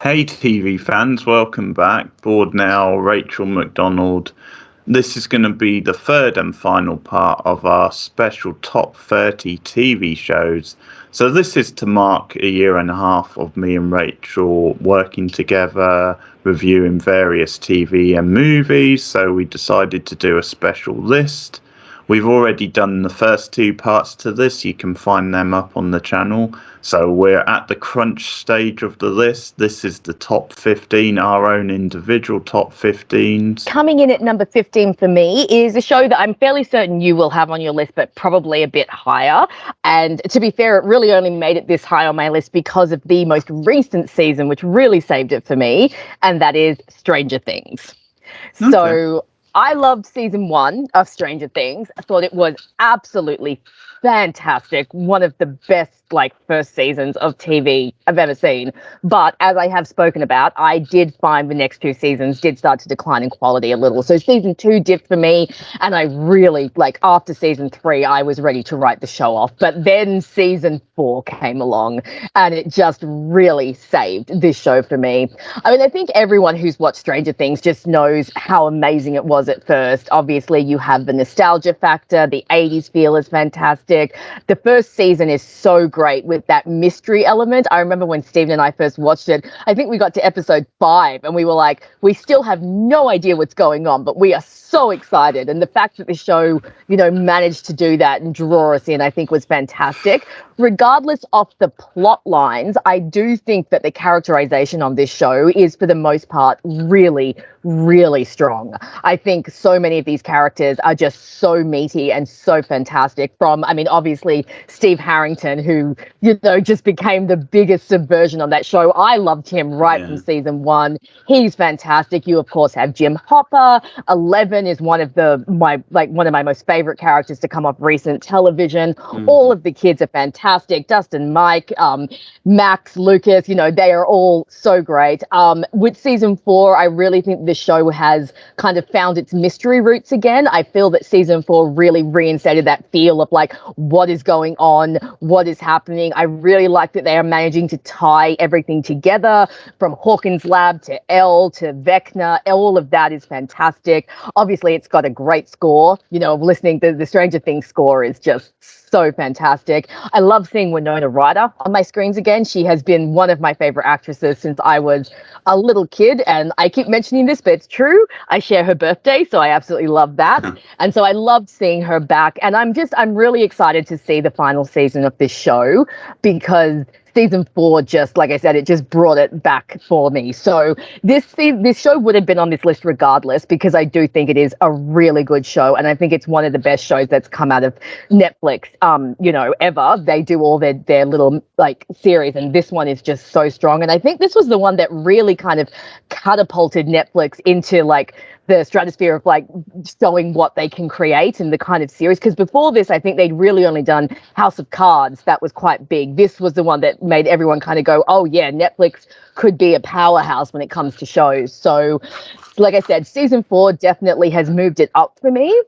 Hey TV fans, welcome back. Board now, Rachel McDonald. This is going to be the third and final part of our special top 30 TV shows. So this is to mark a year and a half of me and Rachel working together, reviewing various TV and movies. So we decided to do a special list. We've already done the first two parts to this. You can find them up on the channel. So we're at the crunch stage of the list. This is the top 15, our own individual top 15s. Coming in at number 15 for me is a show that I'm fairly certain you will have on your list, but probably a bit higher. And to be fair, it really only made it this high on my list because of the most recent season, which really saved it for me. And that is Stranger Things. Okay. So I loved season 1 of Stranger Things. I thought it was absolutely fantastic. One of the best first seasons of TV I've ever seen. But as I have spoken about, I did find the next two seasons did start to decline in quality a little. So season 2 dipped for me, and I really, after season 3, I was ready to write the show off. But then season 4 came along, and it just really saved this show for me. I mean, I think everyone who's watched Stranger Things just knows how amazing it was at first. Obviously, you have the nostalgia factor. The 80s feel is fantastic. The first season is so great with that mystery element. I remember when Stephen and I first watched it, I think we got to episode 5 and we were like, we still have no idea what's going on, but we are so excited. And the fact that the show, managed to do that and draw us in, I think was fantastic. Regardless of the plot lines, I do think that the characterization on this show is, for the most part, really, really strong. I think so many of these characters are just so meaty and so fantastic. Obviously, Steve Harrington, who, just became the biggest subversion on that show. I loved him from season 1. He's fantastic. You, of course, have Jim Hopper. Eleven is one of my most favorite characters to come off recent television. All of the kids are fantastic. Dustin, Mike, Max, Lucas, they are all so great. With season 4, I really think the show has kind of found its mystery roots again. I feel that season 4 really reinstated that feel of what is going on, what is happening. I really like that they are managing to tie everything together, from Hawkins' lab to Elle to Vecna. All of that is fantastic. Obviously, it's got a great score. Listening to the Stranger Things score is just so fantastic. I love seeing Winona Ryder on my screens again. She has been one of my favorite actresses since I was a little kid, and I keep mentioning this, but it's true. I share her birthday, so I absolutely love that. And so I loved seeing her back, and I'm really excited to see the final season of this show, because season 4 just, like I said, it just brought it back for me. So this show would have been on this list regardless, because I do think it is a really good show, and I think it's one of the best shows that's come out of Netflix, ever. They do all their little series, and this one is just so strong. And I think this was the one that really kind of catapulted Netflix into the stratosphere of showing what they can create and the kind of series. Because before this, I think they'd really only done House of Cards. That was quite big. This was the one that made everyone kind of go, oh yeah, Netflix could be a powerhouse when it comes to shows. So like I said, season 4 definitely has moved it up for me,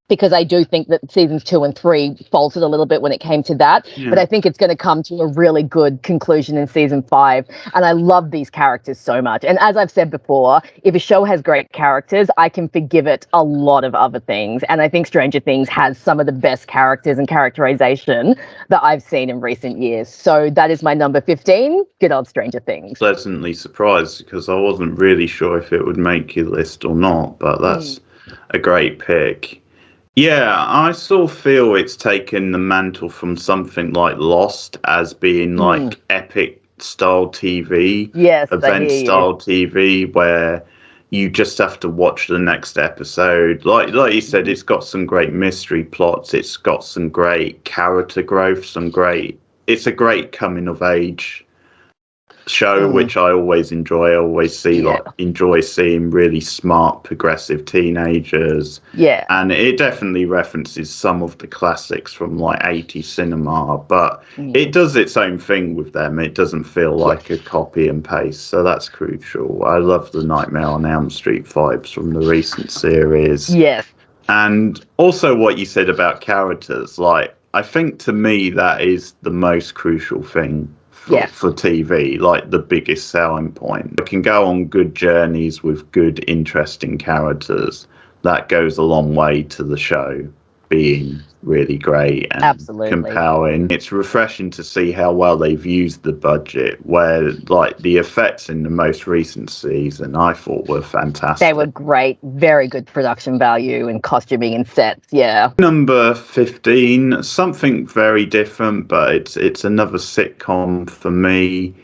because I do think that seasons 2 and 3 faltered a little bit when it came to that. Yeah. But I think it's going to come to a really good conclusion in season 5. And I love these characters so much. And as I've said before, if a show has great characters, I can forgive it a lot of other things. And I think Stranger Things has some of the best characters and characterization that I've seen in recent years. So that is my number 15, good old Stranger Things. Pleasantly surprised, because I wasn't really sure if it would make your list or not, but that's a great pick. Yeah, I sort of feel it's taken the mantle from something like Lost as being epic style TV, event style TV, where you just have to watch the next episode. Like you said, it's got some great mystery plots. It's got some great character growth, it's a great coming of age show, which I always enjoy. I always enjoy seeing really smart, progressive teenagers. Yeah. And it definitely references some of the classics from 80s cinema, but it does its own thing with them. It doesn't feel like a copy and paste. So that's crucial. I love the Nightmare on Elm Street vibes from the recent series. Yes. And also what you said about characters, I think to me that is the most crucial thing Yeah. for TV, like the biggest selling point. It can go on good journeys with good, interesting characters. That goes a long way to the show being really great and Absolutely. compelling. It's refreshing to see how well they've used the budget, where like the effects in the most recent season I thought were fantastic. They were great, very good production value and costuming and sets. Yeah. Number 15, something very different, but it's another sitcom for me.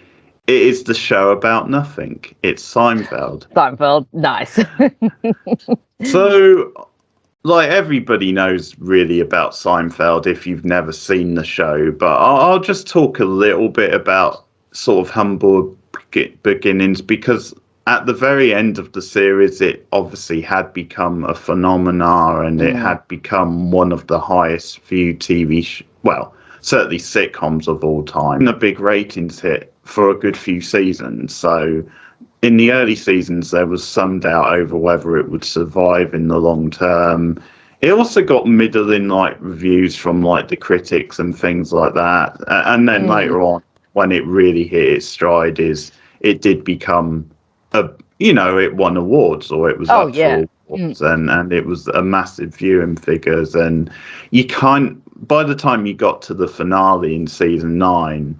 It is the show about nothing. It's Seinfeld. Seinfeld, nice. So, like, everybody knows really about Seinfeld if you've never seen the show, but I'll just talk a little bit about sort of humble beginnings, because at the very end of the series, it obviously had become a phenomenon, and it had become one of the highest viewed well, certainly sitcoms of all time. And a big ratings hit for a good few seasons. So in the early seasons, there was some doubt over whether it would survive in the long term. It also got middling like reviews from like the critics and things like that. And then later on, when it really hit its stride, it did become it won awards, or it was up for awards, and it was a massive viewing figures. And by the time you got to the finale in season 9,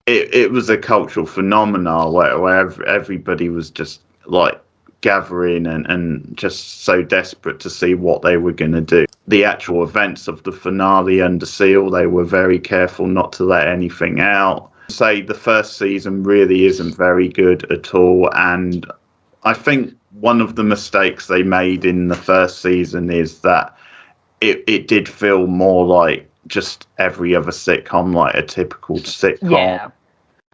it was a cultural phenomenon where everybody was just like gathering and just so desperate to see what they were going to do. The actual events of the finale under seal, they were very careful not to let anything out. Say the first season really isn't very good at all, and I think one of the mistakes they made in the first season is that it did feel more like just every other sitcom, like a typical sitcom. Yeah.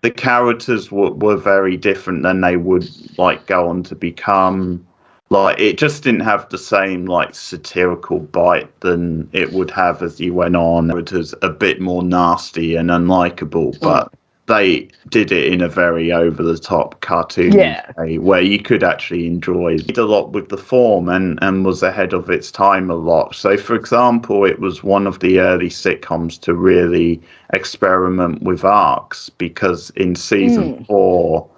The characters were very different than they would like go on to become. Like, it just didn't have the same like satirical bite than it would have as you went on. It was a bit more nasty and unlikable, but they did it in a very over-the-top cartoony way where you could actually enjoy it. It did a lot with the form and was ahead of its time a lot. So, for example, it was one of the early sitcoms to really experiment with arcs, because in season 4,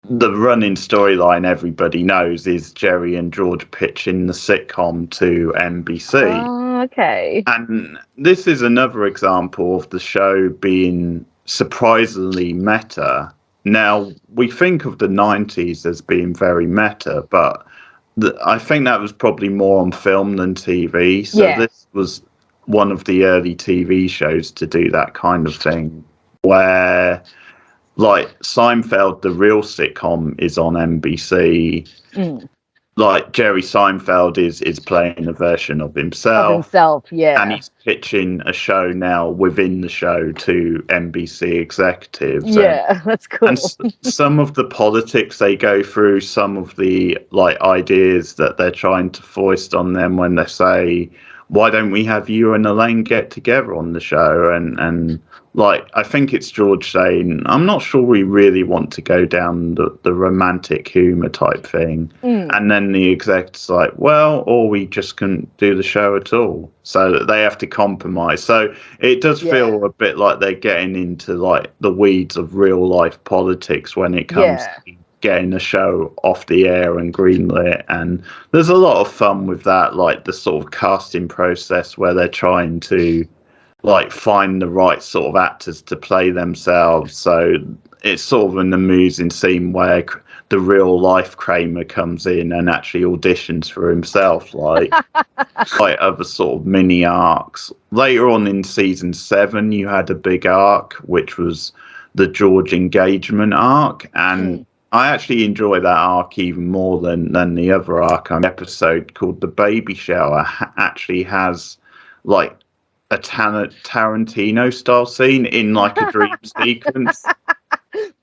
the running storyline everybody knows is Jerry and George pitching the sitcom to NBC. Oh, okay. And this is another example of the show being surprisingly meta. Now, we think of the 90s as being very meta, but I think that was probably more on film than TV. So this was one of the early TV shows to do that kind of thing, where like Seinfeld, the real sitcom, is on NBC. Like Jerry Seinfeld is playing a version of himself. And he's pitching a show now within the show to NBC executives. Yeah, that's cool. And some of the politics they go through, some of the like ideas that they're trying to foist on them when they say, why don't we have you and Elaine get together on the show? And like, I think it's George saying, I'm not sure we really want to go down the romantic humour type thing. And then the exec's like, well, or we just couldn't do the show at all. So that they have to compromise. So it does feel a bit like they're getting into like the weeds of real life politics when it comes to getting the show off the air and greenlit. And there's a lot of fun with that, like the sort of casting process where they're trying to like find the right sort of actors to play themselves. So it's sort of an amusing scene where the real life Kramer comes in and actually auditions for himself, like other sort of mini arcs. Later on in season 7, you had a big arc, which was the George engagement arc. And I actually enjoy that arc even more than the other arc. An episode called The Baby Shower actually has like a Tarantino style scene in like a dream sequence.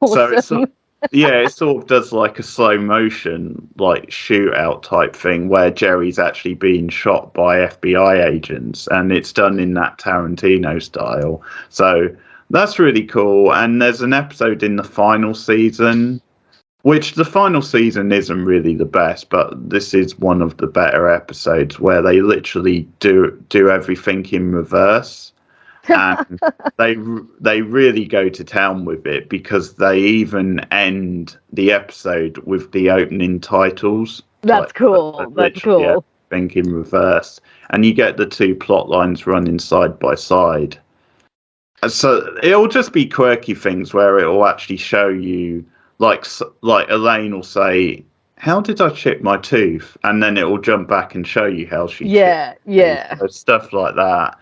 Awesome. So it sort of does like a slow motion like shootout type thing where Jerry's actually being shot by FBI agents, and it's done in that Tarantino style. So that's really cool. And there's an episode in the final season, which the final season isn't really the best, but this is one of the better episodes, where they literally do everything in reverse. and they really go to town with it, because they even end the episode with the opening titles. That's cool. That's cool. Think in reverse, and you get the two plot lines running side by side. So it'll just be quirky things where it will actually show you, like Elaine will say, "How did I chip my tooth?" And then it will jump back and show you how she chipped it. So stuff like that.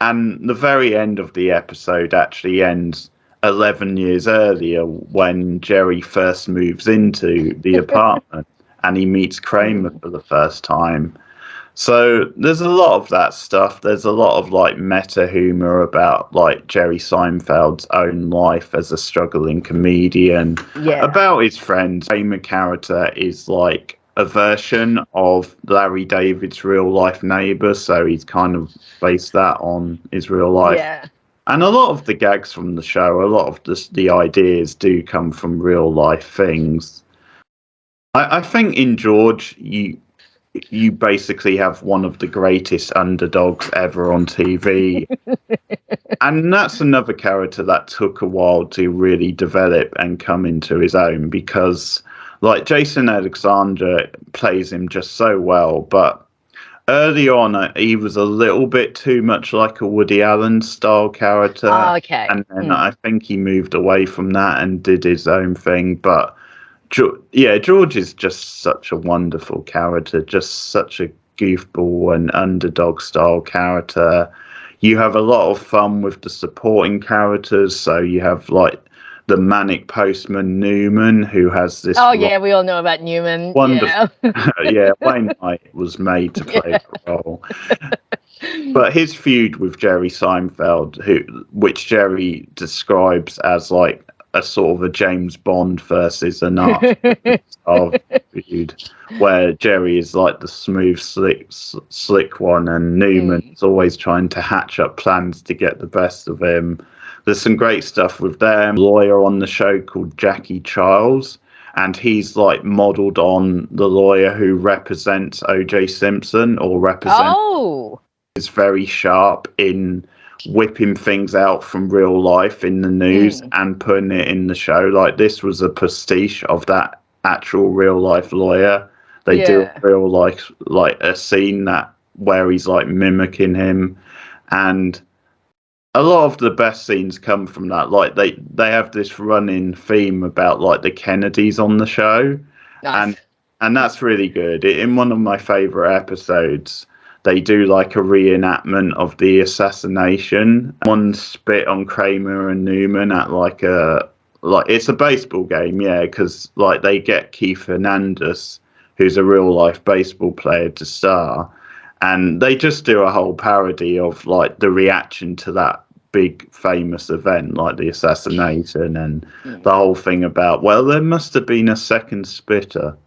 And the very end of the episode actually ends 11 years earlier, when Jerry first moves into the apartment and he meets Kramer for the first time. So there's a lot of that stuff. There's a lot of like meta humor about like Jerry Seinfeld's own life as a struggling comedian. Yeah. About his friends. Kramer character is like a version of Larry David's real life neighbor, so he's kind of based that on his real life. Yeah. And a lot of the gags from the show, a lot of the ideas do come from real life things. I think in George, you basically have one of the greatest underdogs ever on TV. And that's another character that took a while to really develop and come into his own, because like Jason Alexander plays him just so well, but early on he was a little bit too much like a Woody Allen style character. Oh, okay. And then I think he moved away from that and did his own thing. But George is just such a wonderful character, just such a goofball and underdog style character. You have a lot of fun with the supporting characters. So you have like the manic postman Newman, who has this. Oh yeah, we all know about Newman. Wonderful. Yeah, Wayne Knight was made to play that role. But his feud with Jerry Seinfeld, which Jerry describes as like a sort of a James Bond versus an art of feud, where Jerry is like the smooth, slick one, and Newman is always trying to hatch up plans to get the best of him. There's some great stuff with them. Lawyer on the show called Jackie Childs, and he's like modeled on the lawyer who represents O.J. Simpson, or represents. Is very sharp in whipping things out from real life in the news and putting it in the show. Like, this was a pastiche of that actual real life lawyer. They do a real life, like a scene where he's like mimicking him, and a lot of the best scenes come from that. Like they have this running theme about like the Kennedys on the show. Nice. and that's really good. In one of my favorite episodes, they do like a reenactment of the assassination. One spit on Kramer and Newman at like it's a baseball game, because like they get Keith Hernandez, who's a real life baseball player, to star, and they just do a whole parody of like the reaction to that big famous event, like the assassination, and the whole thing about, well, there must have been a second spitter.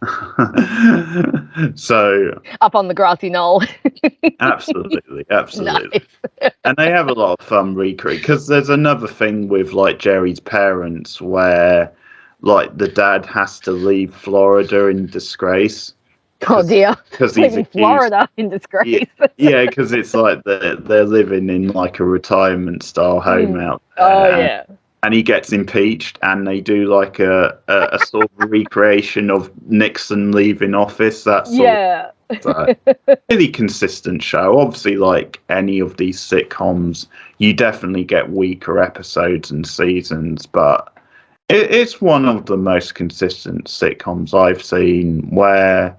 So up on the grassy knoll. absolutely Nice. And they have a lot of fun recreating, because there's another thing with like Jerry's parents where like the dad has to leave Florida in disgrace. Oh dear! Because he's in Florida in disgrace. Yeah, because it's like they're living in like a retirement style home out there. Oh yeah. And he gets impeached, and they do like a sort of recreation of Nixon leaving office. That's really consistent show. Obviously, like any of these sitcoms, you definitely get weaker episodes and seasons, but it's one of the most consistent sitcoms I've seen, where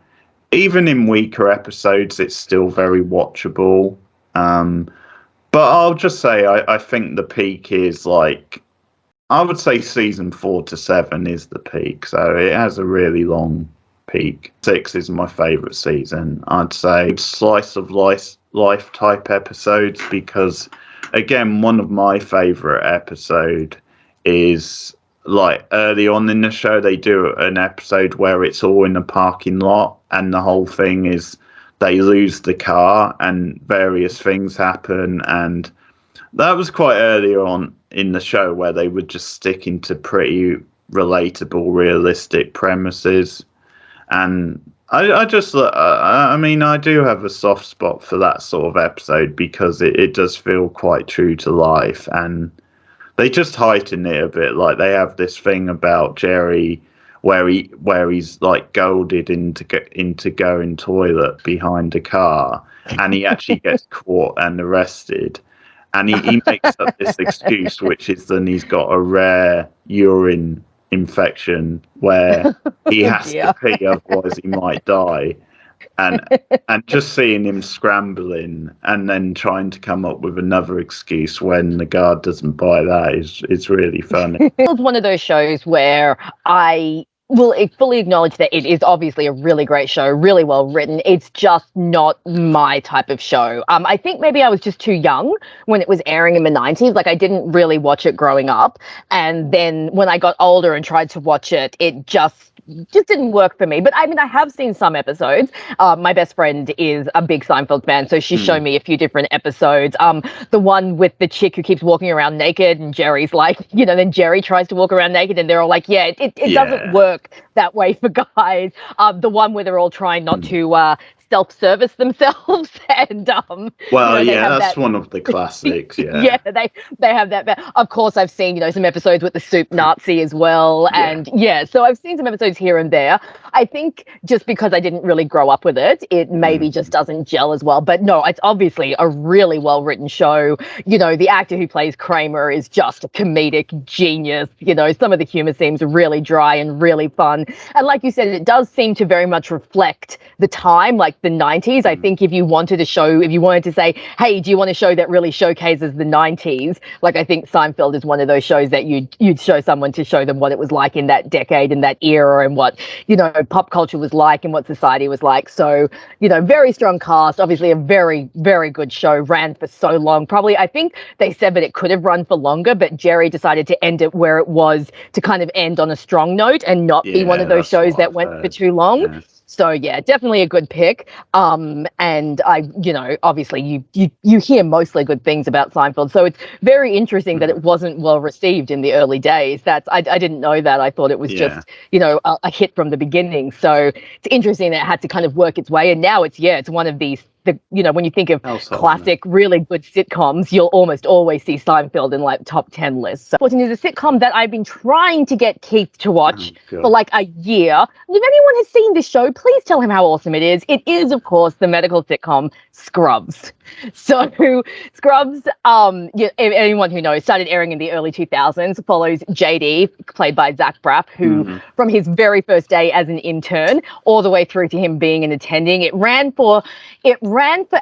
even in weaker episodes, it's still very watchable. But I'll just say, I think the peak is like, I would say season 4 to 7 is the peak. So it has a really long peak. 6 is my favourite season. I'd say slice of life type episodes, because again, one of my favourite episode is like early on in the show, they do an episode where it's all in a parking lot, and the whole thing is they lose the car and various things happen. And that was quite early on in the show, where they were just sticking to pretty relatable, realistic premises. And I just, I mean, I do have a soft spot for that sort of episode because it does feel quite true to life, and they just heighten it a bit. Like they have this thing about Jerry where he's like goaded into going toilet behind a car, and he actually gets caught and arrested, and he makes up this excuse, which is then he's got a rare urine infection where he has to pee, otherwise he might die. And just seeing him scrambling and then trying to come up with another excuse when the guard doesn't buy that is really funny. It was one of those shows where I will fully acknowledge that it is obviously a really great show, really well written. It's just not my type of show. I think maybe I was just too young when it was airing in the 90s. Like I didn't really watch it growing up. And then when I got older and tried to watch it, it just didn't work for me. But I mean, I have seen some episodes. My best friend is a big Seinfeld fan, so she's shown me a few different episodes. The one with the chick who keeps walking around naked, and Jerry's like, then Jerry tries to walk around naked, and they're all like, yeah, it doesn't work that way for guys. The one where they're all trying not to self-service themselves, and that's one of the classics. Yeah, they have that. Of course, I've seen some episodes with the soup Nazi as well, and so I've seen some episodes here and there. I think just because I didn't really grow up with it, it maybe just doesn't gel as well. But no, it's obviously a really well-written show. The actor who plays Kramer is just a comedic genius. Some of the humor seems really dry and really fun, and like you said, it does seem to very much reflect the time, like the 90s. I think if you wanted to say, hey, do you want a show that really showcases the 90s? Like I think Seinfeld is one of those shows that you'd show someone to show them what it was like in that decade, in that era, and what, pop culture was like and what society was like. So, very strong cast, obviously a very, very good show, ran for so long. Probably, I think they said that it could have run for longer, but Jerry decided to end it where it was, to kind of end on a strong note and not be one of those shows that went for too long. Yeah. So yeah, definitely a good pick. And I, obviously you hear mostly good things about Seinfeld, so it's very interesting that it wasn't well received in the early days. I didn't know that. I thought it was just a hit from the beginning. So it's interesting that it had to kind of work its way, and now it's one of these. When you think of classic, really good sitcoms, you'll almost always see Seinfeld in like top 10 lists. So, Fortune is a sitcom that I've been trying to get Keith to watch for like a year. And if anyone has seen this show, please tell him how awesome it is. It is, of course, the medical sitcom Scrubs. So Scrubs, anyone who knows, started airing in the early 2000s, follows JD, played by Zach Braff, who from his very first day as an intern all the way through to him being an attending, it ran for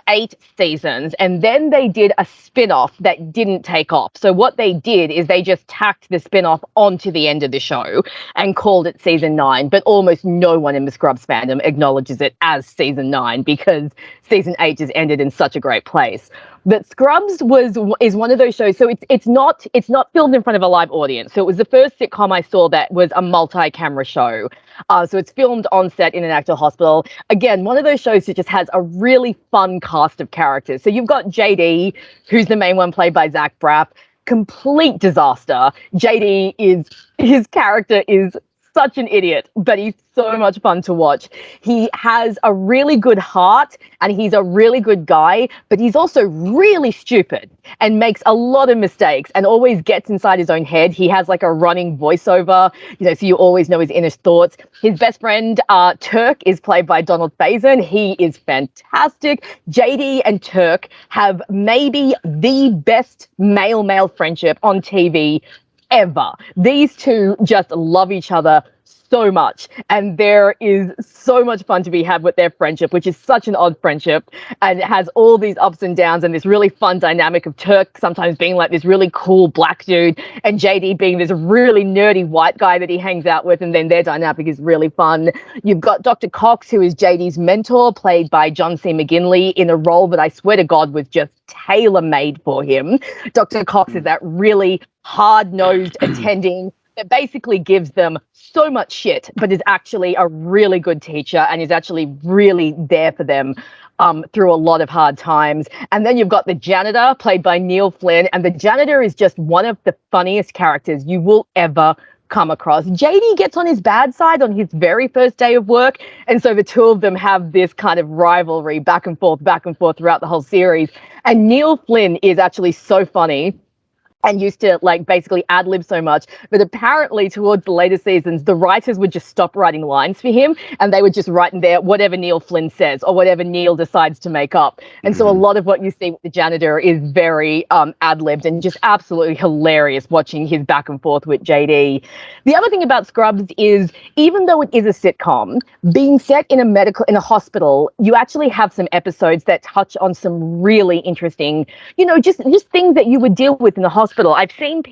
8 seasons, and then they did a spin-off that didn't take off. So what they did is they just tacked the spin-off onto the end of the show and called it season 9, but almost no one in the Scrubs fandom acknowledges it as season 9 because season 8 just ended in such a great place. But Scrubs is one of those shows. So it's not filmed in front of a live audience. So it was the first sitcom I saw that was a multi-camera show. So it's filmed on set in an actual hospital. Again, one of those shows that just has a really fun cast of characters. So you've got JD, who's the main one, played by Zach Braff. Complete disaster. His character is such an idiot, but he's so much fun to watch. He has a really good heart and he's a really good guy, but he's also really stupid and makes a lot of mistakes and always gets inside his own head. He has like a running voiceover, so you always know his inner thoughts. His best friend, Turk, is played by Donald Faison. He is fantastic. JD and Turk have maybe the best male-male friendship on TV ever. These two just love each other so much, and there is so much fun to be had with their friendship, which is such an odd friendship, and it has all these ups and downs and this really fun dynamic of Turk sometimes being like this really cool black dude and JD being this really nerdy white guy that he hangs out with, and then their dynamic is really fun. You've got Dr. Cox, who is JD's mentor, played by John C. McGinley, in a role that I swear to God was just tailor-made for him. Dr. Cox is that really hard-nosed attending that basically gives them so much shit, but is actually a really good teacher and is actually really there for them through a lot of hard times. And then you've got the janitor, played by Neil Flynn, and the janitor is just one of the funniest characters you will ever come across. JD gets on his bad side on his very first day of work, and so the two of them have this kind of rivalry back and forth throughout the whole series. And Neil Flynn is actually so funny and used to like basically ad lib so much, but apparently towards the later seasons, the writers would just stop writing lines for him and they would just write in there whatever Neil Flynn says or whatever Neil decides to make up. And so a lot of what you see with the janitor is very ad libbed and just absolutely hilarious watching his back and forth with JD. The other thing about Scrubs is even though it is a sitcom, being set in a hospital, you actually have some episodes that touch on some really interesting, just things that you would deal with in the hospital. I've seen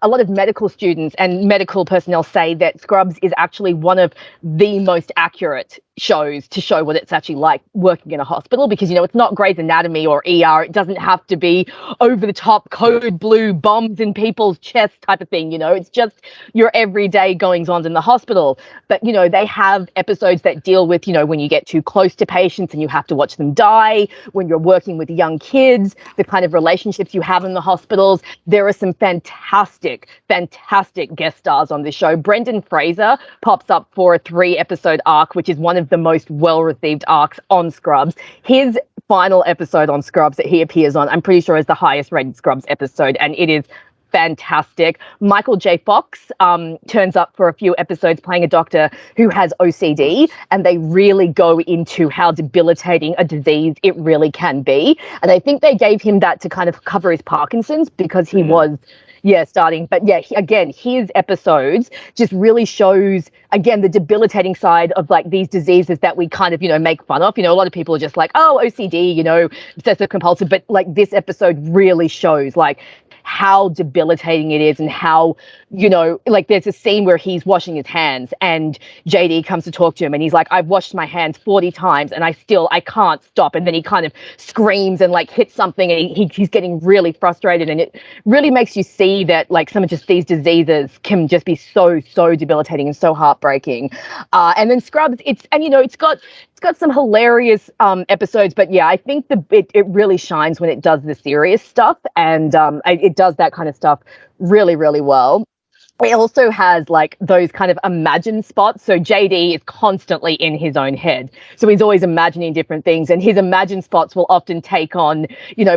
a lot of medical students and medical personnel say that Scrubs is actually one of the most accurate shows to show what it's actually like working in a hospital, because it's not Grey's Anatomy or ER. It doesn't have to be over the top code blue bombs in people's chests type of thing. It's just your everyday goings on in the hospital. But they have episodes that deal with when you get too close to patients and you have to watch them die, when you're working with young kids, the kind of relationships you have in the hospitals. There are some fantastic guest stars on this show. Brendan Fraser pops up for a 3-episode arc, which is one of the most well-received arcs on Scrubs. His final episode on Scrubs that he appears on, I'm pretty sure is the highest rated Scrubs episode, and it is fantastic. Michael J. Fox turns up for a few episodes playing a doctor who has OCD, and they really go into how debilitating a disease it really can be. And I think they gave him that to kind of cover his Parkinson's because he was starting. But his episodes just really shows, again, the debilitating side of like these diseases that we kind of, make fun of. A lot of people are just like, oh, OCD, obsessive compulsive. But like this episode really shows like how debilitating it is and how, like there's a scene where he's washing his hands and JD comes to talk to him and he's like, I've washed my hands 40 times and I can't stop. And then he kind of screams and like hits something and he's getting really frustrated. And it really makes you see that like some of just these diseases can just be so debilitating and so heartbreaking. And then Scrubs, it's got some hilarious episodes, but I think it really shines when it does the serious stuff, and it does that kind of stuff really, really well. It also has like those kind of imagined spots. So JD is constantly in his own head. So he's always imagining different things, and his imagined spots will often take on,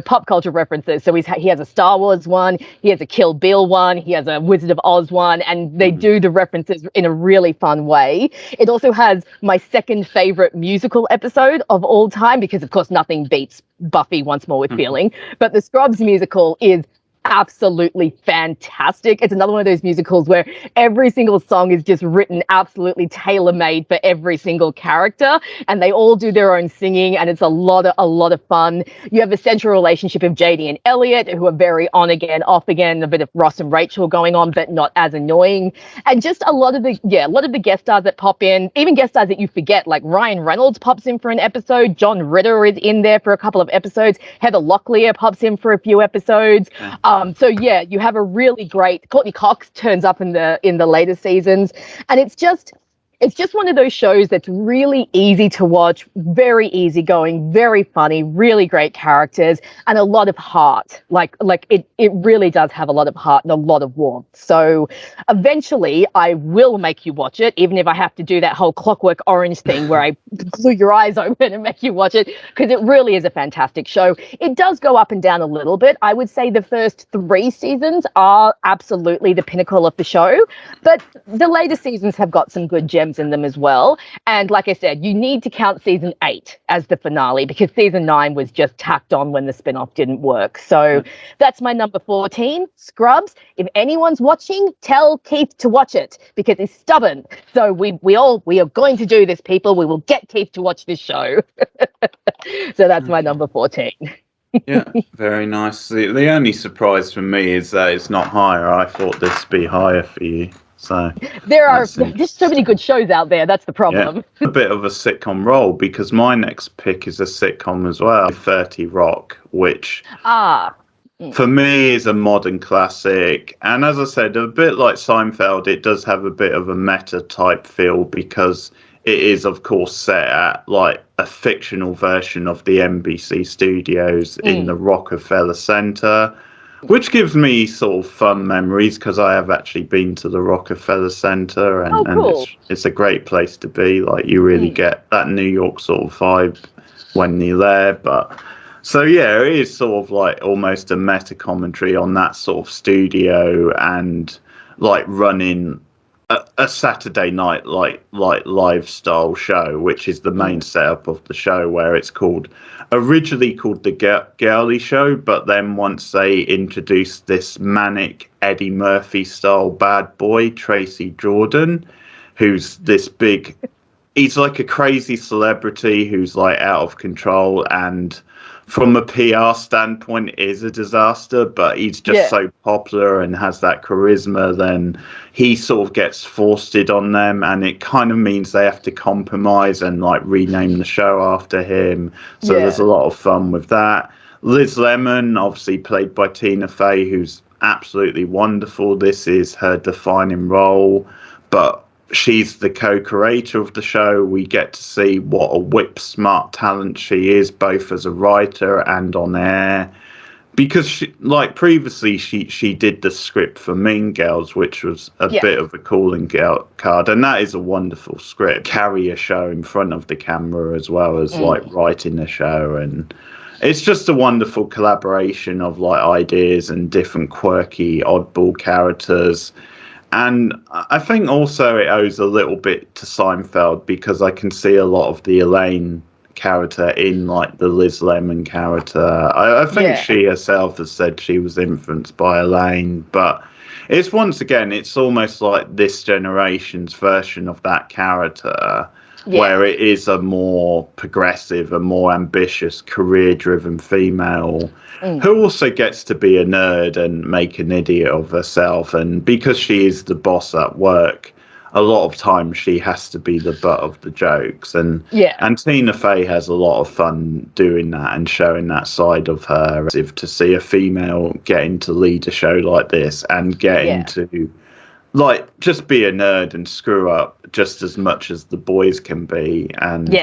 pop culture references. So he has a Star Wars one, he has a Kill Bill one, he has a Wizard of Oz one, and they do the references in a really fun way. It also has my second favorite musical episode of all time, because of course nothing beats Buffy Once More with Feeling, but the Scrubs musical is absolutely fantastic. It's another one of those musicals where every single song is just written absolutely tailor-made for every single character, and they all do their own singing, and it's a lot of fun. You have a central relationship of JD and Elliot, who are very on again, off again, a bit of Ross and Rachel going on, but not as annoying. And just a lot of the guest stars that pop in, even guest stars that you forget, like Ryan Reynolds pops in for an episode, John Ritter is in there for a couple of episodes, Heather Locklear pops in for a few episodes. You have a really great Courtney Cox turns up in the later seasons, and it's just one of those shows that's really easy to watch, very easygoing, very funny, really great characters, and a lot of heart. Like it really does have a lot of heart and a lot of warmth. So eventually I will make you watch it, even if I have to do that whole Clockwork Orange thing where I glue your eyes open and make you watch it, because it really is a fantastic show. It does go up and down a little bit. I would say the first 3 seasons are absolutely the pinnacle of the show, but the later seasons have got some good gems in them as well. And like I said, you need to count season 8 as the finale, because season 9 was just tacked on when the spin-off didn't work. So that's my number 14, Scrubs. If anyone's watching, tell Keith to watch it, because he's stubborn. So we are going to do this, people. We will get Keith to watch this show. So that's my number 14. Yeah, very nice. The only surprise for me is that it's not higher. I thought this would be higher for you. So there's so many good shows out there. That's the problem. Yeah, a bit of a sitcom role, because my next pick is a sitcom as well, 30 Rock, which for me is a modern classic. And as I said, a bit like Seinfeld, it does have a bit of a meta type feel, because it is, of course, set at like a fictional version of the NBC studios in the Rockefeller Center, which gives me sort of fun memories because I have actually been to the Rockefeller Center, and, Oh, cool. it's a great place to be. Like, you really get that New York sort of vibe when you're there. But so yeah, it is sort of like almost a meta commentary on that sort of studio and like running a Saturday night like lifestyle show, which is the main setup of the show, where it's originally called the Girly Show, but then once they introduced this manic Eddie Murphy style bad boy, Tracy Jordan, who's this big, he's like a crazy celebrity who's like out of control, and from a PR standpoint is a disaster, but he's just so popular and has that charisma, then he sort of gets foisted on them, and it kind of means they have to compromise and like rename the show after him. So there's a lot of fun with that. Liz Lemon, obviously played by Tina Fey, who's absolutely wonderful. This is her defining role, but she's the co-creator of the show. We get to see what a whip-smart talent she is, both as a writer and on air. Because she, like previously, she did the script for Mean Girls, which was a bit of a calling card, and that is a wonderful script. Carry a show in front of the camera as well as like writing the show, and it's just a wonderful collaboration of like ideas and different quirky, oddball characters. And I think also it owes a little bit to Seinfeld, because I can see a lot of the Elaine character in like the Liz Lemon character. I think she herself has said she was influenced by Elaine, but it's once again, it's almost like this generation's version of that character, where it is a more progressive, a more ambitious, career-driven female who also gets to be a nerd and make an idiot of herself. And because she is the boss at work, a lot of times she has to be the butt of the jokes. And Tina Fey has a lot of fun doing that and showing that side of her. To see a female getting to lead a show like this and getting to like just be a nerd and screw up just as much as the boys can be. And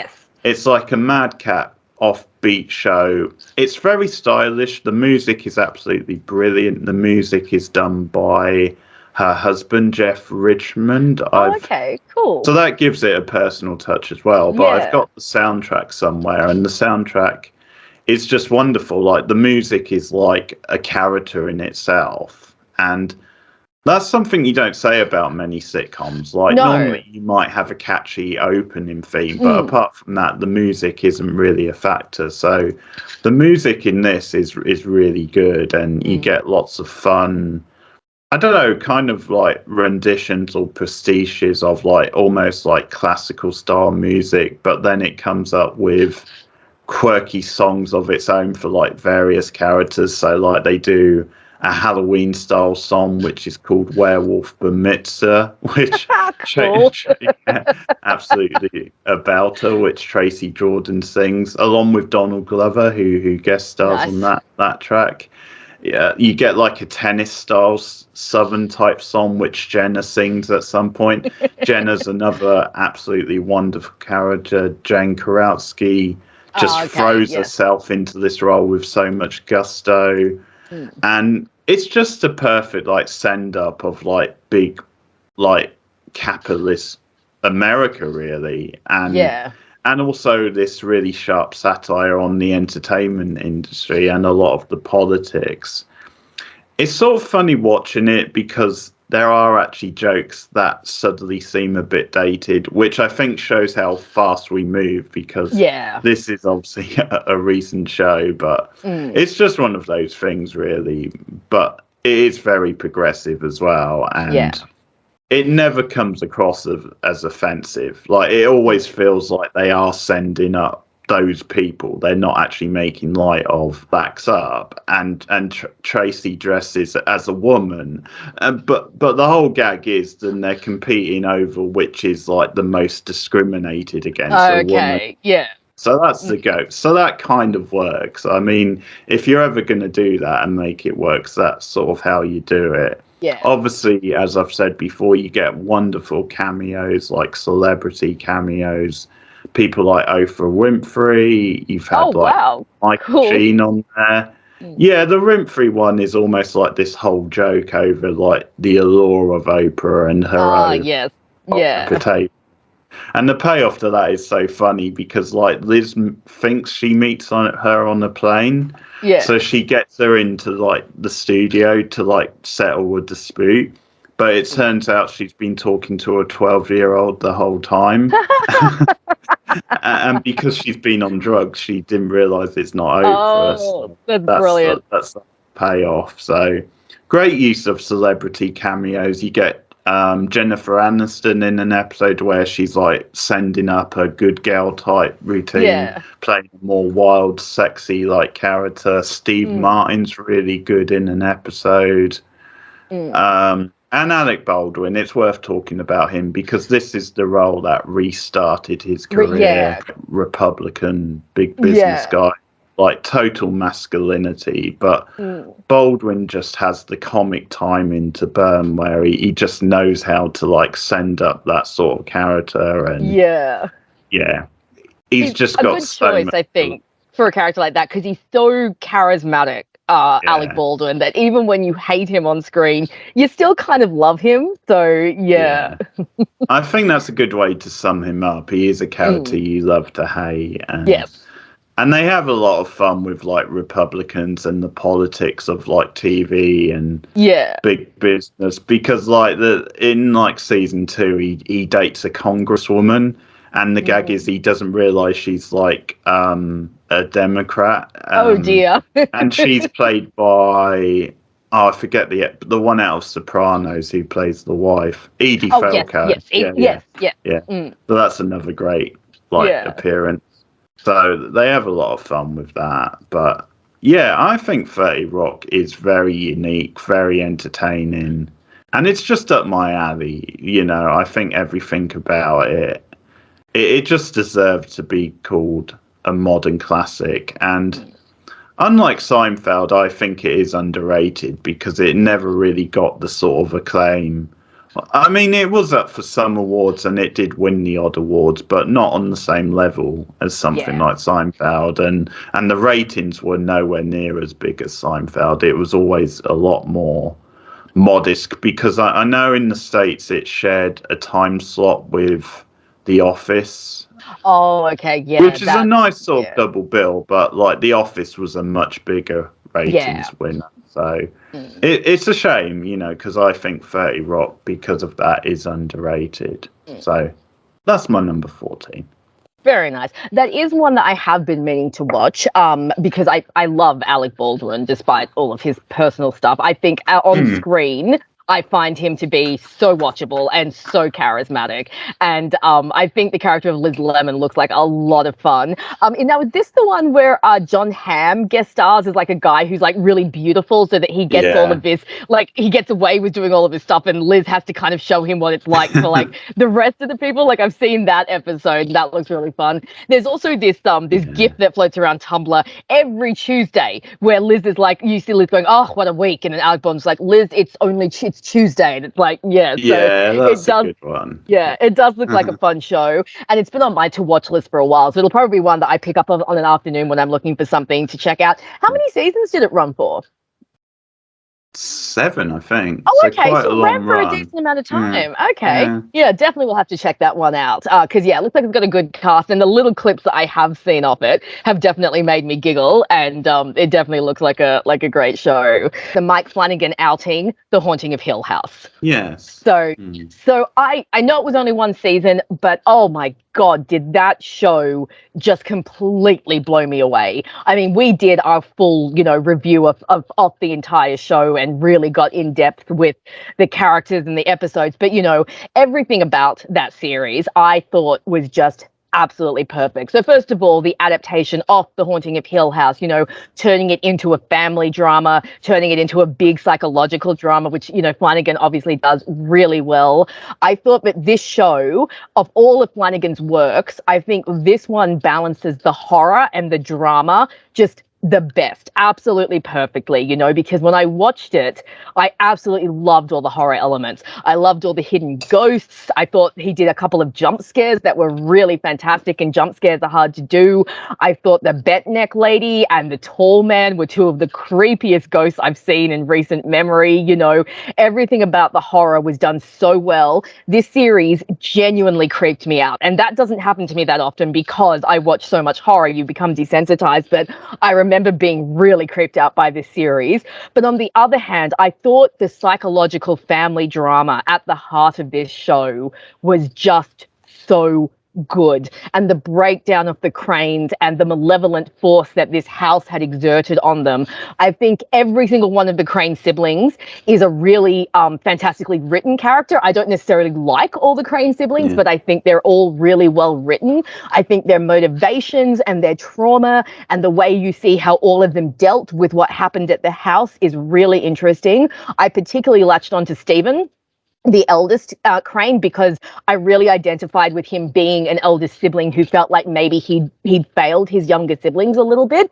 it's like a madcap offbeat show. It's very stylish. The music is absolutely brilliant. The music is done by her husband, Jeff Richmond. Okay, cool. So that gives it a personal touch as well. But I've got the soundtrack somewhere, and the soundtrack is just wonderful. Like, the music is like a character in itself, and that's something you don't say about many sitcoms. Like, normally you might have a catchy opening theme, but apart from that, the music isn't really a factor. So the music in this is really good, and you get lots of fun, I don't know, kind of like renditions or pastiches of like almost like classical style music, but then it comes up with quirky songs of its own for like various characters. So like they do a Halloween style song which is called Werewolf Bar Mitzvah, which absolutely a belter, which Tracy Jordan sings along with Donald Glover, who guest stars on that track. Yeah, you get like a tennis style southern type song which Jenna sings at some point. Jenna's another absolutely wonderful character. Jane Kowalski just throws herself into this role with so much gusto. And it's just a perfect like send up of like big like capitalist America, really. And also this really sharp satire on the entertainment industry and a lot of the politics. It's sort of funny watching it because there are actually jokes that suddenly seem a bit dated, which I think shows how fast we move, because this is obviously a recent show, but it's just one of those things, really. But it is very progressive as well, and it never comes across as offensive. Like, it always feels like they are sending up those people. They're not actually making light of backs up, and Tracy dresses as a woman, but the whole gag is then they're competing over which is like the most discriminated against a woman. So that's the go. So that kind of works. I mean, if you're ever going to do that and make it work, that's sort of how you do it. Obviously, as I've said before, you get wonderful cameos, like celebrity cameos. People like Oprah Winfrey. You've had Michael Sheen on there. Yeah, the Winfrey one is almost like this whole joke over like the allure of Oprah and her own Yes. Yeah. reputation. And the payoff to that is so funny because like Liz thinks she meets her on the plane. Yeah. So she gets her into like the studio to like settle a dispute. But it turns out she's been talking to a 12-year-old the whole time. And because she's been on drugs, she didn't realise it's not Oprah. Oh, that's brilliant. That's the payoff. So great use of celebrity cameos. You get Jennifer Aniston in an episode where she's like sending up a good girl type routine, playing a more wild, sexy like character. Steve Martin's really good in an episode. And Alec Baldwin, it's worth talking about him because this is the role that restarted his career. Republican, big business guy, like total masculinity. But Baldwin just has the comic timing to burn where he just knows how to like send up that sort of character. And he's just got a good choice, I think, for a character like that because he's so charismatic. Alec Baldwin, that even when you hate him on screen, you still kind of love him. So, I think that's a good way to sum him up. He is a character you love to hate. And, and they have a lot of fun with like Republicans and the politics of like TV and big business because like in like season 2, he dates a congresswoman. And the gag is he doesn't realise she's like a Democrat. Oh dear! And she's played by I forget the one out of Sopranos who plays the wife, Edie Falco. Yes. So that's another great appearance. So they have a lot of fun with that. But yeah, I think 30 Rock is very unique, very entertaining, and it's just up my alley. You know, I think everything about it. It just deserved to be called a modern classic. And unlike Seinfeld, I think it is underrated because it never really got the sort of acclaim. I mean, it was up for some awards and it did win the odd awards, but not on the same level as something like Seinfeld. And the ratings were nowhere near as big as Seinfeld. It was always a lot more modest because I know in the States it shared a time slot with The Office. Oh, okay, which is a nice sort of double bill, but like The Office was a much bigger ratings winner. So it's a shame, you know, because I think 30 Rock, because of that, is underrated. So that's my number 14. Very nice. That is one that I have been meaning to watch because I love Alec Baldwin despite all of his personal stuff. I think on screen, I find him to be so watchable and so charismatic. And I think the character of Liz Lemon looks like a lot of fun. And now, is this the one where John Hamm guest stars as like a guy who's like really beautiful so that he gets all of this, like he gets away with doing all of this stuff and Liz has to kind of show him what it's like for like the rest of the people? Like I've seen that episode. That looks really fun. There's also this GIF that floats around Tumblr every Tuesday where Liz is like, you see Liz going, oh, what a week. And then Alec Baldwin's like, Liz, it's Tuesday, and it's like that's a good one. Yeah, it does look like a fun show, and it's been on my to watch list for a while, so it'll probably be one that I pick up on an afternoon when I'm looking for something to check out. How many seasons did it run for? 7, I think. Oh, okay, quite so a long ran for run. a decent amount of time. Okay, yeah, definitely we'll have to check that one out because it looks like it's got a good cast, and the little clips that I have seen of it have definitely made me giggle, and it definitely looks like a great show. The Mike Flanagan outing, The Haunting of Hill House. Yes. So I know it was only one season, but oh my God, did that show just completely blow me away. I mean, we did our full, review of the entire show and really got in depth with the characters and the episodes. But, everything about that series I thought was just absolutely perfect. So first of all, the adaptation of The Haunting of Hill House, turning it into a family drama, turning it into a big psychological drama, which, Flanagan obviously does really well. I thought that this show, of all of Flanagan's works, I think this one balances the horror and the drama just the best, absolutely perfectly, you know, because when I watched it, I absolutely loved all the horror elements. I loved all the hidden ghosts. I thought he did a couple of jump scares that were really fantastic, and jump scares are hard to do. I thought the bent neck lady and the tall man were two of the creepiest ghosts I've seen in recent memory. You know, everything about the horror was done so well. This series genuinely creeped me out. And that doesn't happen to me that often because I watch so much horror, you become desensitized. But I remember being really creeped out by this series. But on the other hand, I thought the psychological family drama at the heart of this show was just so good, and the breakdown of the Cranes and the malevolent force that this house had exerted on them. I think every single one of the Crane siblings is a really fantastically written character. I don't necessarily like all the Crane siblings, but I think they're all really well written. I think their motivations and their trauma and the way you see how all of them dealt with what happened at the house is really interesting. I particularly latched on to Stephen, the eldest Crane, because I really identified with him being an eldest sibling who felt like maybe he'd failed his younger siblings a little bit,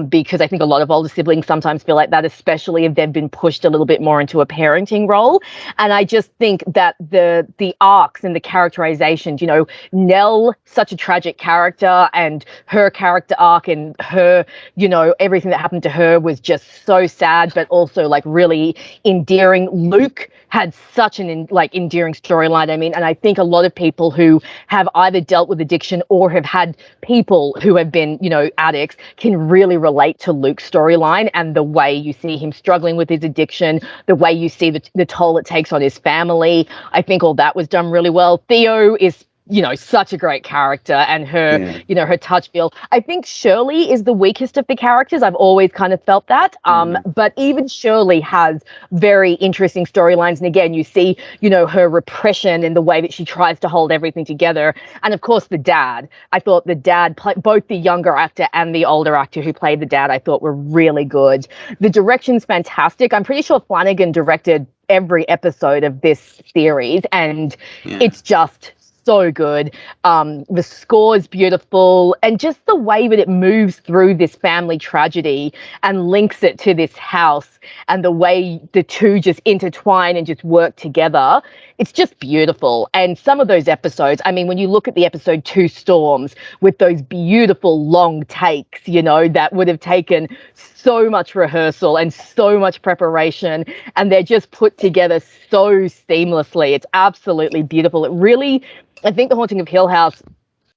because I think a lot of older siblings sometimes feel like that, especially if they've been pushed a little bit more into a parenting role. And I just think that the arcs and the characterizations, you know, Nell, such a tragic character, and her character arc and her, you know, everything that happened to her was just so sad, but also like really endearing. Luke had such an endearing storyline. I mean, and I think a lot of people who have either dealt with addiction or have had people who have been, you know, addicts can really relate to Luke's storyline and the way you see him struggling with his addiction, the way you see the toll it takes on his family. I think all that was done really well. Theo is, you know, such a great character, and her, you know, her touch feel. I think Shirley is the weakest of the characters. I've always kind of felt that. But even Shirley has very interesting storylines. And again, you see, you know, her repression in the way that she tries to hold everything together. And of course, the dad. I thought the dad, both the younger actor and the older actor who played the dad, I thought were really good. The direction's fantastic. I'm pretty sure Flanagan directed every episode of this series, and it's just so good. The score is beautiful, and just the way that it moves through this family tragedy and links it to this house, and the way the two just intertwine and just work together, it's just beautiful. And some of those episodes, I mean, when you look at the episode 2 Storms with those beautiful long takes, you know, that would have taken so much rehearsal and so much preparation, and they're just put together so seamlessly. It's absolutely beautiful. It really, I think The Haunting of Hill House,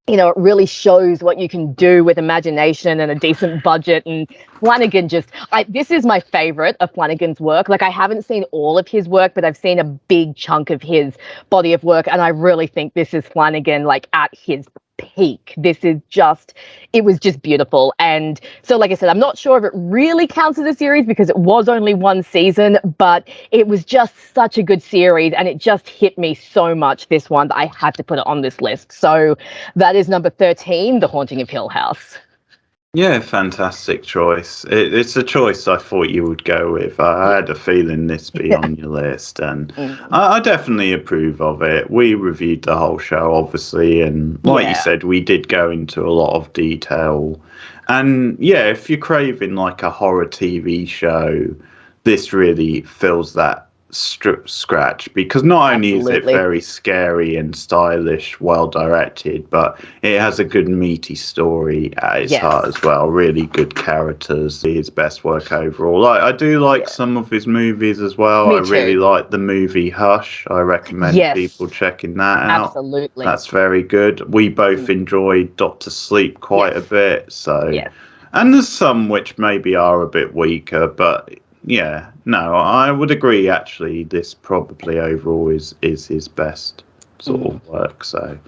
you know, it really shows what you can do with imagination and a decent budget. And Flanagan this is my favorite of Flanagan's work. Like, I haven't seen all of his work, but I've seen a big chunk of his body of work. And I really think this is Flanagan, like, at his peak. It was just beautiful. And so, like I said, I'm not sure if it really counts as a series because it was only one season, but it was just such a good series, and it just hit me so much, this one, that I had to put it on this list. So that is number 13, The Haunting of Hill House. Yeah, fantastic choice. It's a choice I thought you would go with. I had a feeling this be on your list, and I definitely approve of it. We reviewed the whole show, obviously, and like you said, we did go into a lot of detail. And yeah, if you're craving like a horror TV show, this really fills that scratch, because not only is it very scary and stylish, well directed, but it has a good meaty story at its heart as well. Really good characters. His best work overall. I do like some of his movies as well. I really like the movie Hush. I recommend people checking that out. Absolutely, that's very good. We both enjoyed Doctor Sleep quite a bit, so and there's some which maybe are a bit weaker, but yeah, no, I would agree. Actually, this probably overall is his best sort of work. So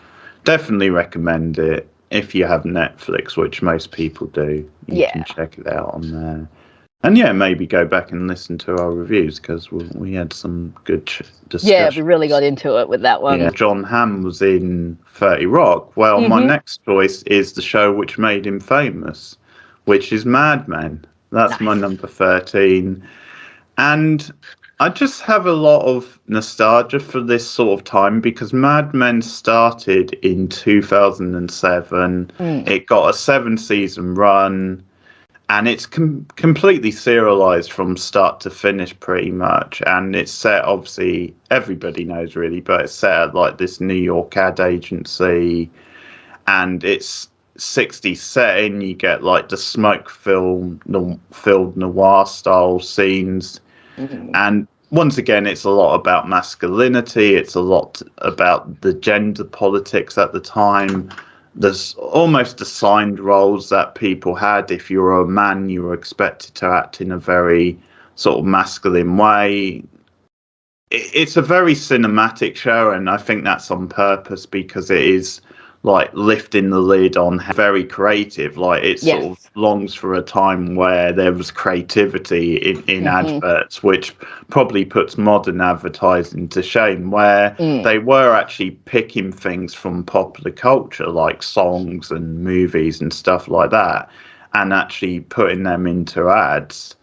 definitely recommend it if you have Netflix, which most people do. You can check it out on there. And yeah, maybe go back and listen to our reviews, because we had some good discussion. Yeah, we really got into it with that one. Yeah, John Hamm was in 30 Rock. Well, my next choice is the show which made him famous, which is Mad Men. That's my number 13. And I just have a lot of nostalgia for this sort of time, because Mad Men started in 2007. It got a 7-season run. and it's completely serialized from start to finish pretty much, and it's set, obviously everybody knows really, but it's set at like this New York ad agency, and it's 60s setting. You get like the smoke filled noir style scenes, and once again it's a lot about masculinity, it's a lot about the gender politics at the time. There's almost assigned roles that people had. If you were a man, you were expected to act in a very sort of masculine way. It's a very cinematic show, and I think that's on purpose because it is like lifting the lid on very creative. Like it sort of longs for a time where there was creativity in adverts, which probably puts modern advertising to shame, where they were actually picking things from popular culture like songs and movies and stuff like that and actually putting them into ads.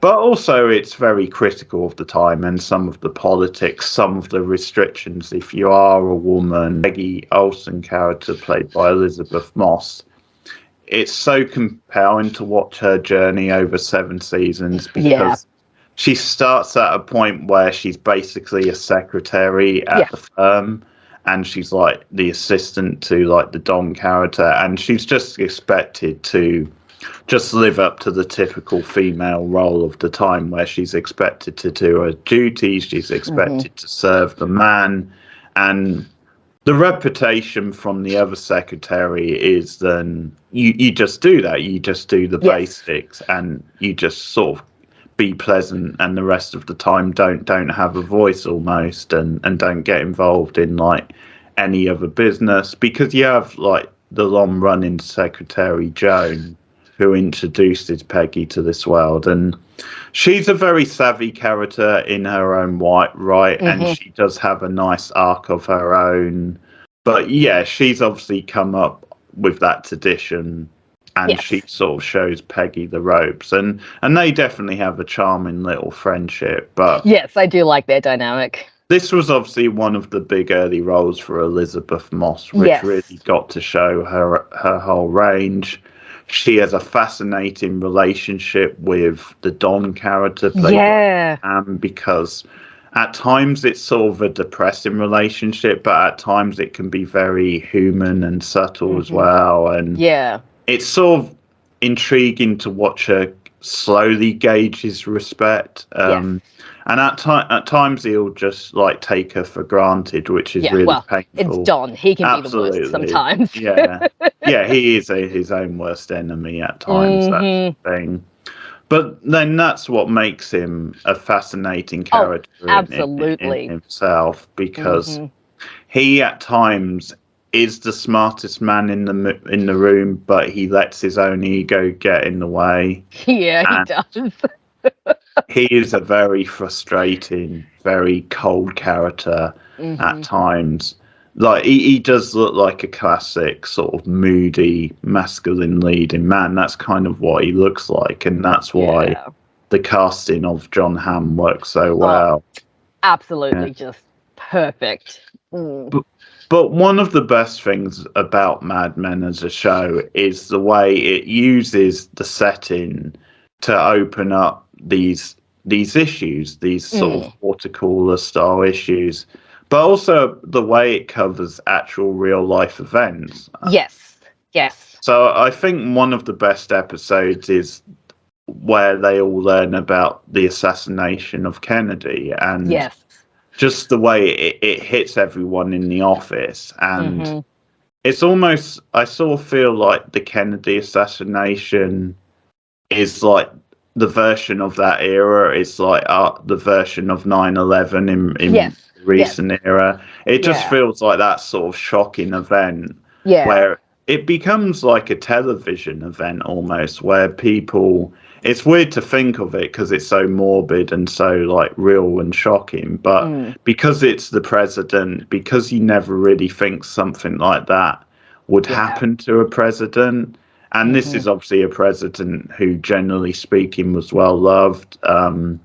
But also it's very critical of the time and some of the politics, some of the restrictions. If you are a woman, Peggy Olsen character played by Elizabeth Moss, it's so compelling to watch her journey over 7 seasons because she starts at a point where she's basically a secretary at the firm, and she's like the assistant to like the Don character, and she's just expected to just live up to the typical female role of the time, where she's expected to do her duties, she's expected to serve the man. And the reputation from the other secretary is then you just do that, you just do the basics, and you just sort of be pleasant, and the rest of the time don't have a voice almost, and don't get involved in like any other business, because you have like the long running secretary Joan, who introduces Peggy to this world, and she's a very savvy character in her own right, and she does have a nice arc of her own. But yeah, she's obviously come up with that tradition, and she sort of shows Peggy the ropes, and they definitely have a charming little friendship. But yes, I do like their dynamic. This was obviously one of the big early roles for Elizabeth Moss, which really got to show her whole range. She has a fascinating relationship with the Don character played by Anne, because at times it's sort of a depressing relationship, but at times it can be very human and subtle as well. And it's sort of intriguing to watch her slowly gauge his respect. And at times he'll just like take her for granted, which is really painful. It's Don. He can be the worst sometimes. He is his own worst enemy at times. That's the thing. But then that's what makes him a fascinating character in himself, because he at times is the smartest man in the room, but he lets his own ego get in the way. Yeah, he does. He is a very frustrating, very cold character at times. Like he does look like a classic sort of moody, masculine leading man. That's kind of what he looks like, and that's why the casting of Jon Hamm works so well. Absolutely, just perfect. But one of the best things about Mad Men as a show is the way it uses the setting to open up these issues, these sort of water cooler style issues, but also the way it covers actual real life events. Yes. So I think one of the best episodes is where they all learn about the assassination of Kennedy, and just the way it hits everyone in the office. And it's almost, I sort of feel like the Kennedy assassination is like the version of that era. It's like the version of 9/11 in recent era. It just feels like that sort of shocking event where it becomes like a television event almost, where people, it's weird to think of it because it's so morbid and so like real and shocking, but because it's the president, because you never really think something like that would happen to a president. And this is obviously a president who, generally speaking, was well loved. But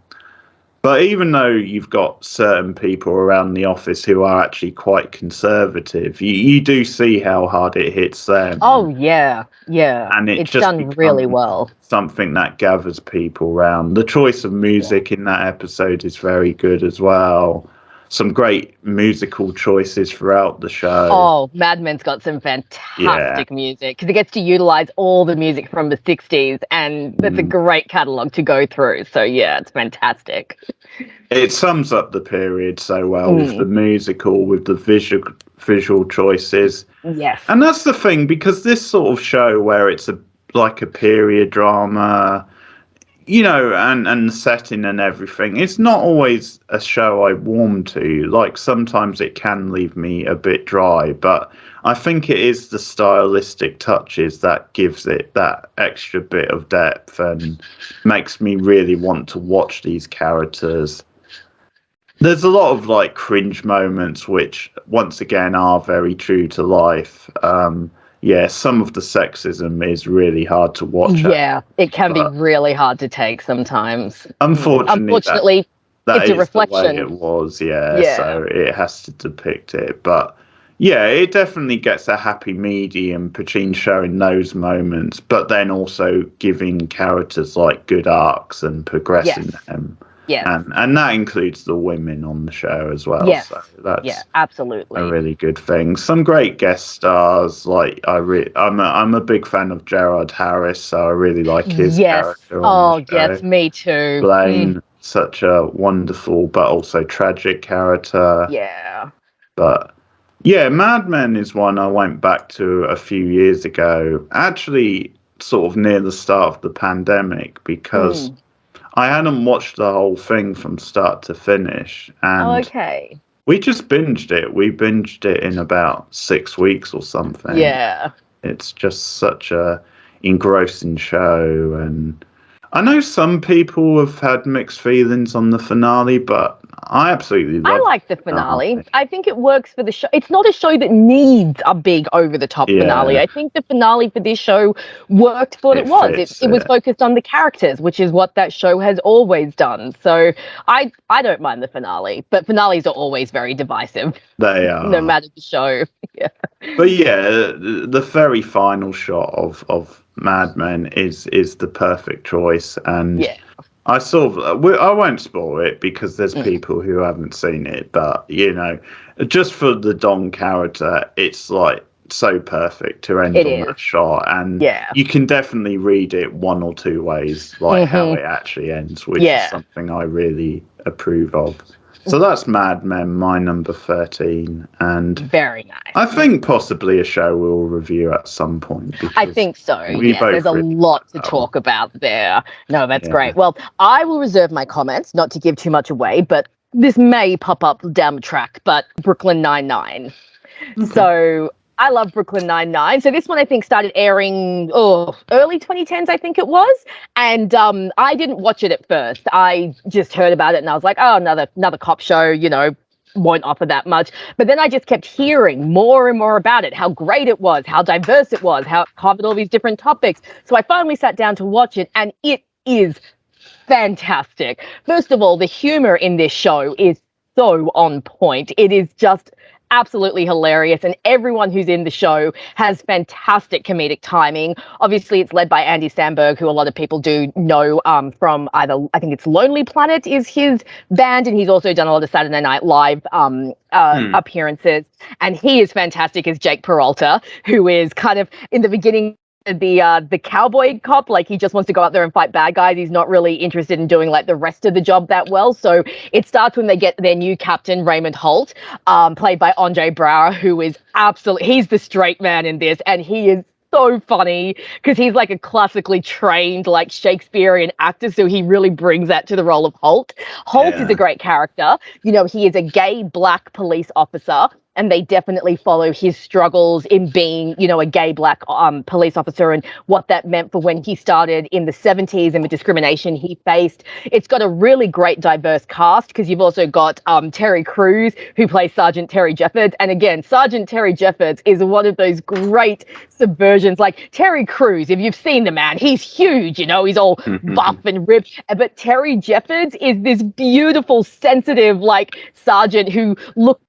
But even though you've got certain people around the office who are actually quite conservative, you do see how hard it hits them. Oh yeah, yeah. And it's done really well. Something that gathers people around. The choice of music in that episode is very good as well. Some great musical choices throughout the show. Oh, Mad Men's got some fantastic music because it gets to utilize all the music from the 60s, and it's a great catalogue to go through. So, yeah, it's fantastic. It sums up the period so well with the musical, with the visual choices. Yes. And that's the thing, because this sort of show where it's like a period drama, you know, and the setting and everything, it's not always a show I warm to. Like, sometimes it can leave me a bit dry, but I think it is the stylistic touches that gives it that extra bit of depth and makes me really want to watch these characters. There's a lot of like cringe moments, which once again are very true to life. Some of the sexism is really hard to watch. Yeah, it can be really hard to take sometimes. Unfortunately, that it's a reflection. The way it was, so it has to depict it. But yeah, it definitely gets a happy medium between showing those moments, but then also giving characters like good arcs and progressing them. Yeah, and that includes the women on the show as well. Yes. So that's absolutely a really good thing. Some great guest stars. Like I'm a big fan of Gerard Harris, so I really like his character. Yes, me too. Blaine, such a wonderful but also tragic character. Yeah. But yeah, Mad Men is one I went back to a few years ago, actually sort of near the start of the pandemic, because I hadn't watched the whole thing from start to finish, and we just binged it. We binged it in about 6 weeks or something. Yeah. It's just such a engrossing show, and I know some people have had mixed feelings on the finale, but I absolutely love I like the finale. I think it works for the show. It's not a show that needs a big over-the-top finale. I think the finale for this show worked for what it was. It was focused on the characters, which is what that show has always done. So I don't mind the finale, but finales are always very divisive. They are. No matter the show. But yeah, the very final shot of Mad Men is the perfect choice, and I won't spoil it because there's people who haven't seen it, but you know, just for the Don character, it's like so perfect to end on that shot, and you can definitely read it one or two ways, like how it actually ends, which is something I really approve of. So that's Mad Men, my number 13, and very nice. I think possibly a show we'll review at some point. I think so. There's a lot to talk about there. No, that's great. Well, I will reserve my comments, not to give too much away, but this may pop up down the track. But Brooklyn Nine-Nine. Okay. So I love Brooklyn Nine-Nine. So this one I think started airing early 2010s, I think it was. And I didn't watch it at first. I just heard about it and I was like, oh, another cop show, you know, won't offer that much. But then I just kept hearing more and more about it, how great it was, how diverse it was, how it covered all these different topics. So I finally sat down to watch it, and it is fantastic. First of all, the humor in this show is so on point. It is just absolutely hilarious, and everyone who's in the show has fantastic comedic timing. Obviously, it's led by Andy Samberg, who a lot of people do know from either, I think it's Lonely Planet is his band, and he's also done a lot of Saturday Night Live appearances, and he is fantastic as Jake Peralta, who is kind of in the beginning the cowboy cop. Like, he just wants to go out there and fight bad guys. He's not really interested in doing like the rest of the job that well. So it starts when they get their new captain, Raymond Holt, played by Andre Braugher, who is he's the straight man in this, and he is so funny because he's like a classically trained like Shakespearean actor, so he really brings that to the role of Holt. Holt is a great character. You know, he is a gay black police officer, and they definitely follow his struggles in being, you know, a gay black police officer and what that meant for when he started in the 70s and the discrimination he faced. It's got a really great diverse cast because you've also got Terry Crews, who plays Sergeant Terry Jeffords. And again, Sergeant Terry Jeffords is one of those great subversions. Like Terry Crews, if you've seen the man, he's huge, you know, he's all buff and ripped. But Terry Jeffords is this beautiful, sensitive, like sergeant who looks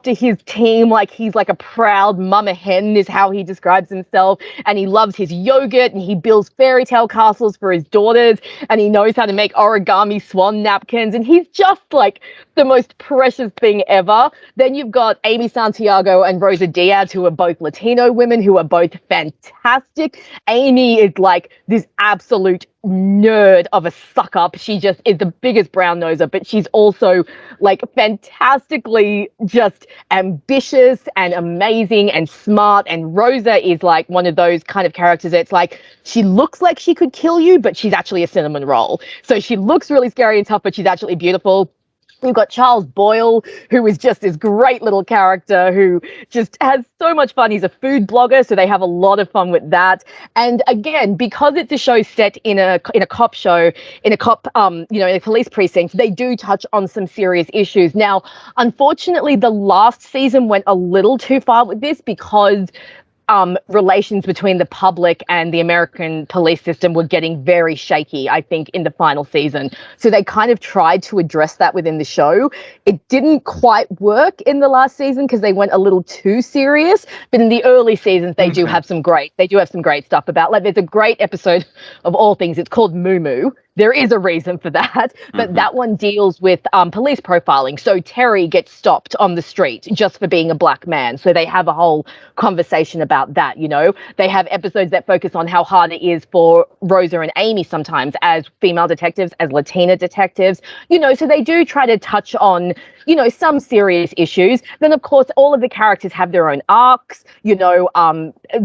to his team like he's like a proud mama hen, is how he describes himself. And he loves his yogurt, and he builds fairy tale castles for his daughters, and he knows how to make origami swan napkins, and he's just like the most precious thing ever. Then you've got Amy Santiago and Rosa Diaz, who are both Latino women who are both fantastic. Amy is like this absolute nerd of a suck up. She just is the biggest brown noser, but she's also like fantastically just ambitious and amazing and smart. And Rosa is like one of those kind of characters that's like, she looks like she could kill you, but she's actually a cinnamon roll. So she looks really scary and tough, but she's actually beautiful. We've got Charles Boyle, who is just this great little character who just has so much fun. He's a food blogger, so they have a lot of fun with that. And again, because it's a show set in a cop show, in a cop, you know, in a police precinct, they do touch on some serious issues. Now, unfortunately, the last season went a little too far with this because relations between the public and the American police system were getting very shaky, I think, in the final season. So they kind of tried to address that within the show. It didn't quite work in the last season because they went a little too serious. But in the early seasons, they do have some great stuff about. Like, there's a great episode of all things. It's called Moo Moo. There is a reason for that, but that one deals with police profiling. So Terry gets stopped on the street just for being a black man. So they have a whole conversation about that, you know. They have episodes that focus on how hard it is for Rosa and Amy sometimes as female detectives, as Latina detectives, you know. So they do try to touch on, you know, some serious issues. Then, of course, all of the characters have their own arcs. You know,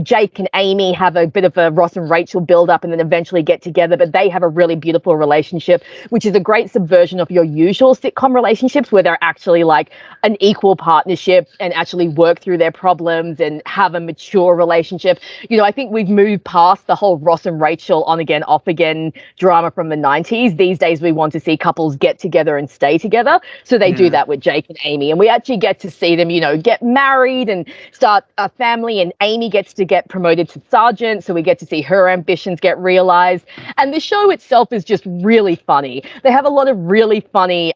Jake and Amy have a bit of a Ross and Rachel build up and then eventually get together, but they have a really beautiful relationship, which is a great subversion of your usual sitcom relationships where they're actually like an equal partnership and actually work through their problems and have a mature relationship. You know, I think we've moved past the whole Ross and Rachel on again, off again drama from the 90s. These days, we want to see couples get together and stay together. So they do that with Jake and Amy. And we actually get to see them, you know, get married and start a family. And Amy gets to get promoted to sergeant. So we get to see her ambitions get realized. And the show itself is just really funny. They have a lot of really funny,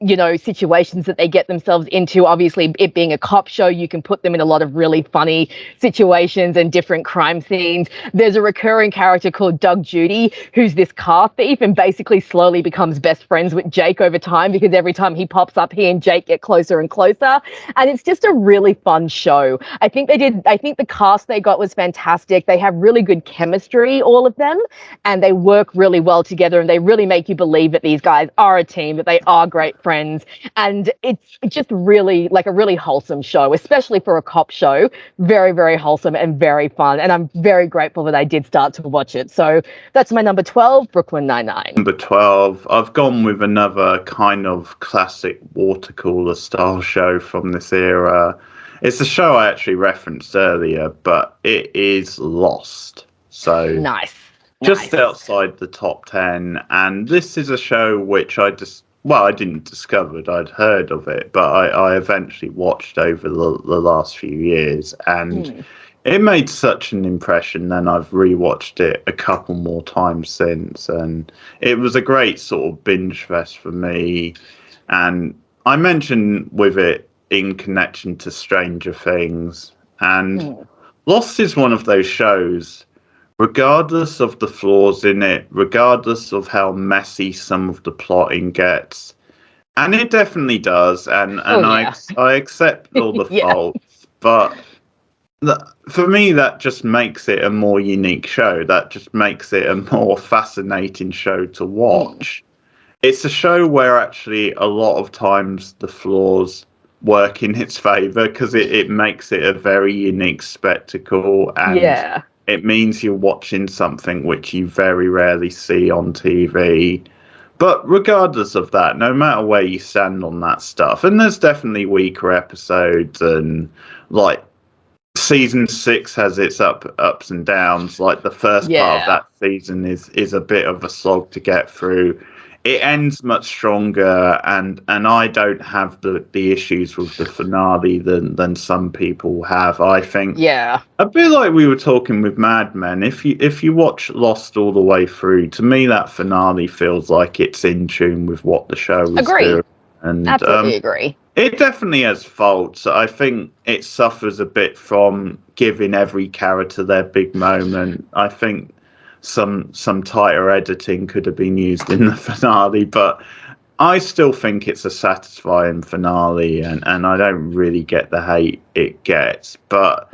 you know, situations that they get themselves into. Obviously, it being a cop show, you can put them in a lot of really funny situations and different crime scenes. There's a recurring character called Doug Judy, who's this car thief and basically slowly becomes best friends with Jake over time because every time he pops up, he and Jake get closer and closer. And it's just a really fun show. I think the cast they got was fantastic. They have really good chemistry, all of them, and they work really well together. And they really make you believe that these guys are a team, that they are great friends. And it's just really like a really wholesome show, especially for a cop show. Very, very wholesome and very fun. And I'm very grateful that I did start to watch it. So that's my number 12, Brooklyn Nine-Nine. Number 12, I've gone with another kind of classic water cooler style show from this era. It's a show I actually referenced earlier, but it is Lost. So nice. Just outside the top 10, and this is a show which I didn't discover it, I'd heard of it, but I eventually watched over the last few years, and it made such an impression. Then I've rewatched it a couple more times since, and it was a great sort of binge fest for me. And I mentioned with it in connection to Stranger Things, and Lost is one of those shows, regardless of the flaws in it, regardless of how messy some of the plotting gets, and it definitely does, and I accept all the faults, but for me that just makes it a more unique show. That just makes it a more fascinating show to watch. It's a show where actually a lot of times the flaws work in its favour because it makes it a very unique spectacle, and it means you're watching something which you very rarely see on TV. But regardless of that, no matter where you stand on that stuff, and there's definitely weaker episodes, and like season 6 has its ups and downs. Like the first part of that season is a bit of a slog to get through. It ends much stronger, and I don't have the issues with the finale than some people have. I think a bit like we were talking with Mad Men. If you watch Lost all the way through, to me that finale feels like it's in tune with what the show was doing. And absolutely agree. It definitely has faults. I think it suffers a bit from giving every character their big moment. I think some tighter editing could have been used in the finale, but I still think it's a satisfying finale, and I don't really get the hate it gets. But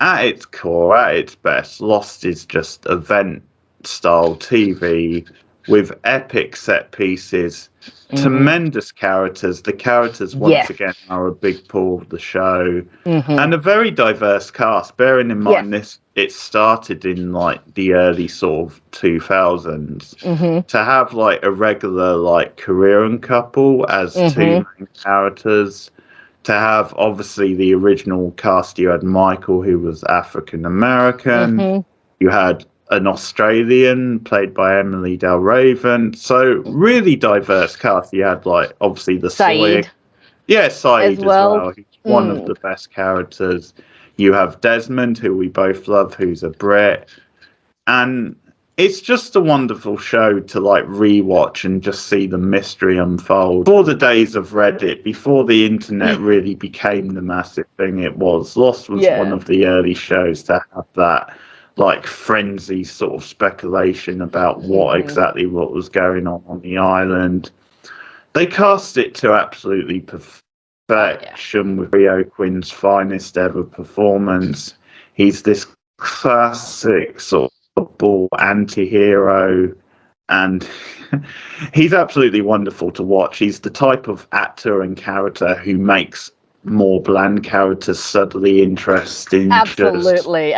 at its core, at its best, Lost is just event-style TV with epic set pieces, tremendous characters. The characters, once again, are a big pull of the show, and a very diverse cast. Bearing in mind it started in like the early sort of 2000s. To have like a regular like Korean couple as two main characters. To have obviously the original cast, you had Michael, who was African American. You had an Australian played by Emily Delraven. So really diverse cast. You had like obviously the Saeed. Saeed as well. He's one of the best characters. You have Desmond, who we both love, who's a Brit. And it's just a wonderful show to like rewatch and just see the mystery unfold. Before the days of Reddit, before the internet really became the massive thing it was, Lost was one of the early shows to have that like frenzy sort of speculation about what was going on the island. They cast it to absolutely perfection with Rio Quinn's finest ever performance. He's this classic sort of ball anti-hero, and he's absolutely wonderful to watch. He's the type of actor and character who makes more bland characters subtly interesting. Absolutely.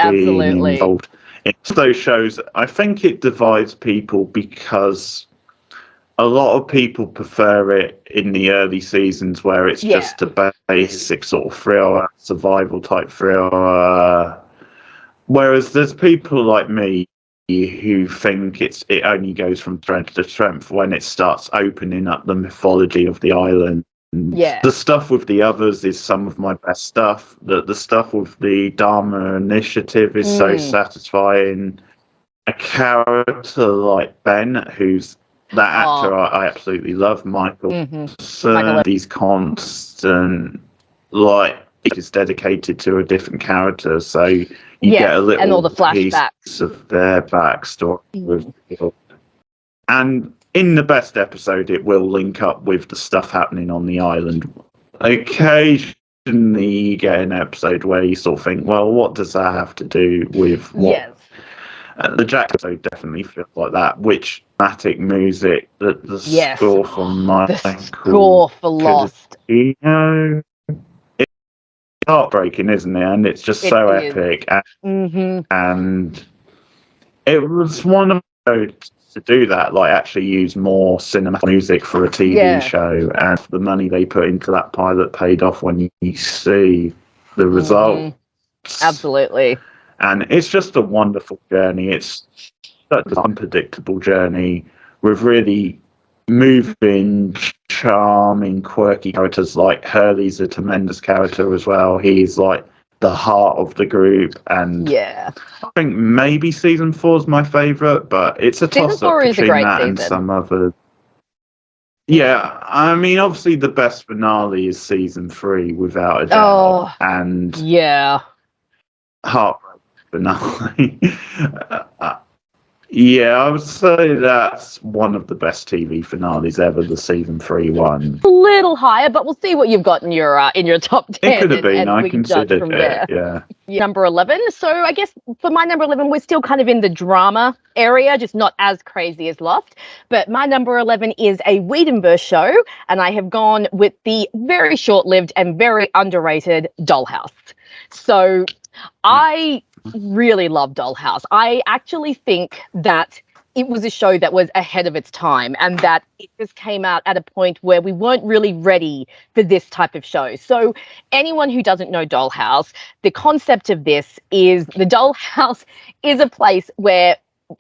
It's those shows. I think it divides people because a lot of people prefer it in the early seasons where it's just a basic sort of thriller, survival type thriller. Whereas there's people like me who think it only goes from strength to strength when it starts opening up the mythology of the island. The stuff with the others is some of my best stuff. The stuff with the Dharma Initiative is so satisfying. A character like Ben, who's that actor I absolutely love, Michael. He's constant, like he's dedicated to a different character, so you get a little and all the flashbacks piece of their backstory with people. And in the best episode, it will link up with the stuff happening on the island. Occasionally, you get an episode where you sort of think, well, what does that have to do with what? The Jack episode definitely feels like that. Which dramatic music, the score from Michael. The score for Lost. You know, it's heartbreaking, isn't it? And it's just so epic. And it was one of those to do that, like actually use more cinematic music for a TV show, and the money they put into that pilot paid off when you see the result. Absolutely. And it's just a wonderful journey. It's such an unpredictable journey with really moving, charming, quirky characters. Like Hurley's a tremendous character as well. He's like the heart of the group, and I think maybe season 4 is my favourite, but it's a toss-up between that and some other. Yeah, I mean, obviously the best finale is season 3, without a doubt, and heartbreak finale. I would say that's one of the best TV finales ever, the season 3 one. A little higher, but we'll see what you've got in your top 10. It could have been. I considered it. Number 11. So I guess for my number 11, we're still kind of in the drama area, just not as crazy as Lost. But my number 11 is a Whedonverse show, and I have gone with the very short-lived and very underrated Dollhouse. So I really love Dollhouse. I actually think that it was a show that was ahead of its time, and that it just came out at a point where we weren't really ready for this type of show. So anyone who doesn't know Dollhouse, the concept of this is the Dollhouse is a place where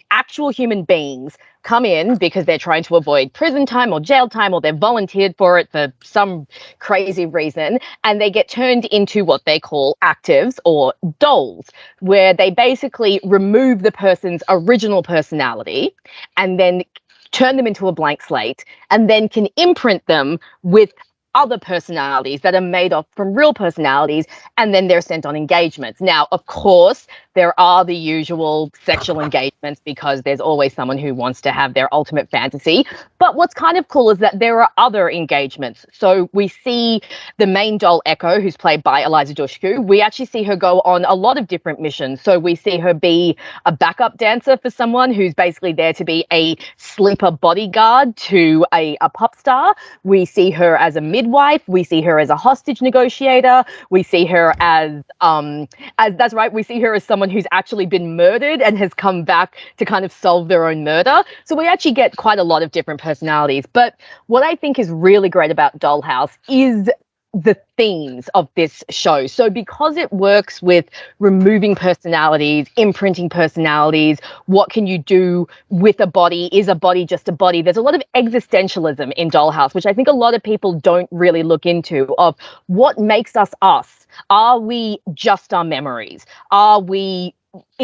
actual human beings come in because they're trying to avoid prison time or jail time, or they're volunteered for it for some crazy reason, and they get turned into what they call actives or dolls, where they basically remove the person's original personality and then turn them into a blank slate, and then can imprint them with other personalities that are made up from real personalities, and then they're sent on engagements. Now, of course, there are the usual sexual engagements because there's always someone who wants to have their ultimate fantasy. But what's kind of cool is that there are other engagements. So we see the main doll, Echo, who's played by Eliza Dushku. We actually see her go on a lot of different missions. So we see her be a backup dancer for someone who's basically there to be a sleeper bodyguard to a pop star. We see her as a midwife. We see her as a hostage negotiator. We see her as that's right, we see her as someone who's actually been murdered and has come back to kind of solve their own murder. So we actually get quite a lot of different personalities. But what I think is really great about Dollhouse is the themes of this show. So because it works with removing personalities, imprinting personalities, what can you do with a body? Is a body just a body? There's a lot of existentialism in Dollhouse, which I think a lot of people don't really look into, of what makes us us. Are we just our memories?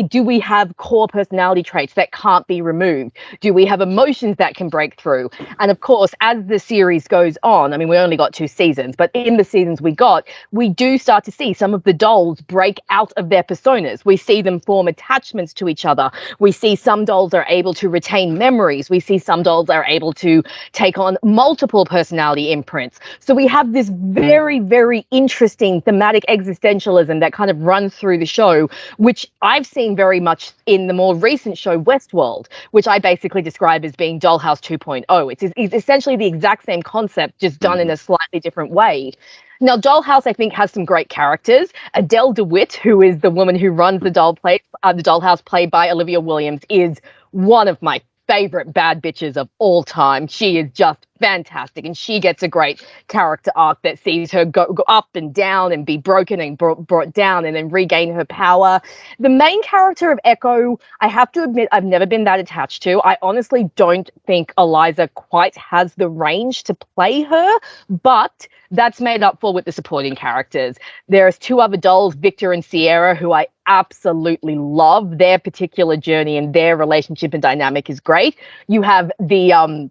Do we have core personality traits that can't be removed? Do we have emotions that can break through? And of course, as the series goes on, I mean, we only got 2 seasons, but in the seasons we got, we do start to see some of the dolls break out of their personas. We see them form attachments to each other. We see some dolls are able to retain memories. We see some dolls are able to take on multiple personality imprints. So we have this very, very interesting thematic existentialism that kind of runs through the show, which I've seen very much in the more recent show Westworld, which I basically describe as being Dollhouse 2.0. It's essentially the exact same concept, just done in a slightly different way. Now, Dollhouse, I think, has some great characters. Adele DeWitt, who is the woman who runs the Dollhouse, played by Olivia Williams, is one of my favorite bad bitches of all time. She is just fantastic, and she gets a great character arc that sees her go up and down and be broken and brought down and then regain her power. The main character of Echo, I have to admit, I've never been that attached to. I honestly don't think Eliza quite has the range to play her, but that's made up for with the supporting characters. There's 2 other dolls, Victor and Sierra, who I absolutely love. Their particular journey and their relationship and dynamic is great. You have the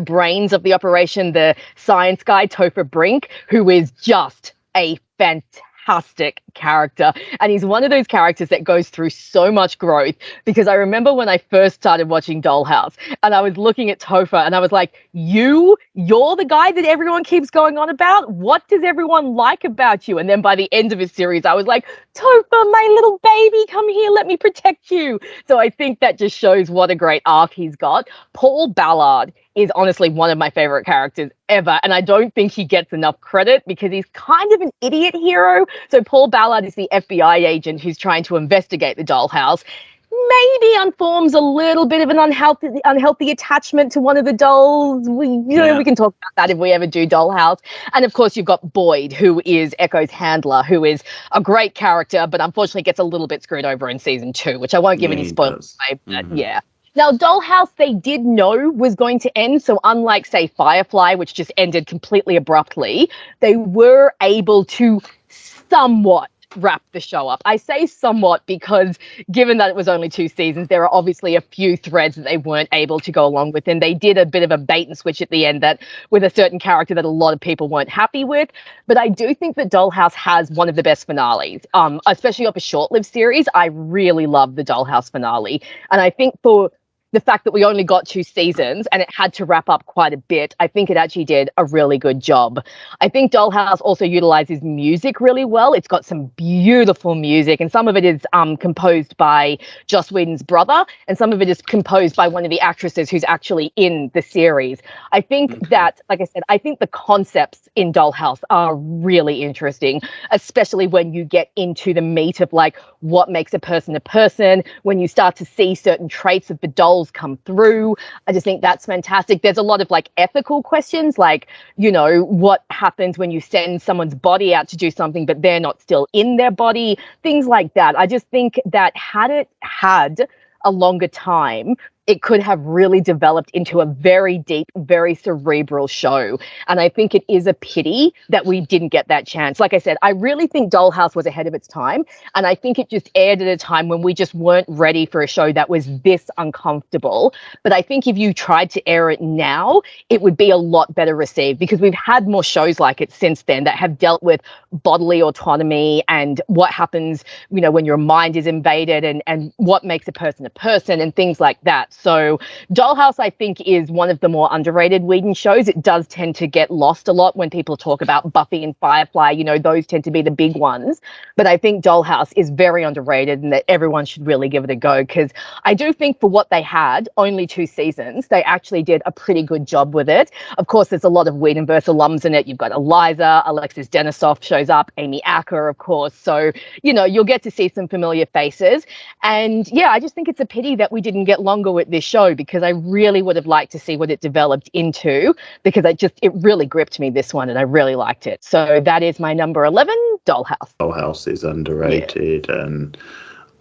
brains of the operation, the science guy, Topher Brink, who is just a fantastic character. And he's one of those characters that goes through so much growth, because I remember when I first started watching Dollhouse and I was looking at Topher and I was like, you're the guy that everyone keeps going on about? What does everyone like about you? And then by the end of his series, I was like, Topher, my little baby, come here, let me protect you. So I think that just shows what a great arc he's got. Paul Ballard is honestly one of my favorite characters ever, and I don't think he gets enough credit because he's kind of an idiot hero. So Paul Ballard is the FBI agent who's trying to investigate the Dollhouse. Maybe unforms a little bit of an unhealthy attachment to one of the dolls. We can talk about that if we ever do Dollhouse. And of course, you've got Boyd, who is Echo's handler, who is a great character, but unfortunately gets a little bit screwed over in season 2, which I won't give any spoilers away. But yeah. Now, Dollhouse, they did know was going to end. So unlike, say, Firefly, which just ended completely abruptly, they were able to somewhat wrap the show up. I say somewhat because given that it was only 2 seasons, there are obviously a few threads that they weren't able to go along with. And they did a bit of a bait and switch at the end that with a certain character that a lot of people weren't happy with. But I do think that Dollhouse has one of the best finales, especially of a short-lived series. I really love the Dollhouse finale. And I think for the fact that we only got 2 seasons and it had to wrap up quite a bit, I think it actually did a really good job. I think Dollhouse also utilizes music really well. It's got some beautiful music, and some of it is composed by Joss Whedon's brother, and some of it is composed by one of the actresses who's actually in the series. I think that, like I said, I think the concepts in Dollhouse are really interesting, especially when you get into the meat of like what makes a person, when you start to see certain traits of the dolls souls come through. I just think that's fantastic. There's a lot of like ethical questions, like, you know, what happens when you send someone's body out to do something, but they're not still in their body, things like that. I just think that had it had a longer time, it could have really developed into a very deep, very cerebral show. And I think it is a pity that we didn't get that chance. Like I said, I really think Dollhouse was ahead of its time. And I think it just aired at a time when we just weren't ready for a show that was this uncomfortable. But I think if you tried to air it now, it would be a lot better received, because we've had more shows like it since then that have dealt with bodily autonomy and what happens, you know, when your mind is invaded, and what makes a person and things like that. So Dollhouse, I think, is one of the more underrated Whedon shows. It does tend to get lost a lot when people talk about Buffy and Firefly. You know, those tend to be the big ones. But I think Dollhouse is very underrated and that everyone should really give it a go, because I do think for what they had, only 2 seasons, they actually did a pretty good job with it. Of course, there's a lot of Whedonverse alums in it. You've got Eliza, Alexis Denisof shows up, Amy Acker, of course. So, you know, you'll get to see some familiar faces. And yeah, I just think it's a pity that we didn't get longer with this show, because I really would have liked to see what it developed into, because it really gripped me, this one, and I really liked it. So that is my number 11, Dollhouse. Dollhouse is underrated, yeah. And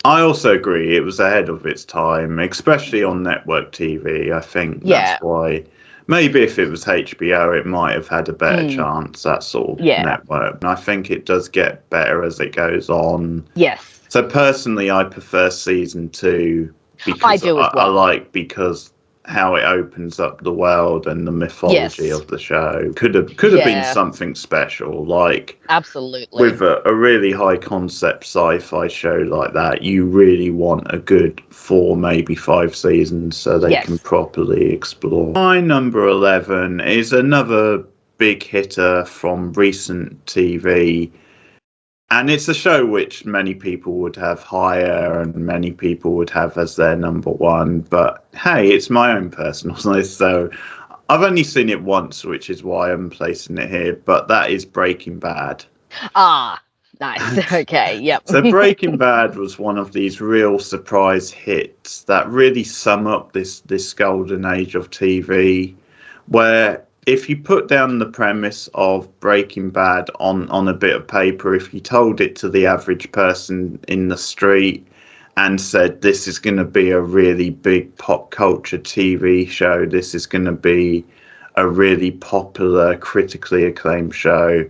I also agree it was ahead of its time, especially on network TV. I think that's why. Maybe if it was HBO, it might have had a better chance, that sort of network. And I think it does get better as it goes on. Yes. So personally, I prefer season 2 because I do as well. I like because how it opens up the world and the mythology of the show could have been something special. Like, absolutely, with a really high concept sci-fi show like that, you really want a good 4, maybe 5 seasons so they can properly explore. My number 11 is another big hitter from recent TV. And it's a show which many people would have higher and many people would have as their number 1. But hey, it's my own personal list, so I've only seen it once, which is why I'm placing it here. But that is Breaking Bad. Ah, nice. Okay, yep. So Breaking Bad was one of these real surprise hits that really sum up this golden age of TV, where if you put down the premise of Breaking Bad on a bit of paper, if you told it to the average person in the street and said, this is going to be a really big pop culture TV show, this is going to be a really popular, critically acclaimed show,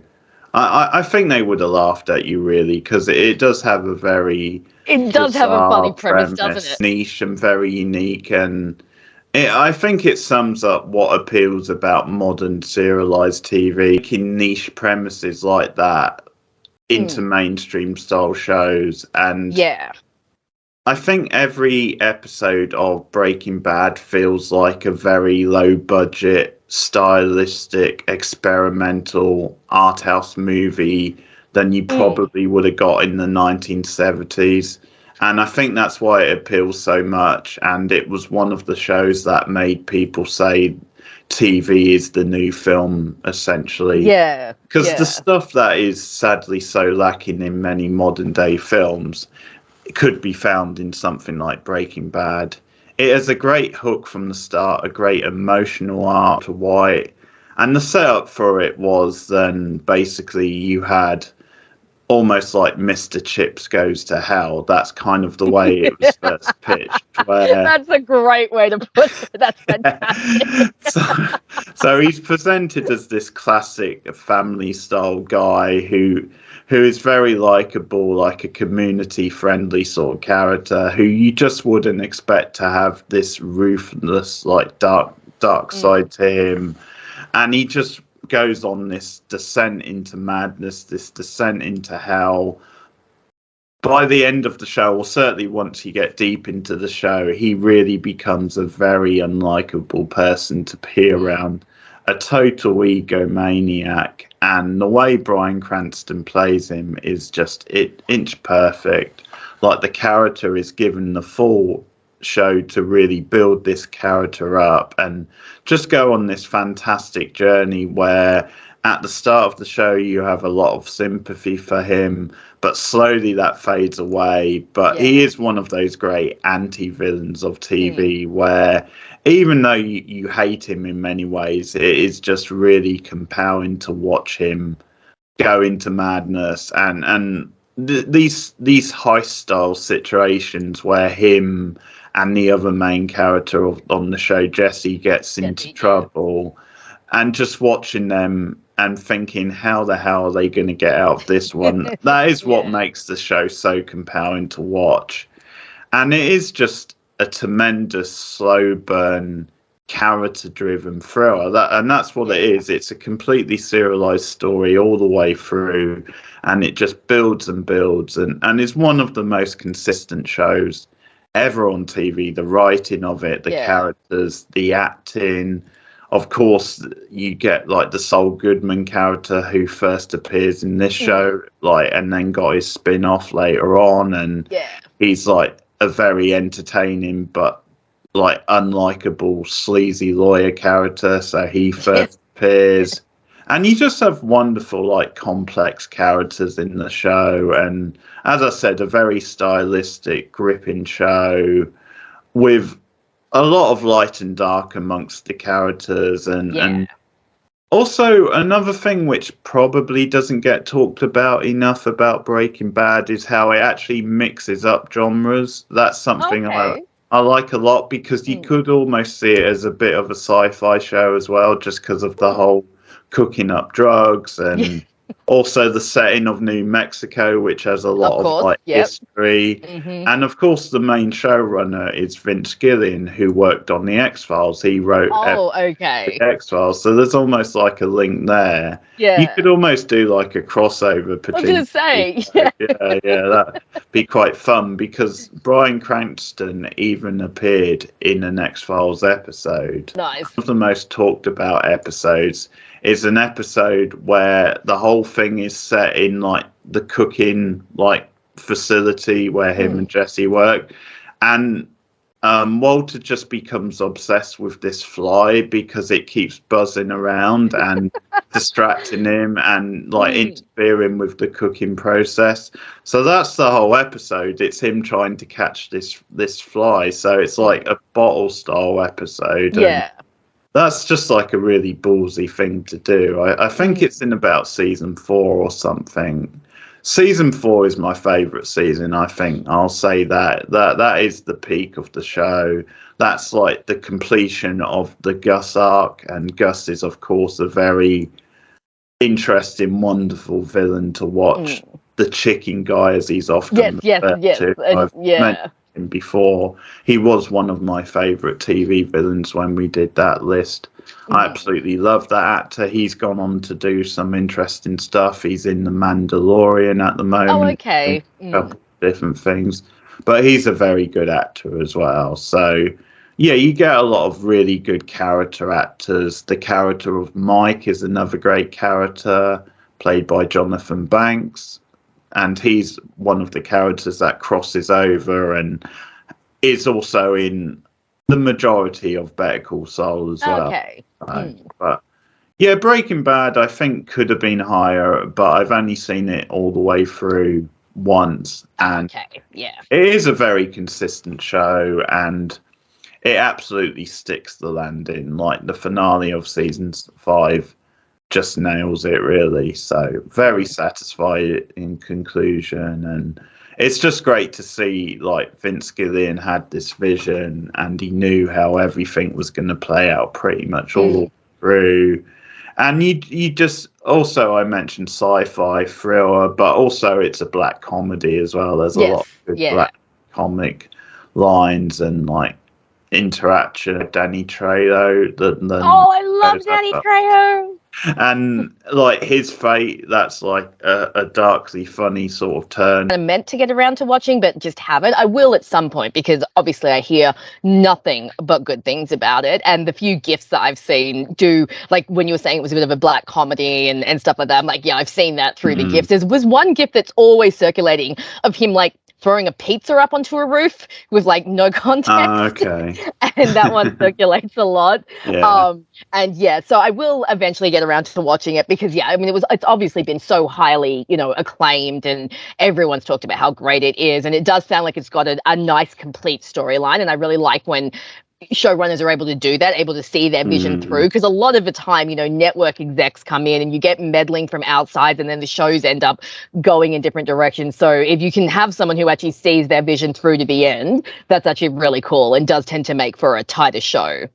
I think they would have laughed at you, really, because it does have a very... It does have a funny premise, doesn't it? Niche and very unique, and... I think it sums up what appeals about modern serialized TV, making niche premises like that into mainstream style shows. And I think every episode of Breaking Bad feels like a very low budget, stylistic, experimental art house movie than you probably would have got in the 1970s. And I think that's why it appeals so much. And it was one of the shows that made people say TV is the new film, essentially. Yeah. Because the stuff that is sadly so lacking in many modern day films could be found in something like Breaking Bad. It has a great hook from the start, a great emotional arc to White. And the setup for it was then basically you had... almost like Mr. Chips Goes to Hell. That's kind of the way it was first pitched. Where... That's a great way to put it. That's fantastic. so he's presented as this classic family-style guy who is very likable, like a community-friendly sort of character, who you just wouldn't expect to have this ruthless, like dark side to him. And he just goes on this descent into madness, this descent into hell. By the end of the show, or certainly once you get deep into the show, he really becomes a very unlikable person to be around, a total egomaniac. And the way Bryan Cranston plays him is just inch perfect. Like, the character is given the full show to really build this character up and just go on this fantastic journey where at the start of the show you have a lot of sympathy for him, but slowly that fades away. But he is one of those great anti-villains of TV where even though you hate him in many ways, it is just really compelling to watch him go into madness and these heist style situations where him and the other main character on the show, Jesse, gets into trouble, and just watching them and thinking, how the hell are they going to get out of this one? That is what makes the show so compelling to watch. And it is just a tremendous slow burn, character-driven thriller. And that's what it is. It's a completely serialized story all the way through, and it just builds and builds, and is one of the most consistent shows ever on TV. The writing of it, the characters, the acting. Of course, you get like the Saul Goodman character who first appears in this show, like, and then got his spin-off later on, and he's like a very entertaining but like unlikable sleazy lawyer character. So he first appears, and you just have wonderful like complex characters in the show, and as I said, a very stylistic, gripping show with a lot of light and dark amongst the characters, and also another thing which probably doesn't get talked about enough about Breaking Bad is how it actually mixes up genres. That's something I like a lot, because you could almost see it as a bit of a sci-fi show as well, just because of the whole cooking up drugs and also the setting of New Mexico, which has a lot of like history. And of course, the main showrunner is Vince Gilligan, who worked on the X-Files. He wrote the X-Files, so there's almost like a link there. You could almost do like a crossover. I was going to say, that'd be quite fun, because Bryan Cranston even appeared in an X-Files episode. Nice. One of the most talked about episodes is an episode where the whole thing is set in like the cooking like facility where him and Jesse work, and Walter just becomes obsessed with this fly because it keeps buzzing around and distracting him and like interfering with the cooking process. So that's the whole episode. It's him trying to catch this fly. So it's like a bottle style episode. Yeah. That's just like a really ballsy thing to do. I think it's in about season 4 or something. Season 4 is my favourite season, I think. I'll say that is the peak of the show. That's like the completion of the Gus arc, and Gus is, of course, a very interesting, wonderful villain to watch. The chicken guy, as he's often referred to. I've mentioned him before. He was one of my favourite TV villains when we did that list. I absolutely love that actor. He's gone on to do some interesting stuff. He's in The Mandalorian at the moment. Oh, okay. A couple of different things. But he's a very good actor as well. So, yeah, you get a lot of really good character actors. The character of Mike is another great character, played by Jonathan Banks. And he's one of the characters that crosses over and is also in the majority of Better Call Saul as well. Okay. But yeah, Breaking Bad I think could have been higher, but I've only seen it all the way through once, and it is a very consistent show, and it absolutely sticks the landing. Like the finale of season 5 just nails it, really. So very satisfied in conclusion, and it's just great to see like Vince Gilligan had this vision and he knew how everything was going to play out pretty much all through. And you just also, I mentioned sci-fi thriller, but also it's a black comedy as well. There's a lot of good black comic lines and like interaction of Danny Trejo. I love Danny Trejo. And like his fate, that's like a darkly funny sort of turn. I meant to get around to watching, but just haven't. I will at some point, because obviously I hear nothing but good things about it. And the few GIFs that I've seen do, like when you were saying it was a bit of a black comedy and stuff like that, I'm like, yeah, I've seen that through the GIFs. There was one GIF that's always circulating of him like throwing a pizza up onto a roof with like no context. Okay. And that one circulates a lot. Yeah. And yeah, so I will eventually get around to watching it because yeah, I mean it's obviously been so highly, acclaimed, and everyone's talked about how great it is. And it does sound like it's got a nice complete storyline. And I really like when showrunners are able to do that, able to see their vision through, because a lot of the time, network execs come in and you get meddling from outside, and then the shows end up going in different directions. So if you can have someone who actually sees their vision through to the end, that's actually really cool and does tend to make for a tighter show.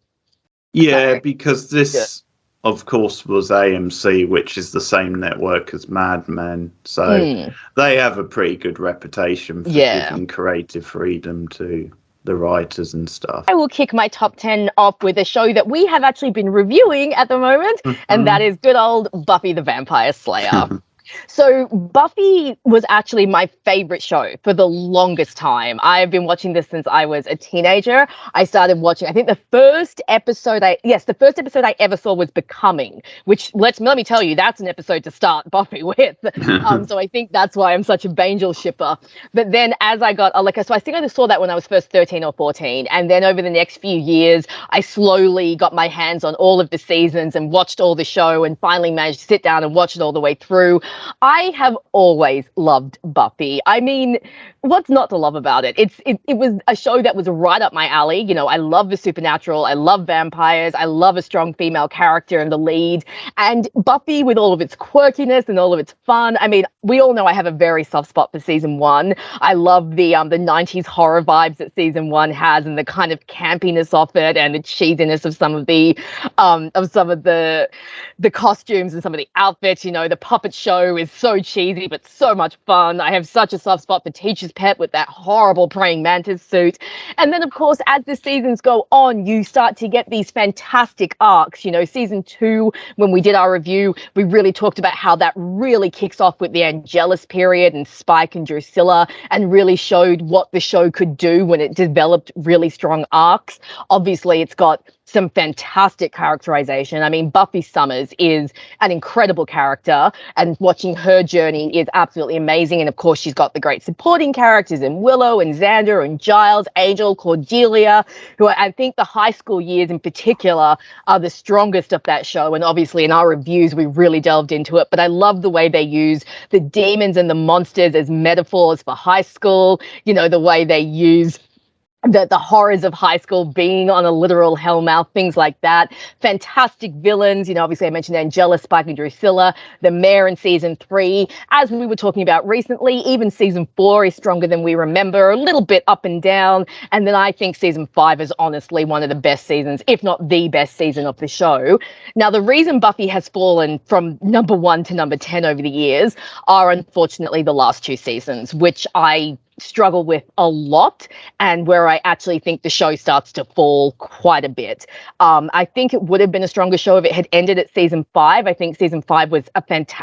Yeah, because this, of course, was AMC, which is the same network as Mad Men. So they have a pretty good reputation for giving creative freedom to the writers and stuff. I will kick my top 10 off with a show that we have actually been reviewing at the moment, and that is good old Buffy the Vampire Slayer. So Buffy was actually my favorite show for the longest time. I've been watching this since I was a teenager. I started watching, I think the first episode I ever saw was Becoming, which let me tell you, that's an episode to start Buffy with. So I think that's why I'm such a Bangel shipper. But then as I got, so I think I just saw that when I was first 13 or 14. And then over the next few years, I slowly got my hands on all of the seasons and watched all the show and finally managed to sit down and watch it all the way through. I have always loved Buffy. I mean, what's not to love about it? It was a show that was right up my alley. I love the supernatural. I love vampires. I love a strong female character in the lead. And Buffy, with all of its quirkiness and all of its fun. I mean, we all know I have a very soft spot for season 1. I love the 90s horror vibes that season 1 has, and the kind of campiness of it, and the cheesiness of some of the costumes and some of the outfits. The puppet show is so cheesy but so much fun. I have such a soft spot for Teacher's Pet with that horrible praying mantis suit. And then of course, as the seasons go on, you start to get these fantastic arcs. Season 2, when we did our review, we really talked about how that really kicks off with the Angelus period and Spike and Drusilla, and really showed what the show could do when it developed really strong arcs. Obviously, it's got some fantastic characterization. I mean, Buffy Summers is an incredible character, and watching her journey is absolutely amazing. And of course, she's got the great supporting characters in Willow and Xander and Giles, Angel, Cordelia, who I think the high school years in particular are the strongest of that show. And obviously in our reviews, we really delved into it, but I love the way they use the demons and the monsters as metaphors for high school, the way they use the horrors of high school, being on a literal hellmouth, things like that. Fantastic villains. Obviously I mentioned Angela, Spike and Drusilla, the mayor in season 3. As we were talking about recently, even season 4 is stronger than we remember, a little bit up and down. And then I think season 5 is honestly one of the best seasons, if not the best season of the show. Now, the reason Buffy has fallen from number 1 to number 10 over the years are unfortunately the last 2 seasons, which I struggle with a lot, and where I actually think the show starts to fall quite a bit. I think it would have been a stronger show if it had ended at season 5. I think season 5 was I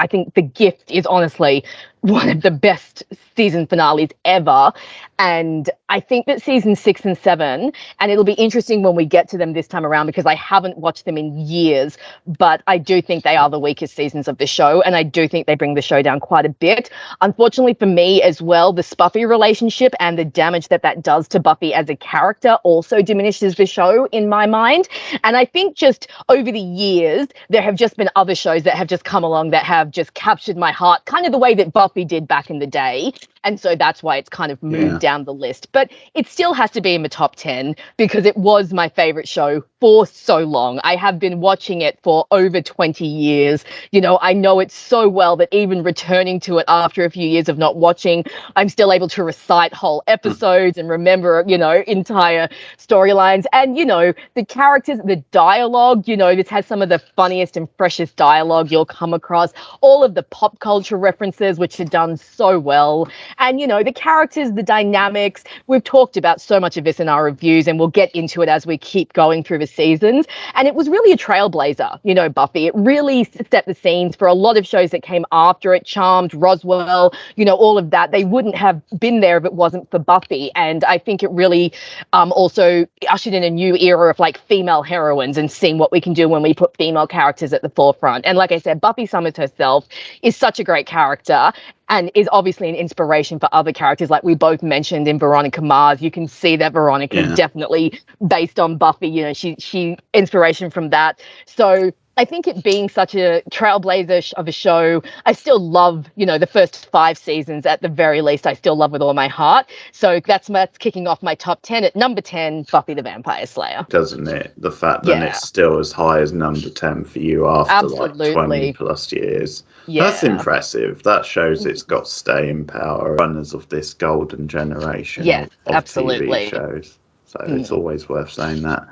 think The Gift is honestly one of the best season finales ever. And I think that season 6 and 7, and it'll be interesting when we get to them this time around because I haven't watched them in years, but I do think they are the weakest seasons of the show, and I do think they bring the show down quite a bit. Unfortunately for me as well, the Spuffy relationship and the damage that does to Buffy as a character also diminishes the show in my mind. And I think just over the years, there have just been other shows that have just come along that have just captured my heart, kind of the way that Buffy did back in the day. And so that's why it's kind of moved down the list. But it still has to be in the top 10 because it was my favorite show for so long. I have been watching it for over 20 years. I know it so well that even returning to it after a few years of not watching, I'm still able to recite whole episodes and remember, entire storylines. And, the characters, the dialogue, this has some of the funniest and freshest dialogue you'll come across. All of the pop culture references, which are done so well. And, the characters, the dynamics, we've talked about so much of this in our reviews, and we'll get into it as we keep going through the seasons. And it was really a trailblazer, Buffy. It really set the scenes for a lot of shows that came after it, Charmed, Roswell, all of that. They wouldn't have been there if it wasn't for Buffy. And I think it really also ushered in a new era of female heroines and seeing what we can do when we put female characters at the forefront. And like I said, Buffy Summers herself is such a great character. and is obviously an inspiration for other characters, like we both mentioned in Veronica Mars. You can see that Veronica is definitely based on Buffy. You know, she inspiration from that. So I think it being such a trailblazer of a show, I still love, you know, the first 5 seasons at the very least. I still love with all my heart. So that's kicking off my top 10. At number 10, Buffy the Vampire Slayer. Doesn't it? The fact that it's still as high as number 10 for you after like 20 plus years. Yeah. That's impressive. That shows it's got staying power. Runners of this golden generation of TV shows. So it's always worth saying that.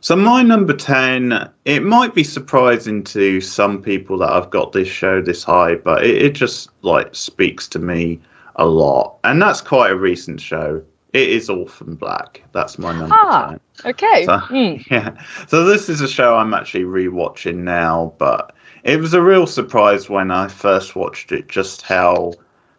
So my number 10, it might be surprising to some people that I've got this show this high, but it just like speaks to me a lot. And that's quite a recent show. It is Orphan Black. That's my number 10. Okay. So, yeah. So this is a show I'm actually rewatching now, but it was a real surprise when I first watched it, just how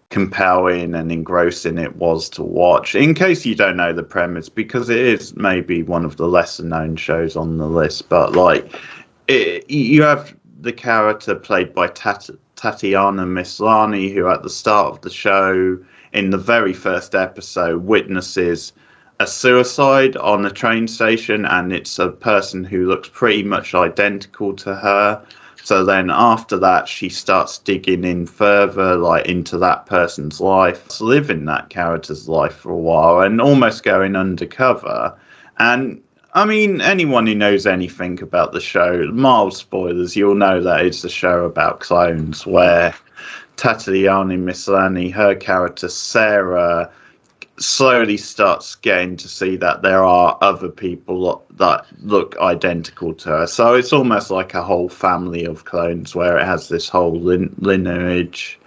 compelling and engrossing it was to watch. In case you don't know the premise, because it is maybe one of the lesser known shows on the list, but like you have the character played by Tatiana Maslany, who at the start of the show, in the very first episode, witnesses a suicide on a train station, and it's a person who looks pretty much identical to her. So then after that, she starts digging in further, like into that person's life, living that character's life for a while and almost going undercover. And I mean, anyone who knows anything about the show, mild spoilers, you'll know that it's a show about clones where Tatiana Maslany, her character Sarah, slowly starts getting to see that there are other people that look identical to her. So it's almost like a whole family of clones where it has this whole lineage.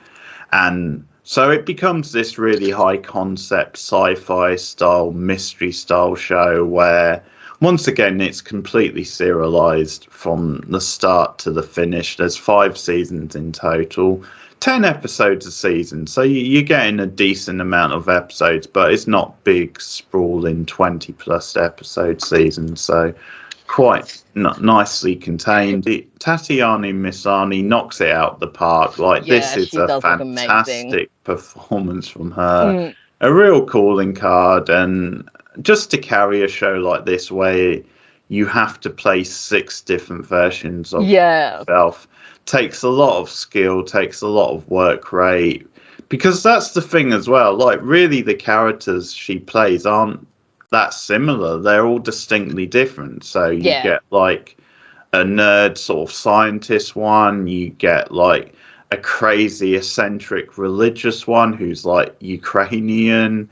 And so it becomes this really high concept sci-fi style, mystery style show where once again it's completely serialized from the start to the finish. There's 5 seasons in total. 10 episodes a season, so you're getting a decent amount of episodes, but it's not big, sprawling 20 plus episode seasons, so quite nicely contained. Tatiana Maslany knocks it out the park. Like, this is a fantastic performance from her. A real calling card, and just to carry a show like this where you have to play 6 different versions of yourself takes a lot of skill, takes a lot of work rate, because that's the thing as well. Like, really, the characters she plays aren't that similar. They're all distinctly different. So you get like a nerd sort of scientist one, you get like a crazy eccentric religious one who's like Ukrainian,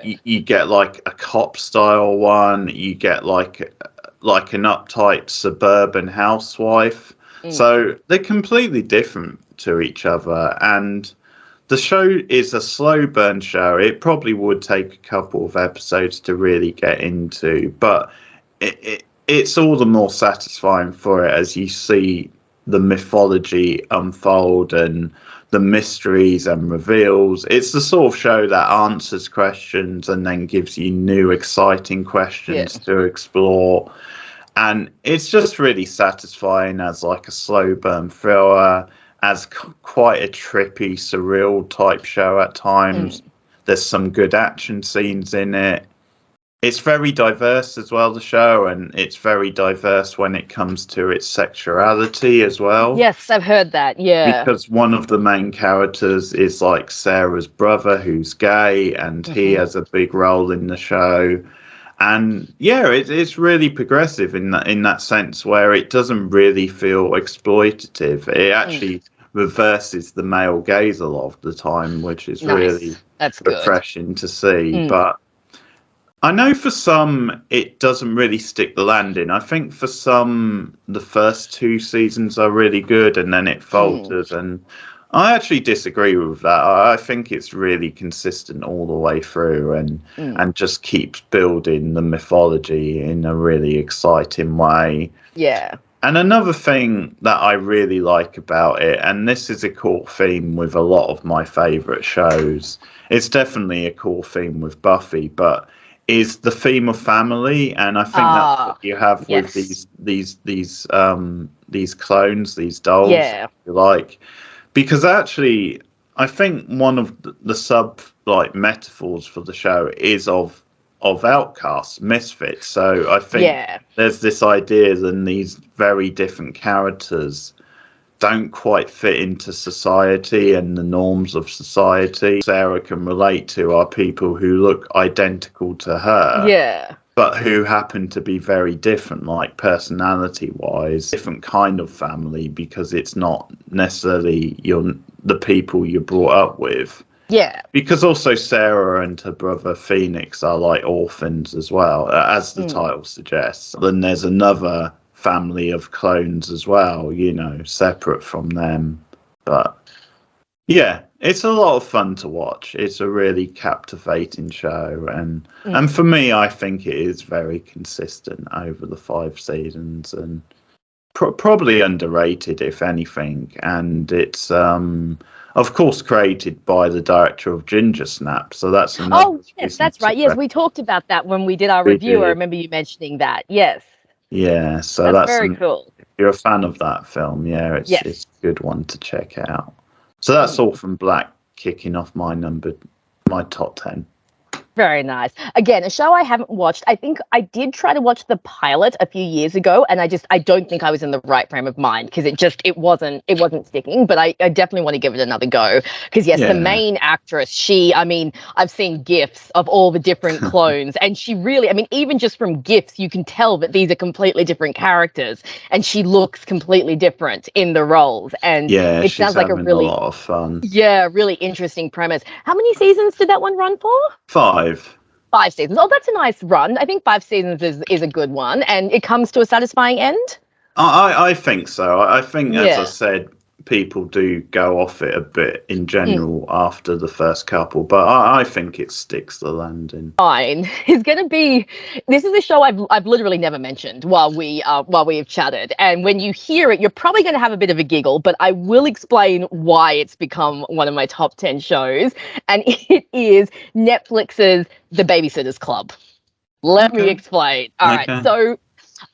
you get like a cop style one, you get like an uptight suburban housewife. So they're completely different to each other, and the show is a slow burn show. It probably would take a couple of episodes to really get into, but it's all the more satisfying for it as you see the mythology unfold and the mysteries and reveals. It's the sort of show that answers questions and then gives you new exciting questions to explore. And it's just really satisfying as like a slow burn thriller, as quite a trippy, surreal type show at times. There's some good action scenes in it. It's very diverse as well, the show, and it's very diverse when it comes to its sexuality as well. Yes, I've heard that, Because one of the main characters is like Sarah's brother, who's gay, and he has a big role in the show. And it's really progressive in that sense, where it doesn't really feel exploitative. It actually reverses the male gaze a lot of the time, which is really refreshing to see. But I know for some it doesn't really stick the landing. I think for some the first 2 seasons are really good, and then it falters. And I actually disagree with that. I think it's really consistent all the way through, and just keeps building the mythology in a really exciting way. Yeah. And another thing that I really like about it, and this is a core theme with a lot of my favourite shows, it's definitely a core theme with Buffy, but is the theme of family. And I think that's what you have with these clones, these dolls, if you like. Because actually, I think one of the sub like metaphors for the show is of outcasts, misfits. So I think there's this idea that these very different characters don't quite fit into society and the norms of society. Sarah can relate to are people who look identical to her, but who happen to be very different, like personality wise, different kind of family, because it's not necessarily the people you're brought up with. Because also Sarah and her brother Phoenix are like orphans as well, as the title suggests. Then there's another family of clones as well, you know, separate from them. But yeah, it's a lot of fun to watch. It's a really captivating show, and for me, I think it is very consistent over the 5 seasons, and probably underrated if anything. And it's of course created by the director of Ginger Snap, so that's another. Oh yes, that's right. Yes, we talked about that when we did our review. I remember you mentioning that. Yes. Yeah, so that's very cool. If you're a fan of that film, it's a good one to check out. So that's Orphan Black kicking off my top 10. Very nice. Again, a show I haven't watched. I think I did try to watch the pilot a few years ago, and I don't think I was in the right frame of mind because it wasn't sticking. But I definitely want to give it another go because the main actress, I've seen GIFs of all the different clones, and she really, even just from GIFs, you can tell that these are completely different characters, and she looks completely different in the roles. And it sounds like a lot of fun. Yeah, really interesting premise. How many seasons did that one run for? 5 seasons. Oh, that's a nice run. I think 5 seasons is a good one, and it comes to a satisfying end. I think so. I think, as I said, people do go off it a bit in general after the first couple, but I think it sticks the landing. Fine. This is a show I've literally never mentioned while we have chatted, and when you hear it, you're probably going to have a bit of a giggle, but I will explain why it's become one of my top 10 shows, and it is Netflix's The Babysitter's Club. Let me explain. All right, so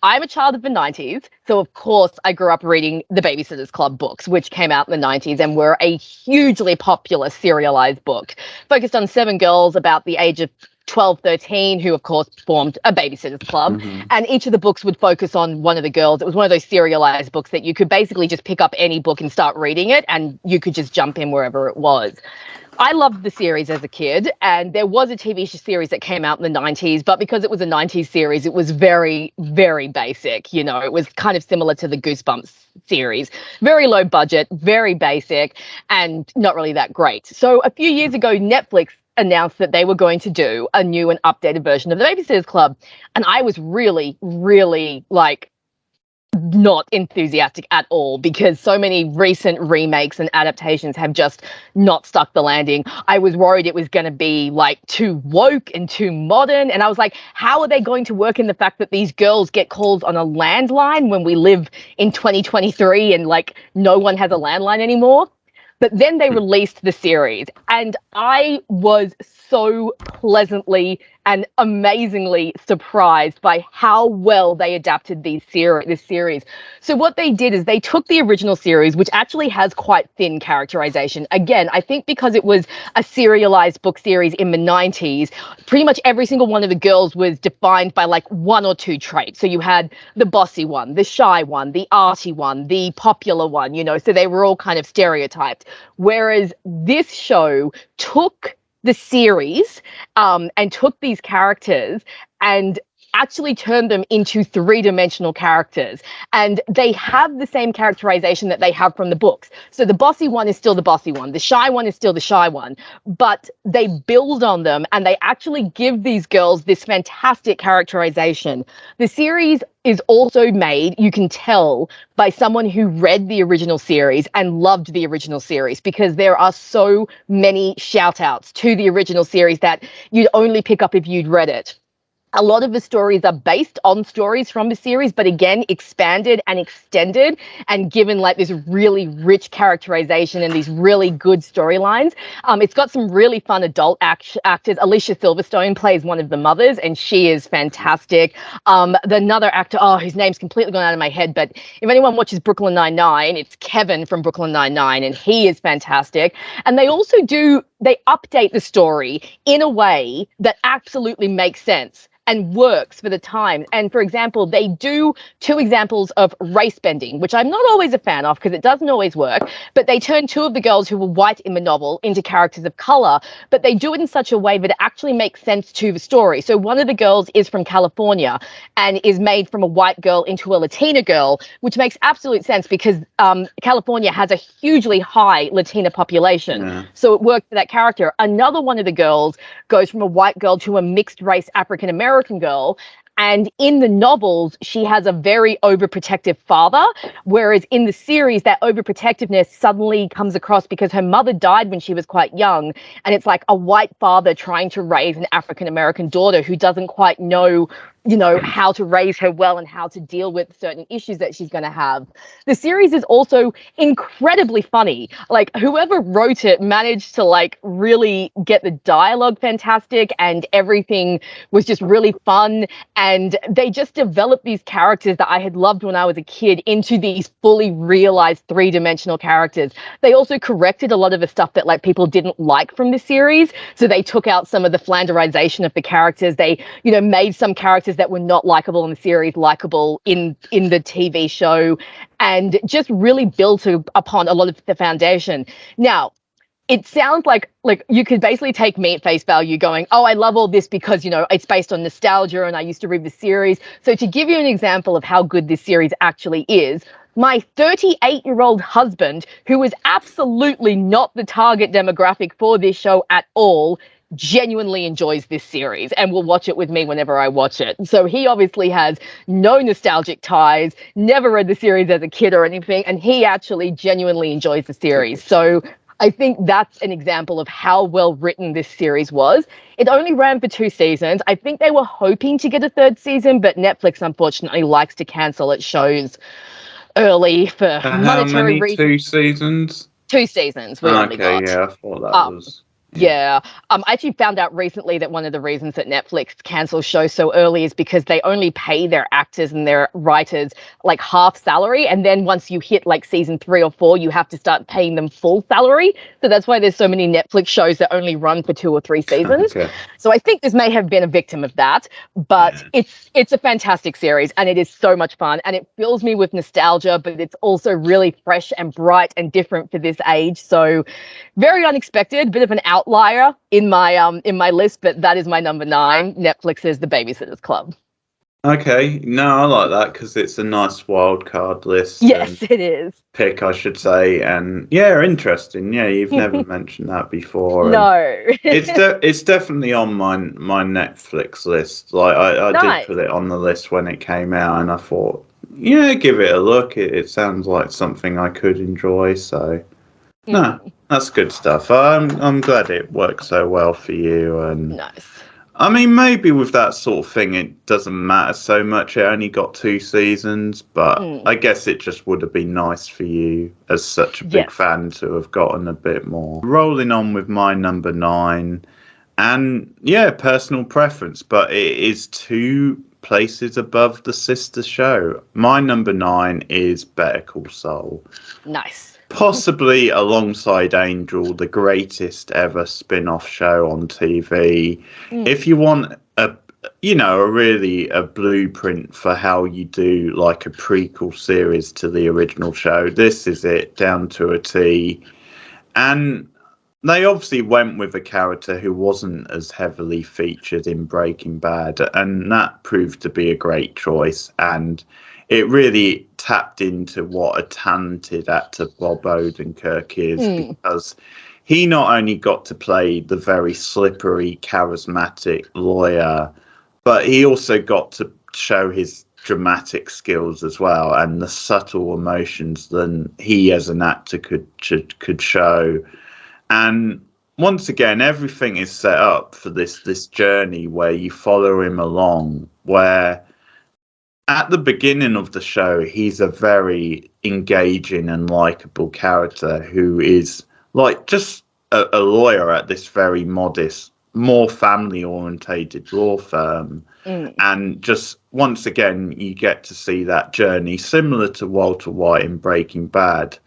I'm a child of the 90s, so of course I grew up reading the Babysitter's Club books, which came out in the 90s and were a hugely popular serialized book, focused on 7 girls about the age of 12, 13, who of course formed a Babysitter's Club. And each of the books would focus on one of the girls. It was one of those serialized books that you could basically just pick up any book and start reading it, and you could just jump in wherever it was. I loved the series as a kid, and there was a TV series that came out in the 90s, but because it was a 90s series, it was very, very basic. You know, it was kind of similar to the Goosebumps series. Very low budget, very basic, and not really that great. So a few years ago, Netflix announced that they were going to do a new and updated version of the Babysitter's Club. And I was really, really not enthusiastic at all because so many recent remakes and adaptations have just not stuck the landing. I was worried it was going to be too woke and too modern, and I was like, how are they going to work in the fact that these girls get calls on a landline when we live in 2023 and no one has a landline anymore? But then they released the series, and I was so pleasantly and amazingly surprised by how well they adapted this series. So what they did is they took the original series, which actually has quite thin characterization. Again, I think because it was a serialized book series in the 90s, pretty much every single one of the girls was defined by 1 or 2 traits. So you had the bossy one, the shy one, the arty one, the popular one, so they were all kind of stereotyped. Whereas this show took the series and took these characters and actually turned them into 3-dimensional characters, and they have the same characterization that they have from the books. So the bossy one is still the bossy one, the shy one is still the shy one, but they build on them and they actually give these girls this fantastic characterization. The series is also made, you can tell, by someone who read the original series and loved the original series, because there are so many shout outs to the original series that you'd only pick up if you'd read it. A lot of the stories are based on stories from the series, but again, expanded and extended and given like this really rich characterization and these really good storylines. It's got some really fun adult actors. Alicia Silverstone plays one of the mothers, and she is fantastic. Another actor, whose name's completely gone out of my head, but if anyone watches Brooklyn Nine-Nine, it's Kevin from Brooklyn Nine-Nine, and he is fantastic. And they update the story in a way that absolutely makes sense and works for the time. And for example, they do 2 examples of race bending, which I'm not always a fan of because it doesn't always work, but they turn 2 of the girls who were white in the novel into characters of color, but they do it in such a way that it actually makes sense to the story. So one of the girls is from California and is made from a white girl into a Latina girl, which makes absolute sense because California has a hugely high Latina population. Yeah. So it worked for that character. Another one of the girls goes from a white girl to a mixed race African-American girl. And in the novels, she has a very overprotective father, whereas in the series, that overprotectiveness suddenly comes across because her mother died when she was quite young. And it's like a white father trying to raise an African-American daughter who doesn't quite know how to raise her well and how to deal with certain issues that she's going to have. The series is also incredibly funny. Like, whoever wrote it managed to like really get the dialogue fantastic, and everything was just really fun. And they just developed these characters that I had loved when I was a kid into these fully realized 3-dimensional characters. They also corrected a lot of the stuff that like people didn't like from the series. So they took out some of the flanderization of the characters. They, made some characters that were not likable in the series likable in the TV show, and just really built upon a lot of the foundation. Now, it sounds like you could basically take me at face value going, I love all this because, it's based on nostalgia and I used to read the series. So to give you an example of how good this series actually is, my 38-year-old husband, who is absolutely not the target demographic for this show at all, genuinely enjoys this series and will watch it with me whenever I watch it. So he obviously has no nostalgic ties, never read the series as a kid or anything, and he actually genuinely enjoys the series. So I think that's an example of how well written this series was. It only ran for 2 seasons. I think they were hoping to get a 3rd season, but Netflix unfortunately likes to cancel its shows early for monetary reasons. 2 seasons? 2 seasons. We only got. Yeah, I thought that was. Yeah. I actually found out recently that one of the reasons that Netflix cancels shows so early is because they only pay their actors and their writers like half salary. And then once you hit like season 3 or 4, you have to start paying them full salary. So that's why there's so many Netflix shows that only run for 2 or 3 seasons. Okay. So I think this may have been a victim of that, but it's a fantastic series and it is so much fun and it fills me with nostalgia, but it's also really fresh and bright and different for this age. So very unexpected, bit of an outlier in my list, but that is my number 9. Netflix's The Babysitter's Club. Okay, no, I like that because it's a nice wild card list. Yes, it is. Pick, I should say, and yeah, interesting. Yeah, you've never mentioned that before. No, it's definitely on my Netflix list. Like I nice. did put it on the list when it came out, and I thought, yeah, give it a look. It sounds like something I could enjoy. So, no, that's good stuff. I'm glad it worked so well for you. And nice. I mean, maybe with that sort of thing, it doesn't matter so much. It only got 2 seasons, but I guess it just would have been nice for you as such a big fan to have gotten a bit more. Rolling on with my number 9, and yeah, personal preference, but it is 2 places above the sister show. My number 9 is Better Call Saul. Nice. Possibly alongside Angel, the greatest ever spin-off show on TV. If you want a blueprint for how you do like a prequel series to the original show, this is it down to a T. And they obviously went with a character who wasn't as heavily featured in Breaking Bad, and that proved to be a great choice. And it really tapped into what a talented actor Bob Odenkirk is, because he not only got to play the very slippery, charismatic lawyer, but he also got to show his dramatic skills as well, and the subtle emotions that he as an actor could show. And once again, everything is set up for this journey where you follow him along, where at the beginning of the show, he's a very engaging and likable character who is like just a lawyer at this very modest, more family orientated law firm. And just once again, you get to see that journey similar to Walter White in Breaking Bad,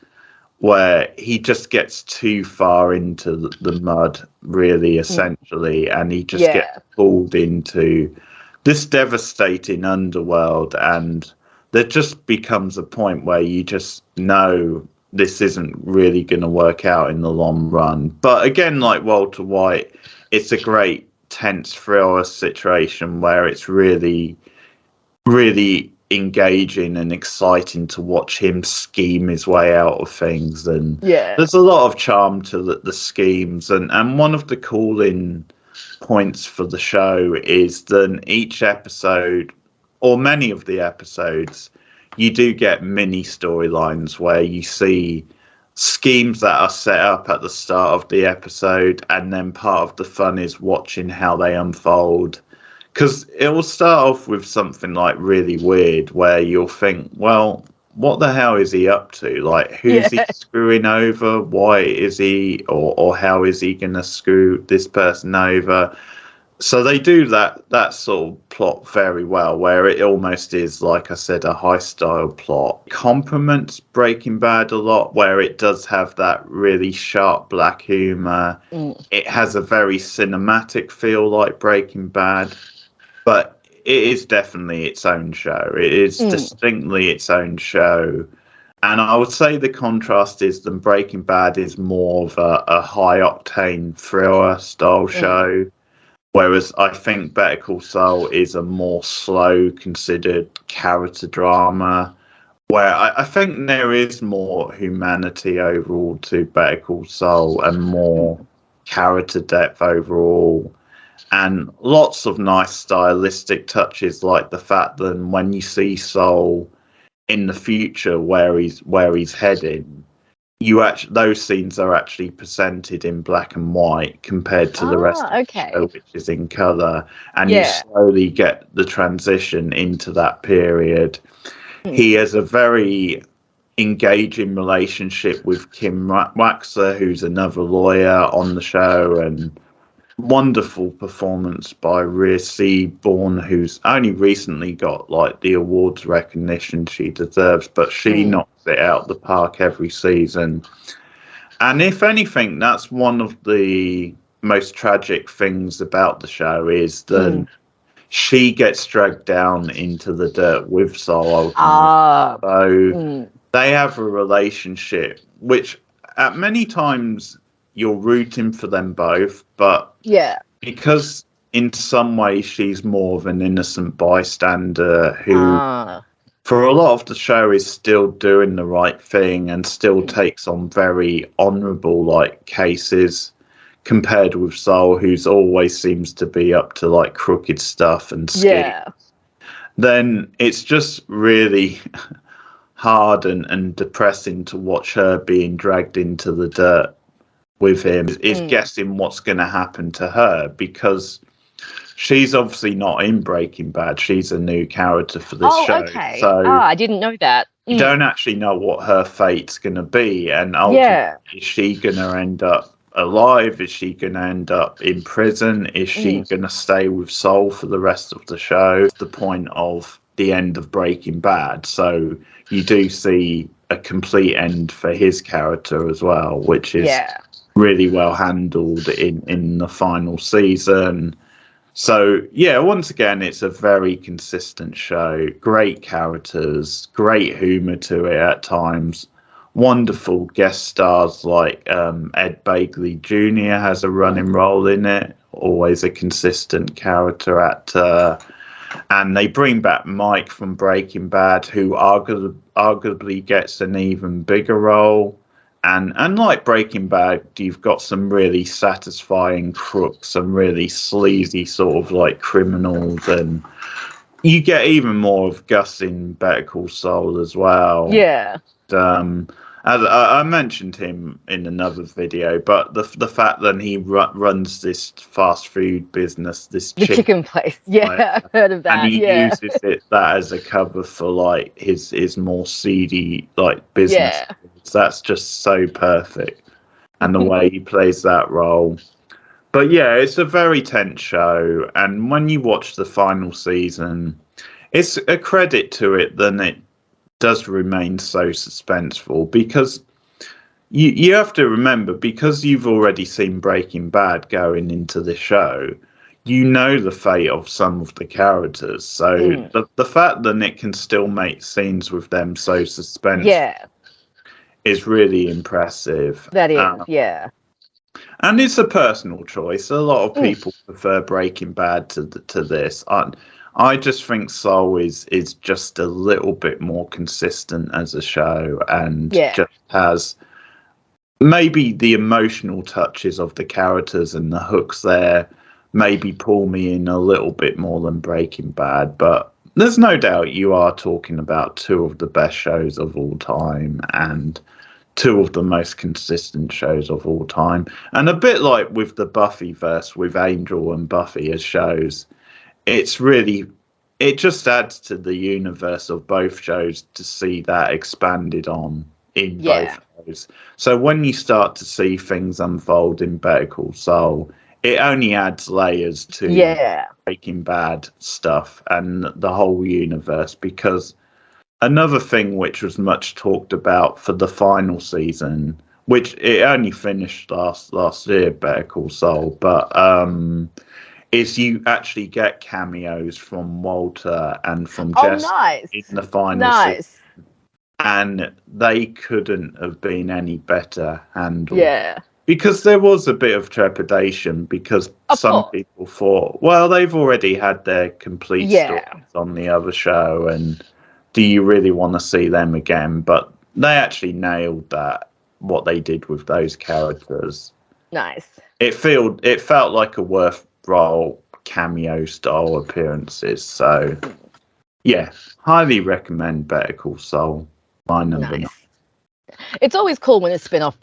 where he just gets too far into the mud, really, essentially, and he just gets pulled into this devastating underworld, and there just becomes a point where you just know this isn't really going to work out in the long run. But again, like Walter White, it's a great tense thriller situation where it's really, really engaging and exciting to watch him scheme his way out of things. And there's a lot of charm to the schemes, and one of the calling points for the show is that each episode, or many of the episodes, you do get mini storylines where you see schemes that are set up at the start of the episode, and then part of the fun is watching how they unfold, because it will start off with something like really weird where you'll think, well, what the hell is he up to? Like, who's he screwing over? Why is he, or how is he going to screw this person over? So they do that sort of plot very well, where it almost is, like I said, a high-style plot. Complements Breaking Bad a lot, where it does have that really sharp black humour. It has a very cinematic feel like Breaking Bad, but it is definitely its own show. It is distinctly its own show. And I would say the contrast is that Breaking Bad is more of a high-octane thriller-style show, whereas I think Better Call Saul is a more slow, considered character drama, where I think there is more humanity overall to Better Call Saul and more character depth overall. And lots of nice stylistic touches, like the fact that when you see Saul in the future, where he's heading, those scenes are actually presented in black and white compared to the rest of the show, which is in colour, and you slowly get the transition into that period. He has a very engaging relationship with Kim Waxer, who's another lawyer on the show, and wonderful performance by Rhea Seaborn, who's only recently got like the awards recognition she deserves, but she knocks it out the park every season. And if anything, that's one of the most tragic things about the show, is that she gets dragged down into the dirt with Saul. So they have a relationship which at many times you're rooting for them both, but because in some ways she's more of an innocent bystander who for a lot of the show is still doing the right thing and still takes on very honourable like cases, compared with Saul, who's always seems to be up to like crooked stuff and schemes. Then it's just really hard and depressing to watch her being dragged into the dirt with him, is guessing what's going to happen to her, because she's obviously not in Breaking Bad. She's a new character for this show. So I didn't know that. You don't actually know what her fate's going to be. And ultimately, is she going to end up alive? Is she going to end up in prison? Is she going to stay with Saul for the rest of the show? The point of the end of Breaking Bad. So you do see a complete end for his character as well, which is really well handled in the final season. So once again, it's a very consistent show. Great characters, great humor to it at times. Wonderful guest stars like Ed Begley Jr. has a running role in it. Always a consistent character actor. And they bring back Mike from Breaking Bad, who arguably gets an even bigger role. And like Breaking Bad, you've got some really satisfying crooks, some really sleazy sort of like criminals, and you get even more of Gus in Better Call Saul as well. As I mentioned him in another video, but the fact that he runs this fast food business, this The chicken place. Yeah, I've heard of and that. he Yeah. uses that as a cover for like his more seedy like business. Yeah. That's just so perfect, and the way he plays that role. But yeah, it's a very tense show, and when you watch the final season, it's a credit to it that it does remain so suspenseful, because you have to remember, because you've already seen Breaking Bad going into the show, you know the fate of some of the characters. So the fact that Nick can still make scenes with them so suspenseful is really impressive. That is, yeah. And it's a personal choice. A lot of people prefer Breaking Bad to this. I just think Soul is just a little bit more consistent as a show, and just has maybe the emotional touches of the characters and the hooks there maybe pull me in a little bit more than Breaking Bad. But there's no doubt you are talking about two of the best shows of all time, and two of the most consistent shows of all time. And a bit like with the Buffyverse, with Angel and Buffy as shows, it just adds to the universe of both shows to see that expanded on in both shows. So when you start to see things unfold in Better Call Saul, it only adds layers to Breaking Bad stuff and the whole universe. Because another thing which was much talked about for the final season, which it only finished last year, Better Call Saul, but is you actually get cameos from Walter and from Jesse in the final season. And they couldn't have been any better handled. Yeah. Because there was a bit of trepidation, because some people thought, well, they've already had their complete stories on the other show, and do you really want to see them again? But they actually nailed that, what they did with those characters. Nice. It felt like a worthwhile cameo style appearances. So yeah, highly recommend Better Call Saul. My number 9. It's always cool when a spin-off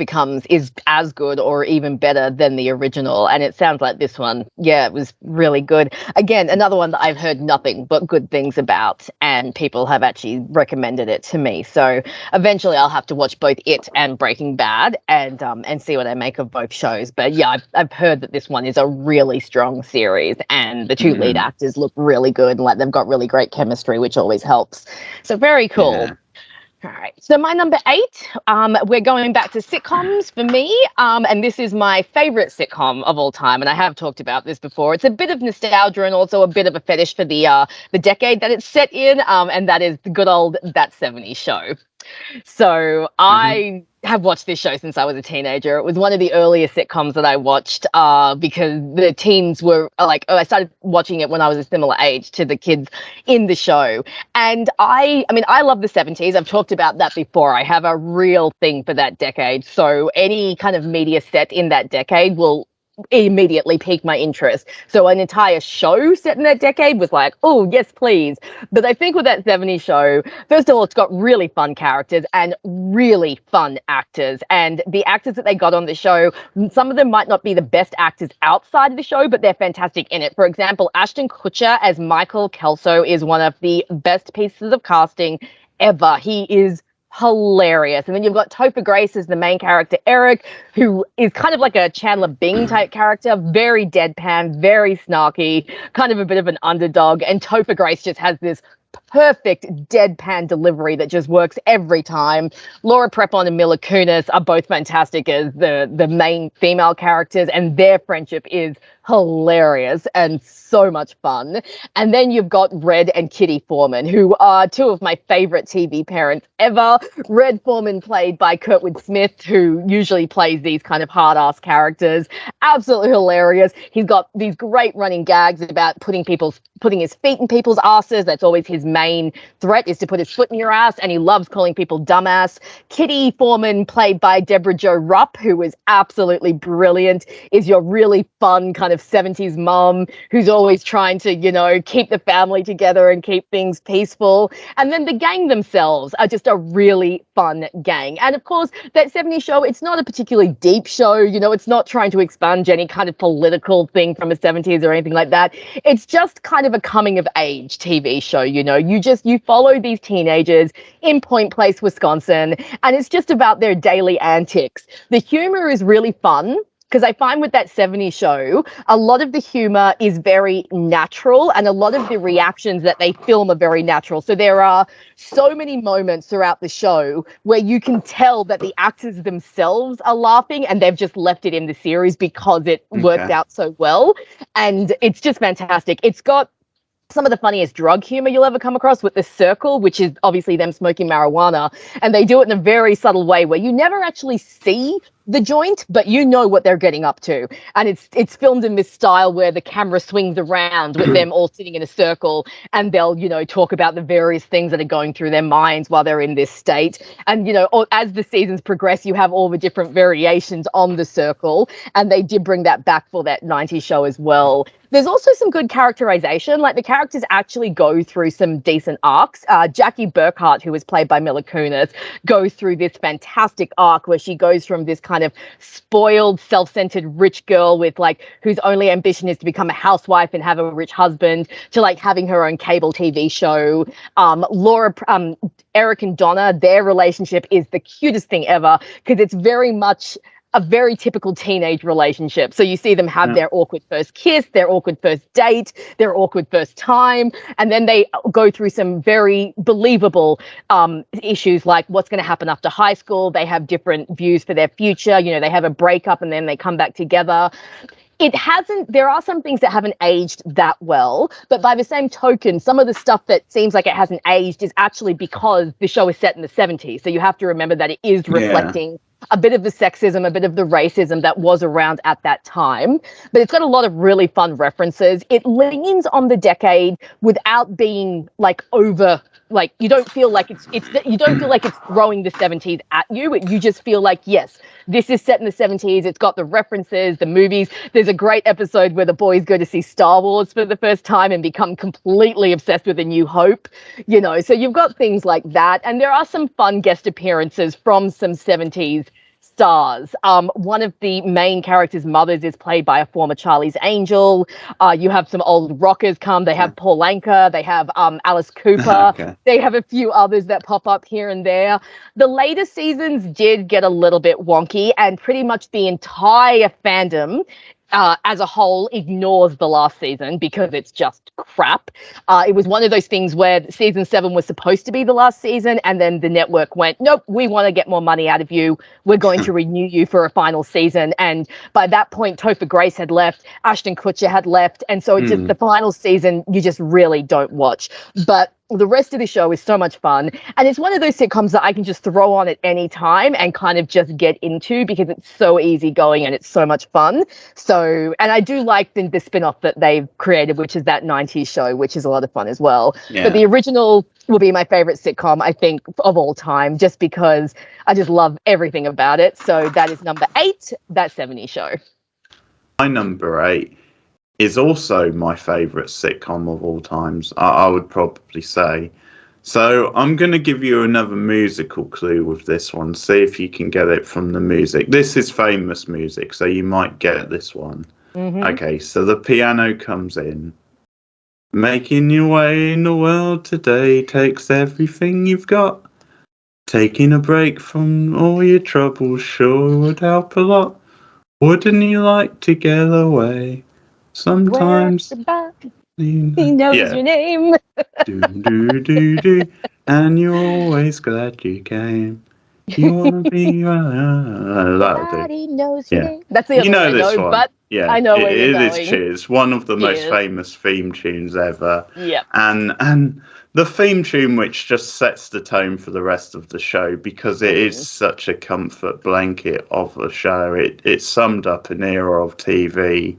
is as good or even better than the original, and it sounds like this one, it was really good. Again, another one that I've heard nothing but good things about, and people have actually recommended it to me. So eventually I'll have to watch both it and Breaking Bad and see what I make of both shows. But yeah, I've heard that this one is a really strong series, and the two lead actors look really good, and like they've got really great chemistry, which always helps. So very cool. Yeah. All right. So my number 8, we're going back to sitcoms for me. And this is my favorite sitcom of all time. And I have talked about this before. It's a bit of nostalgia and also a bit of a fetish for the decade that it's set in. And that is the good old That 70s Show. So I have watched this show since I was a teenager. It was one of the earliest sitcoms that I watched because the teens were like, I started watching it when I was a similar age to the kids in the show. And I mean, I love the 70s. I've talked about that before. I have a real thing for that decade. So any kind of media set in that decade will immediately piqued my interest. So an entire show set in that decade was like, oh, yes, please. But I think with that 70s show, first of all, it's got really fun characters and really fun actors. And the actors that they got on the show, some of them might not be the best actors outside of the show, but they're fantastic in it. For example, Ashton Kutcher as Michael Kelso is one of the best pieces of casting ever. He is hilarious. And then you've got Topher Grace as the main character, Eric, who is kind of like a Chandler Bing type character, very deadpan, very snarky, kind of a bit of an underdog. And Topher Grace just has this perfect deadpan delivery that just works every time. Laura Prepon and Mila Kunis are both fantastic as the main female characters, and their friendship is hilarious and so much fun. And then you've got Red and Kitty Foreman, who are two of my favorite TV parents ever. Red Foreman played by Kurtwood Smith, who usually plays these kind of hard-ass characters. Absolutely hilarious. He's got these great running gags about putting his feet in people's asses. That's always his main threat is to put his foot in your ass, and he loves calling people dumbass. Kitty Foreman, played by Deborah Jo Rupp, who is absolutely brilliant, is your really fun kind of 70s mom who's always trying to, you know, keep the family together and keep things peaceful. And then the gang themselves are just a really fun gang. And of course, that 70s show, it's not a particularly deep show. You know, it's not trying to expunge any kind of political thing from the 70s or anything like that. It's just kind of a coming of age TV show. You know, you follow these teenagers in Point Place, Wisconsin, and it's just about their daily antics. The humor is really fun, because I find with that 70s show, a lot of the humor is very natural and a lot of the reactions that they film are very natural. So there are so many moments throughout the show where you can tell that the actors themselves are laughing and they've just left it in the series because it worked out so well. And it's just fantastic. It's got some of the funniest drug humor you'll ever come across with The Circle, which is obviously them smoking marijuana. And they do it in a very subtle way where you never actually see the joint, but you know what they're getting up to. And it's filmed in this style where the camera swings around with them all sitting in a circle, and they'll, you know, talk about the various things that are going through their minds while they're in this state. And, you know, as the seasons progress, you have all the different variations on The Circle, and they did bring that back for that 90s show as well. There's also some good characterization. Like, the characters actually go through some decent arcs. Jackie Burkhart, who was played by Mila Kunis, goes through this fantastic arc where she goes from this kind of spoiled, self-centered rich girl with like whose only ambition is to become a housewife and have a rich husband, to like having her own cable TV show. Eric and Donna, their relationship is the cutest thing ever because it's very much a very typical teenage relationship. So you see them have their awkward first kiss, their awkward first date, their awkward first time, and then they go through some very believable issues like what's going to happen after high school. They have different views for their future. You know, they have a breakup and then they come back together. There are some things that haven't aged that well, but by the same token, some of the stuff that seems like it hasn't aged is actually because the show is set in the 70s. So you have to remember that it is reflecting a bit of the sexism, a bit of the racism that was around at that time. But it's got a lot of really fun references. It leans on the decade without being like over, like you don't feel like it's throwing the 70s at you. You just feel like, yes, this is set in the 70s. It's got the references, the movies. There's a great episode where the boys go to see Star Wars for the first time and become completely obsessed with A New Hope, you know. So you've got things like that. And there are some fun guest appearances from some 70s stars. One of the main characters' mothers is played by a former Charlie's Angel. You have some old rockers come. They have Paul Anka. They have Alice Cooper. Okay. They have a few others that pop up here and there. The later seasons did get a little bit wonky, and pretty much the entire fandom as a whole ignores the last season because it's just crap. It was one of those things where season 7 was supposed to be the last season, and then the network went, nope, we want to get more money out of you. We're going to renew you for a final season. And by that point, Topher Grace had left, Ashton Kutcher had left, and so it's just the final season you just really don't watch. But the rest of the show is so much fun, and it's one of those sitcoms that I can just throw on at any time and kind of just get into because it's so easygoing and it's so much fun. So, and I do like the spin-off that they've created, which is that 90s show, which is a lot of fun as well. Yeah. But the original will be my favorite sitcom, I think, of all time, just because I just love everything about it. So that is number 8, that 70s show. My number 8 is also my favourite sitcom of all times, I would probably say. So I'm going to give you another musical clue with this one. See if you can get it from the music. This is famous music, so you might get this one. Mm-hmm. Okay, so the piano comes in. Making your way in the world today takes everything you've got. Taking a break from all your troubles sure would help a lot. Wouldn't you like to get away? Sometimes he knows your name. do, and you're always glad you came. You want to be Everybody knows your name. That's the other one I know, but yeah, I know where you're going. It is Cheers, one of the most famous theme tunes ever. Yeah, and the theme tune which just sets the tone for the rest of the show because it is such a comfort blanket of a show. It summed up an era of TV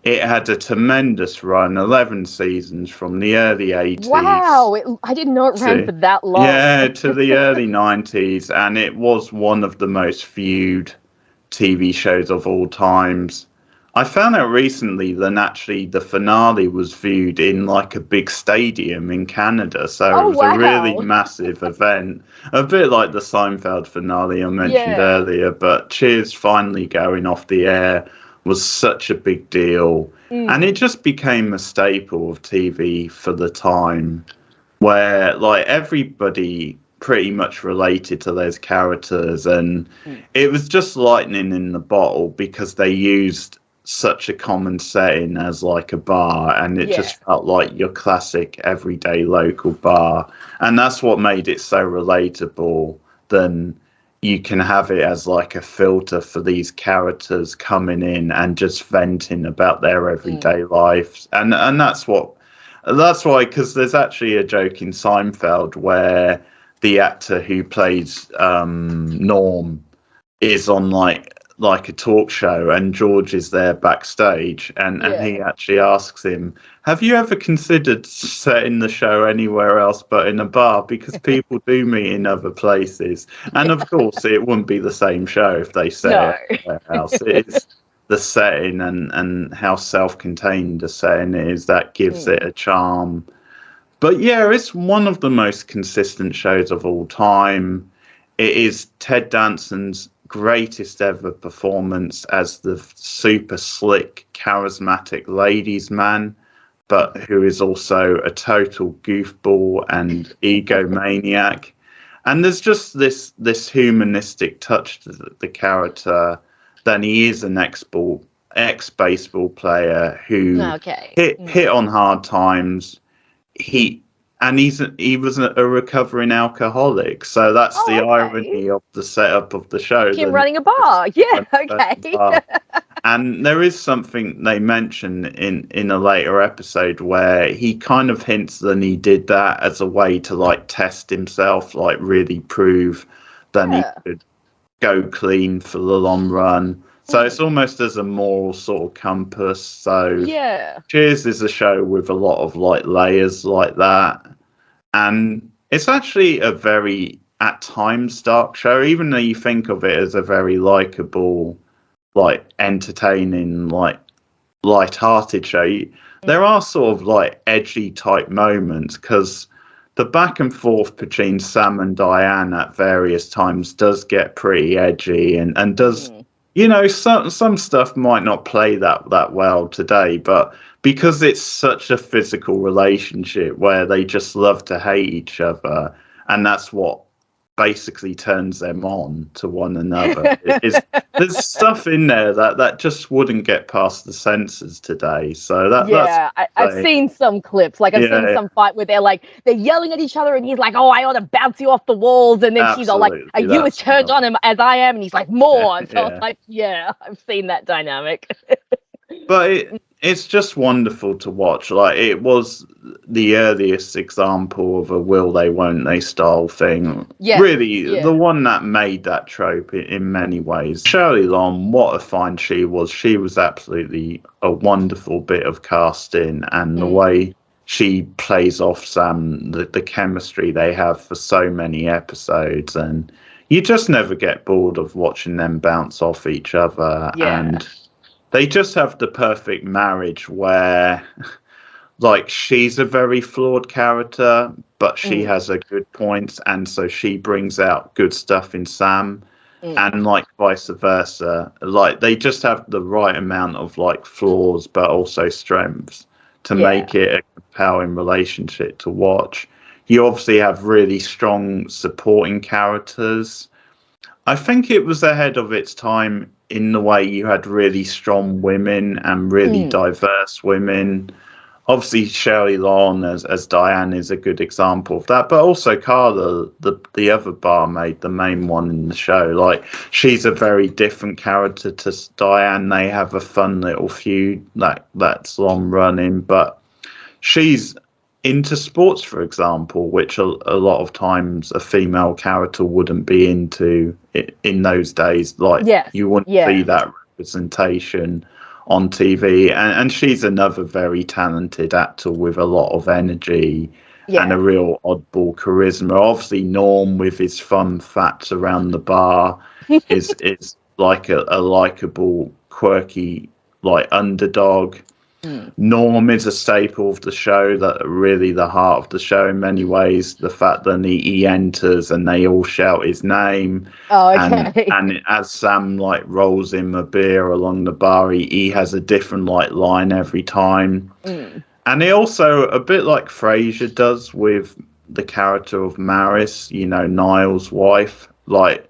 it had a tremendous run, 11 seasons from the early 80s. Wow, I didn't know it ran for that long. Yeah, to the early 90s, and it was one of the most viewed TV shows of all times. I found out recently that actually the finale was viewed in like a big stadium in Canada, so it was a really massive event. A bit like the Seinfeld finale I mentioned earlier, but Cheers finally going off the air was such a big deal. And it just became a staple of TV for the time, where like everybody pretty much related to those characters, and it was just lightning in the bottle because they used such a common setting as like a bar, and it just felt like your classic everyday local bar, and that's what made it so relatable. Then you can have it as like a filter for these characters coming in and just venting about their everyday lives, and that's why, because there's actually a joke in Seinfeld where the actor who plays Norm is on like a talk show, and George is there backstage, and he actually asks him, have you ever considered setting the show anywhere else but in a bar, because people do meet in other places? And of course it wouldn't be the same show if they set it anywhere else. It's the setting and how self-contained the setting is that gives it a charm. But yeah, it's one of the most consistent shows of all time. It is Ted Danson's greatest ever performance as the super slick, charismatic ladies man, but who is also a total goofball and egomaniac. And there's just this humanistic touch to the character. Then he is an ex-baseball player who hit on hard times. He was a recovering alcoholic, so that's the irony of the setup of the show. Him running a bar, And there is something they mention in a later episode where he kind of hints that he did that as a way to like test himself, like really prove that he could go clean for the long run. So it's almost as a moral sort of compass. So Cheers is a show with a lot of like layers like that. And it's actually a very, at times, dark show, even though you think of it as a very likable, like entertaining, like light-hearted show. There are sort of like edgy type moments, because the back and forth between Sam and Diane at various times does get pretty edgy and does... You know, some stuff might not play that well today, but because it's such a physical relationship where they just love to hate each other, and that's what basically turns them on to one another. There's stuff in there that just wouldn't get past the censors today. So I've seen some clips. Like I've seen some fight where they're yelling at each other, and he's like, "Oh, I ought to bounce you off the walls," and then she's all like, "Are you as turned on him as I am?" And he's like, "More." And so I was like, "Yeah, I've seen that dynamic." But it's just wonderful to watch. Like, it was the earliest example of a will they, won't they style thing. The one that made that trope in many ways. Shirley Long, what a find she was. She was absolutely a wonderful bit of casting, and the way she plays off Sam, the chemistry they have for so many episodes, and you just never get bored of watching them bounce off each other. And they just have the perfect marriage where, like, she's a very flawed character, but she has a good points, and so she brings out good stuff in Sam, and like vice versa. Like, they just have the right amount of like flaws, but also strengths to make it a compelling relationship to watch. You obviously have really strong supporting characters. I think it was ahead of its time in the way you had really strong women and really diverse women. Obviously, Shirley Long as Diane is a good example of that, but also Carla, the other barmaid, the main one in the show. Like, she's a very different character to Diane. They have a fun little feud that's long running, but she's into sports, for example, which a lot of times a female character wouldn't be into in those days. Like, you wouldn't see that representation on TV, and she's another very talented actor with a lot of energy and a real oddball charisma. Obviously, Norm with his fun facts around the bar is like a likable, quirky, like underdog. Norm is a staple of the show, that really the heart of the show in many ways. The fact that he enters and they all shout his name. And as Sam like rolls him a beer along the bar, he has a different like line every time. And he also, a bit like Frasier does with the character of Maris, you know, Niall's wife, like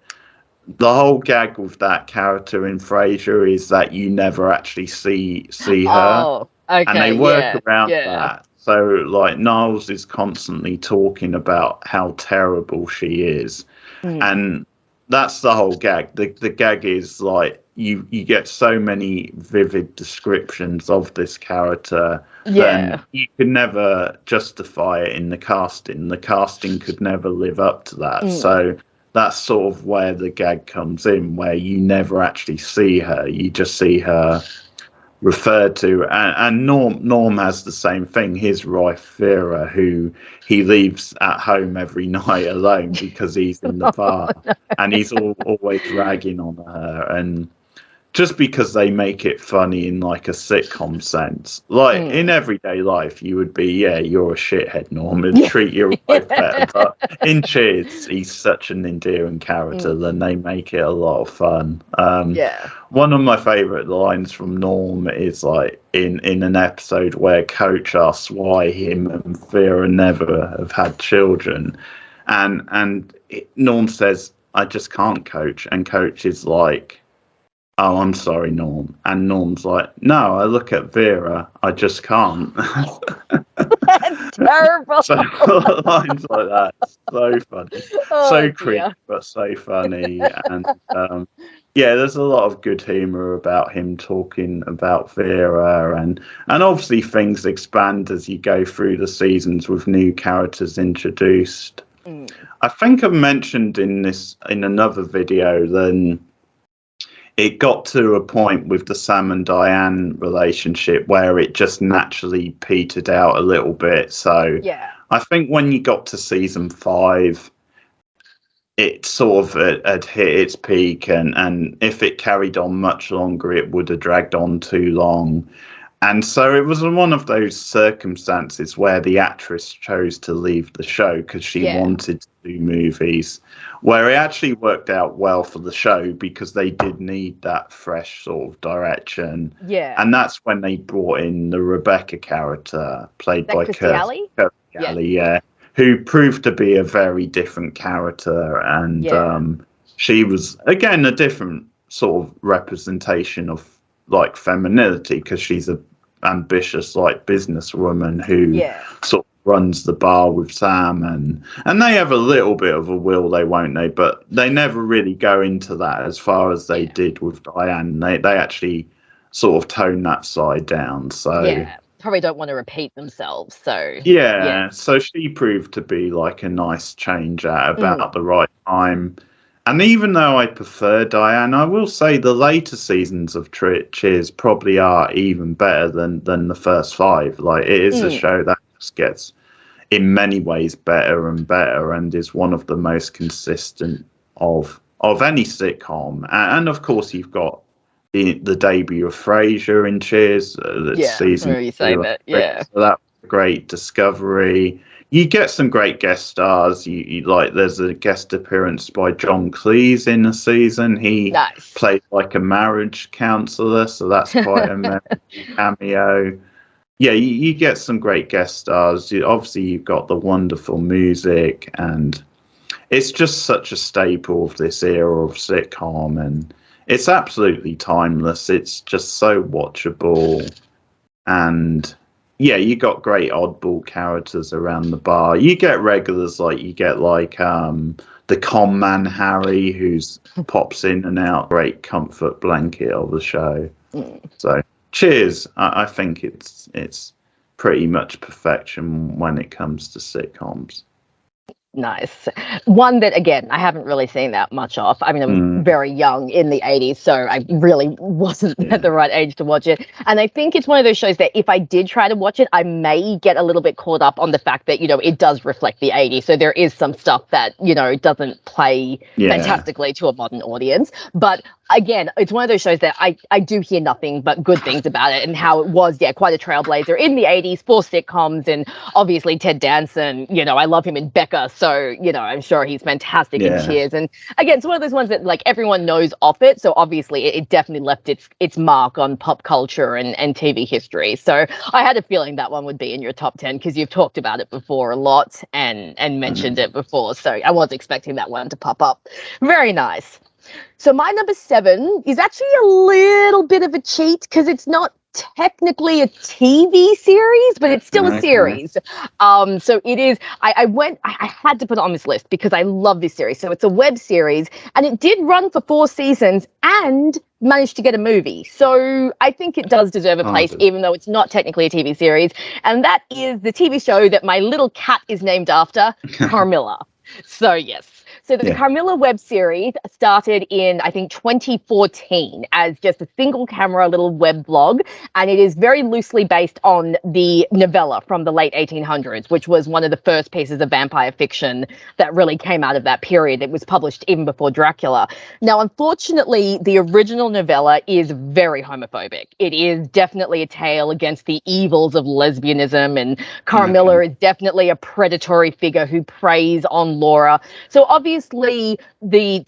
the whole gag with that character in Frasier is that you never actually see her. And they work around that. So like Niles is constantly talking about how terrible she is. And that's the whole gag. The gag is like you get so many vivid descriptions of this character, then you can never justify it in the casting. The casting could never live up to that. So that's sort of where the gag comes in, where you never actually see her. You just see her referred to. And Norm has the same thing. His wife, Vera, who he leaves at home every night alone because he's in the bar. And he's always ragging on her. And just because they make it funny in like a sitcom sense. Like in everyday life, you would be, you're a shithead, Norm, and treat your wife better. But in Cheers, he's such an endearing character, then they make it a lot of fun. One of my favourite lines from Norm is like in an episode where Coach asks why him and Vera never have had children. And Norm says, I just can't, Coach. And Coach is like, oh, I'm sorry, Norm. And Norm's like, no, I look at Vera, I just can't. That's terrible. So lines like that, so funny. So creepy, but so funny. And there's a lot of good humour about him talking about Vera. And obviously things expand as you go through the seasons with new characters introduced. I think I've mentioned in another video then it got to a point with the Sam and Diane relationship where it just naturally petered out a little bit. So I think when you got to season 5, it sort of had hit its peak, and if it carried on much longer, it would have dragged on too long. And so it was one of those circumstances where the actress chose to leave the show because she wanted to do movies, where it actually worked out well for the show because they did need that fresh sort of direction. And that's when they brought in the Rebecca character, played by Kirstie Alley, who proved to be a very different character. And she was, again, a different sort of representation of like femininity because she's a ambitious like businesswoman who sort of runs the bar with Sam, and they have a little bit of a will they won't they, but they never really go into that as far as they did with Diane. They actually sort of tone that side down, so probably don't want to repeat themselves. So so she proved to be like a nice change at about the right time. And even though I prefer Diane, I will say the later seasons of Cheers probably are even better than the first 5. Like, it is a show that just gets, in many ways, better and better, and is one of the most consistent of any sitcom. And of course, you've got the debut of Frasier in Cheers. Season you say that, So that was a great discovery. You get some great guest stars. You like, there's a guest appearance by John Cleese in the season. He played like a marriage counsellor, so that's quite a cameo. You get some great guest stars. Obviously, you've got the wonderful music, and it's just such a staple of this era of sitcom, and it's absolutely timeless. It's just so watchable, and you got great oddball characters around the bar. You get regulars, like you get like the con man Harry, who's pops in and out, great comfort blanket of the show. So Cheers, I think it's pretty much perfection when it comes to sitcoms. Nice. One that, again, I haven't really seen that much of. I mean, I was very young in the 80s, so I really wasn't at the right age to watch it. And I think it's one of those shows that if I did try to watch it, I may get a little bit caught up on the fact that, it does reflect the 80s. So there is some stuff that, doesn't play fantastically to a modern audience. But again, it's one of those shows that I do hear nothing but good things about it and how it was, quite a trailblazer in the 80s for sitcoms. And obviously Ted Danson, I love him in Becca. So, I'm sure he's fantastic in Cheers. And again, it's one of those ones that like everyone knows of it. So obviously it definitely left its mark on pop culture and TV history. So I had a feeling that one would be in your top 10 because you've talked about it before a lot and mentioned it before. So I was expecting that one to pop up. Very nice. So my number 7 is actually a little bit of a cheat because it's not technically a TV series, but it's still a series. So it is, I had to put it on this list because I love this series. So it's a web series and it did run for 4 seasons and managed to get a movie. So I think it does deserve a place, even though it's not technically a TV series. And that is the TV show that my little cat is named after, Carmilla. So yes. So the Carmilla web series started in, I think, 2014 as just a single camera little web blog. And it is very loosely based on the novella from the late 1800s, which was one of the first pieces of vampire fiction that really came out of that period. It was published even before Dracula. Now, unfortunately, the original novella is very homophobic. It is definitely a tale against the evils of lesbianism. And Carmilla is definitely a predatory figure who preys on Laura. So obviously, the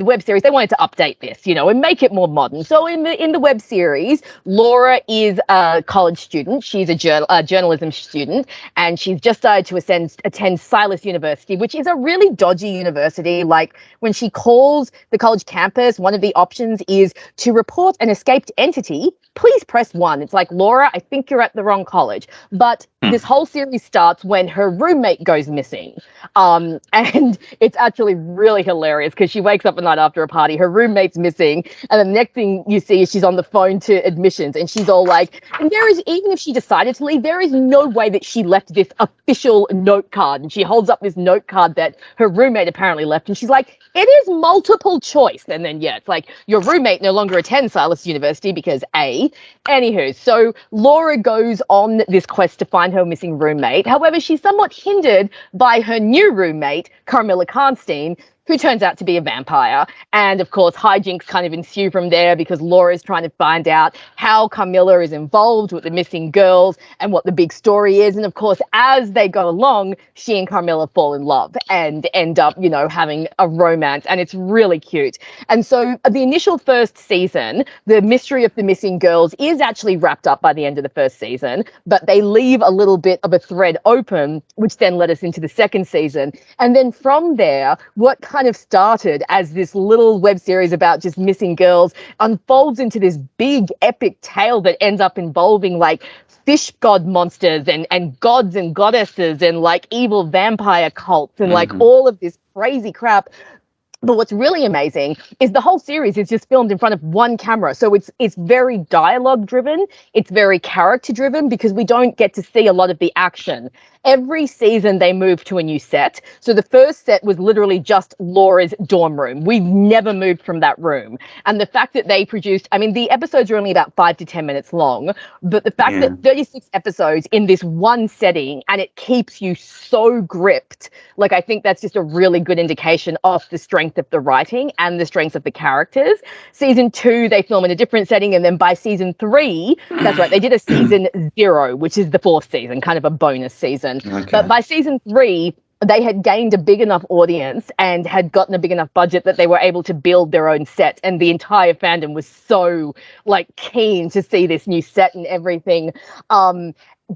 web series, they wanted to update this, and make it more modern. So in the web series, Laura is a college student. She's a journalism student, and she's just started to attend Silas University, which is a really dodgy university. Like when she calls the college campus, one of the options is to report an escaped entity. Please press 1. It's like, Laura, I think you're at the wrong college. But this whole series starts when her roommate goes missing. And it's actually really hilarious because she wakes up a night after a party, her roommate's missing, and the next thing you see is she's on the phone to admissions and she's all like, and there is, even if she decided to leave, there is no way that she left this official note card. And she holds up this note card that her roommate apparently left and she's like, it is multiple choice. And then, it's like your roommate no longer attends Silas University because Anywho, so Laura goes on this quest to find her missing roommate. However, she's somewhat hindered by her new roommate, Carmilla Karnstein, who turns out to be a vampire. And of course, hijinks kind of ensue from there because Laura's trying to find out how Carmilla is involved with the missing girls and what the big story is. And of course, as they go along, she and Carmilla fall in love and end up, having a romance. And it's really cute. And so the initial first season, the mystery of the missing girls is actually wrapped up by the end of the first season, but they leave a little bit of a thread open, which then led us into the second season. And then from there, what kind of started as this little web series about just missing girls unfolds into this big epic tale that ends up involving like fish god monsters and gods and goddesses and like evil vampire cults and like all of this crazy crap. But what's really amazing is the whole series is just filmed in front of one camera. So it's very dialogue driven. It's very character driven because we don't get to see a lot of the action. Every season they move to a new set. So the first set was literally just Laura's dorm room. We've never moved from that room. And the fact that they produced, I mean, the episodes are only about 5 to 10 minutes long, but the fact that 36 episodes in this one setting and it keeps you so gripped, like I think that's just a really good indication of the strength of the writing and the strength of the characters. Season 2, they film in a different setting. And then by season 3, that's right, they did a season 0, which is the 4th season, kind of a bonus season. Okay. But by season 3, they had gained a big enough audience and had gotten a big enough budget that they were able to build their own set. And the entire fandom was so like keen to see this new set and everything.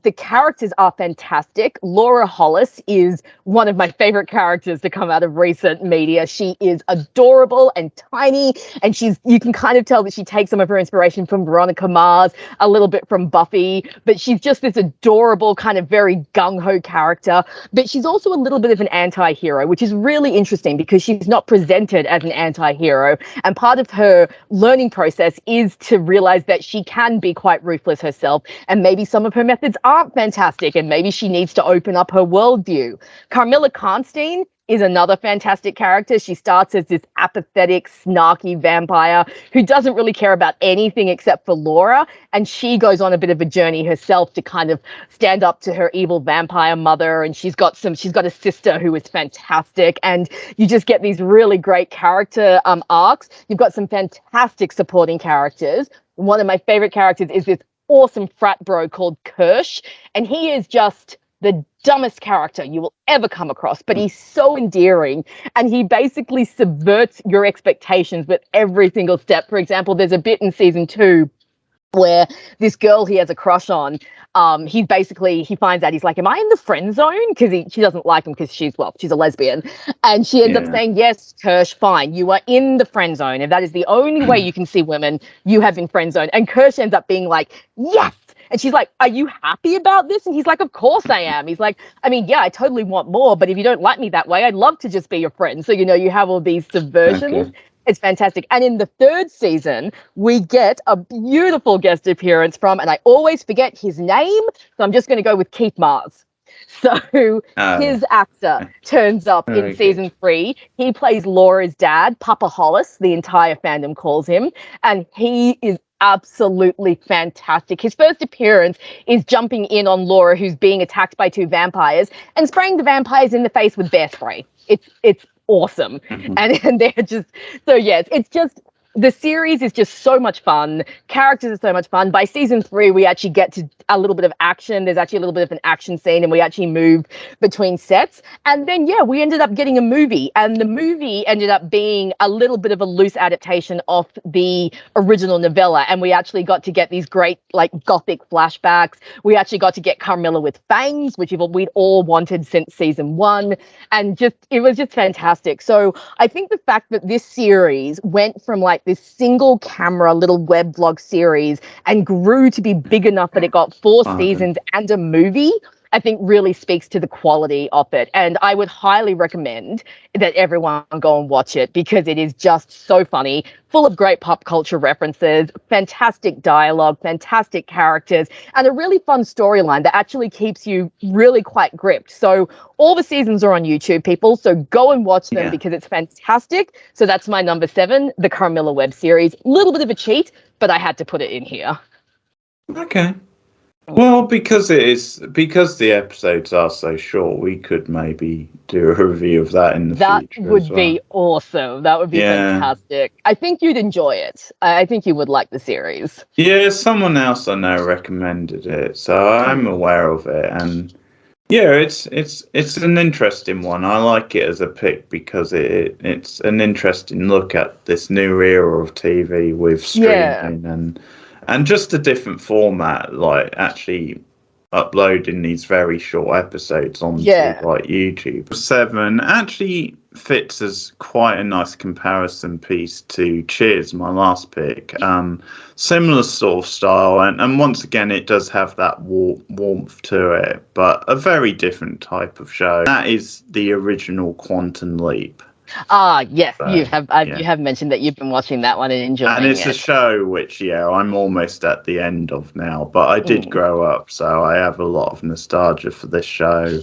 The characters are fantastic. Laura Hollis is one of my favorite characters to come out of recent media. She is adorable and tiny, and you can kind of tell that she takes some of her inspiration from Veronica Mars, a little bit from Buffy, but she's just this adorable kind of very gung-ho character. But she's also a little bit of an anti-hero, which is really interesting because she's not presented as an anti-hero. And part of her learning process is to realize that she can be quite ruthless herself, and maybe some of her methods aren't fantastic, and maybe she needs to open up her worldview. Carmilla Karnstein is another fantastic character. She starts as this apathetic, snarky vampire who doesn't really care about anything except for Laura, and she goes on a bit of a journey herself to kind of stand up to her evil vampire mother, and she's got a sister who is fantastic, and you just get these really great character arcs. You've got some fantastic supporting characters. One of my favorite characters is this awesome frat bro called Kirsch, and he is just the dumbest character you will ever come across, but he's so endearing, and he basically subverts your expectations with every single step. For example, there's a bit in season 2 where this girl he has a crush on, he finds out, he's like, am I in the friend zone? Because she doesn't like him because she's a lesbian. And she ends up saying, yes, Kirsch, fine, you are in the friend zone. If that is the only way you can see women, you have been friend zone. And Kirsch ends up being like, yes. And she's like, are you happy about this? And he's like, of course I am. He's like, I mean, yeah, I totally want more, but if you don't like me that way, I'd love to just be your friend. So, you have all these subversions. Okay. It's fantastic. And in the 3rd season, we get a beautiful guest appearance from, and I always forget his name, so I'm just going to go with Keith Mars. So his actor turns up in season 3. He plays Laura's dad, Papa Hollis, the entire fandom calls him, and he is absolutely fantastic. His first appearance is jumping in on Laura, who's being attacked by 2 vampires, and spraying the vampires in the face with bear spray. It's awesome. And they're just, so yes, it's just, the series is just so much fun. Characters are so much fun. By season 3, we actually get to a little bit of action. There's actually a little bit of an action scene, and we actually move between sets. And then, we ended up getting a movie, and the movie ended up being a little bit of a loose adaptation of the original novella. And we actually got to get these great, like, gothic flashbacks. We actually got to get Carmilla with fangs, which we'd all wanted since season 1. And it was just fantastic. So I think the fact that this series went from, like, this single camera little web vlog series and grew to be big enough that it got 4 seasons and a movie, I think really speaks to the quality of it. And I would highly recommend that everyone go and watch it, because it is just so funny, full of great pop culture references, fantastic dialogue, fantastic characters, and a really fun storyline that actually keeps you really quite gripped. So all the seasons are on YouTube, people, so go and watch them because it's fantastic. So that's my number 7, the Carmilla web series. Little bit of a cheat, but I had to put it in here. Okay. Well, because the episodes are so short, we could maybe do a review of that in the future. That would be awesome. That would be fantastic. I think you'd enjoy it. I think you would like the series. Yeah, someone else I know recommended it, so I'm aware of it, and it's an interesting one. I like it as a pick because it's an interesting look at this new era of TV with streaming and just a different format, like actually uploading these very short episodes onto like YouTube. 7 actually fits as quite a nice comparison piece to Cheers, my last pick. Similar sort of style, and once again, it does have that warmth to it, but a very different type of show. That is the original Quantum Leap. Yes, so, you have mentioned that you've been watching that one and enjoying it. And it's a show which, I'm almost at the end of now, but I did grow up, so I have a lot of nostalgia for this show.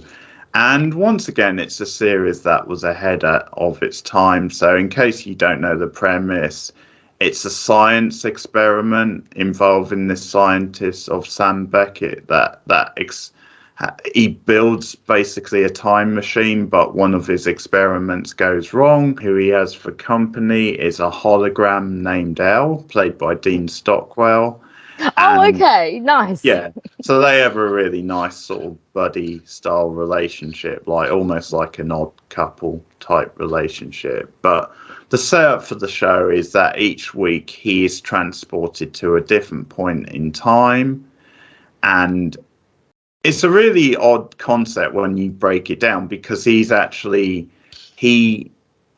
And once again, it's a series that was ahead of its time. So in case you don't know the premise, it's a science experiment involving this scientist of Sam Beckett he builds basically a time machine, but one of his experiments goes wrong. Who he has for company is a hologram named Elle, played by Dean Stockwell. Okay, nice. Yeah, so they have a really nice sort of buddy-style relationship, like almost like an Odd Couple type relationship. But the setup for the show is that each week he is transported to a different point in time, and it's a really odd concept when you break it down, because he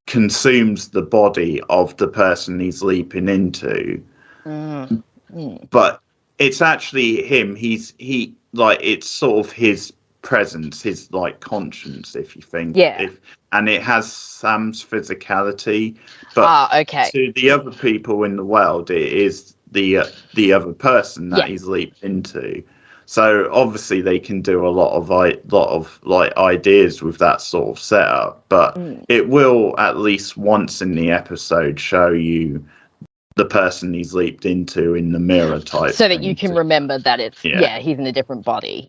consumes the body of the person he's leaping into. But it's actually him. It's sort of his presence, his like conscience, if you think. And it has Sam's physicality, but to the other people in the world, it is the other person that he's leaped into. So obviously they can do a lot of like ideas with that sort of setup, but it will at least once in the episode show you the person he's leaped into in the mirror type, so that you can remember that it's he's in a different body.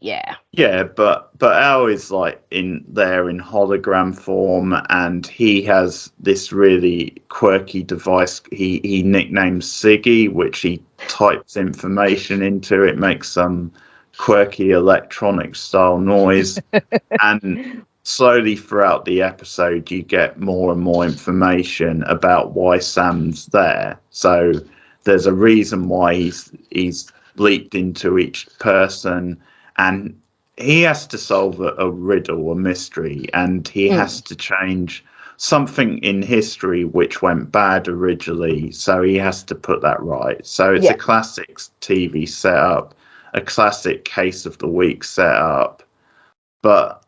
But Al is like in hologram form, and he has this really quirky device he nicknames Siggy, which he types information into. It makes some quirky electronic style noise, and slowly throughout the episode you get more and more information about why Sam's there. So there's a reason why he's leaped into each person, and he has to solve a riddle, a mystery, and he has to change something in history which went bad originally, so he has to put that right. So it's a classic TV setup, a classic case of the week setup, but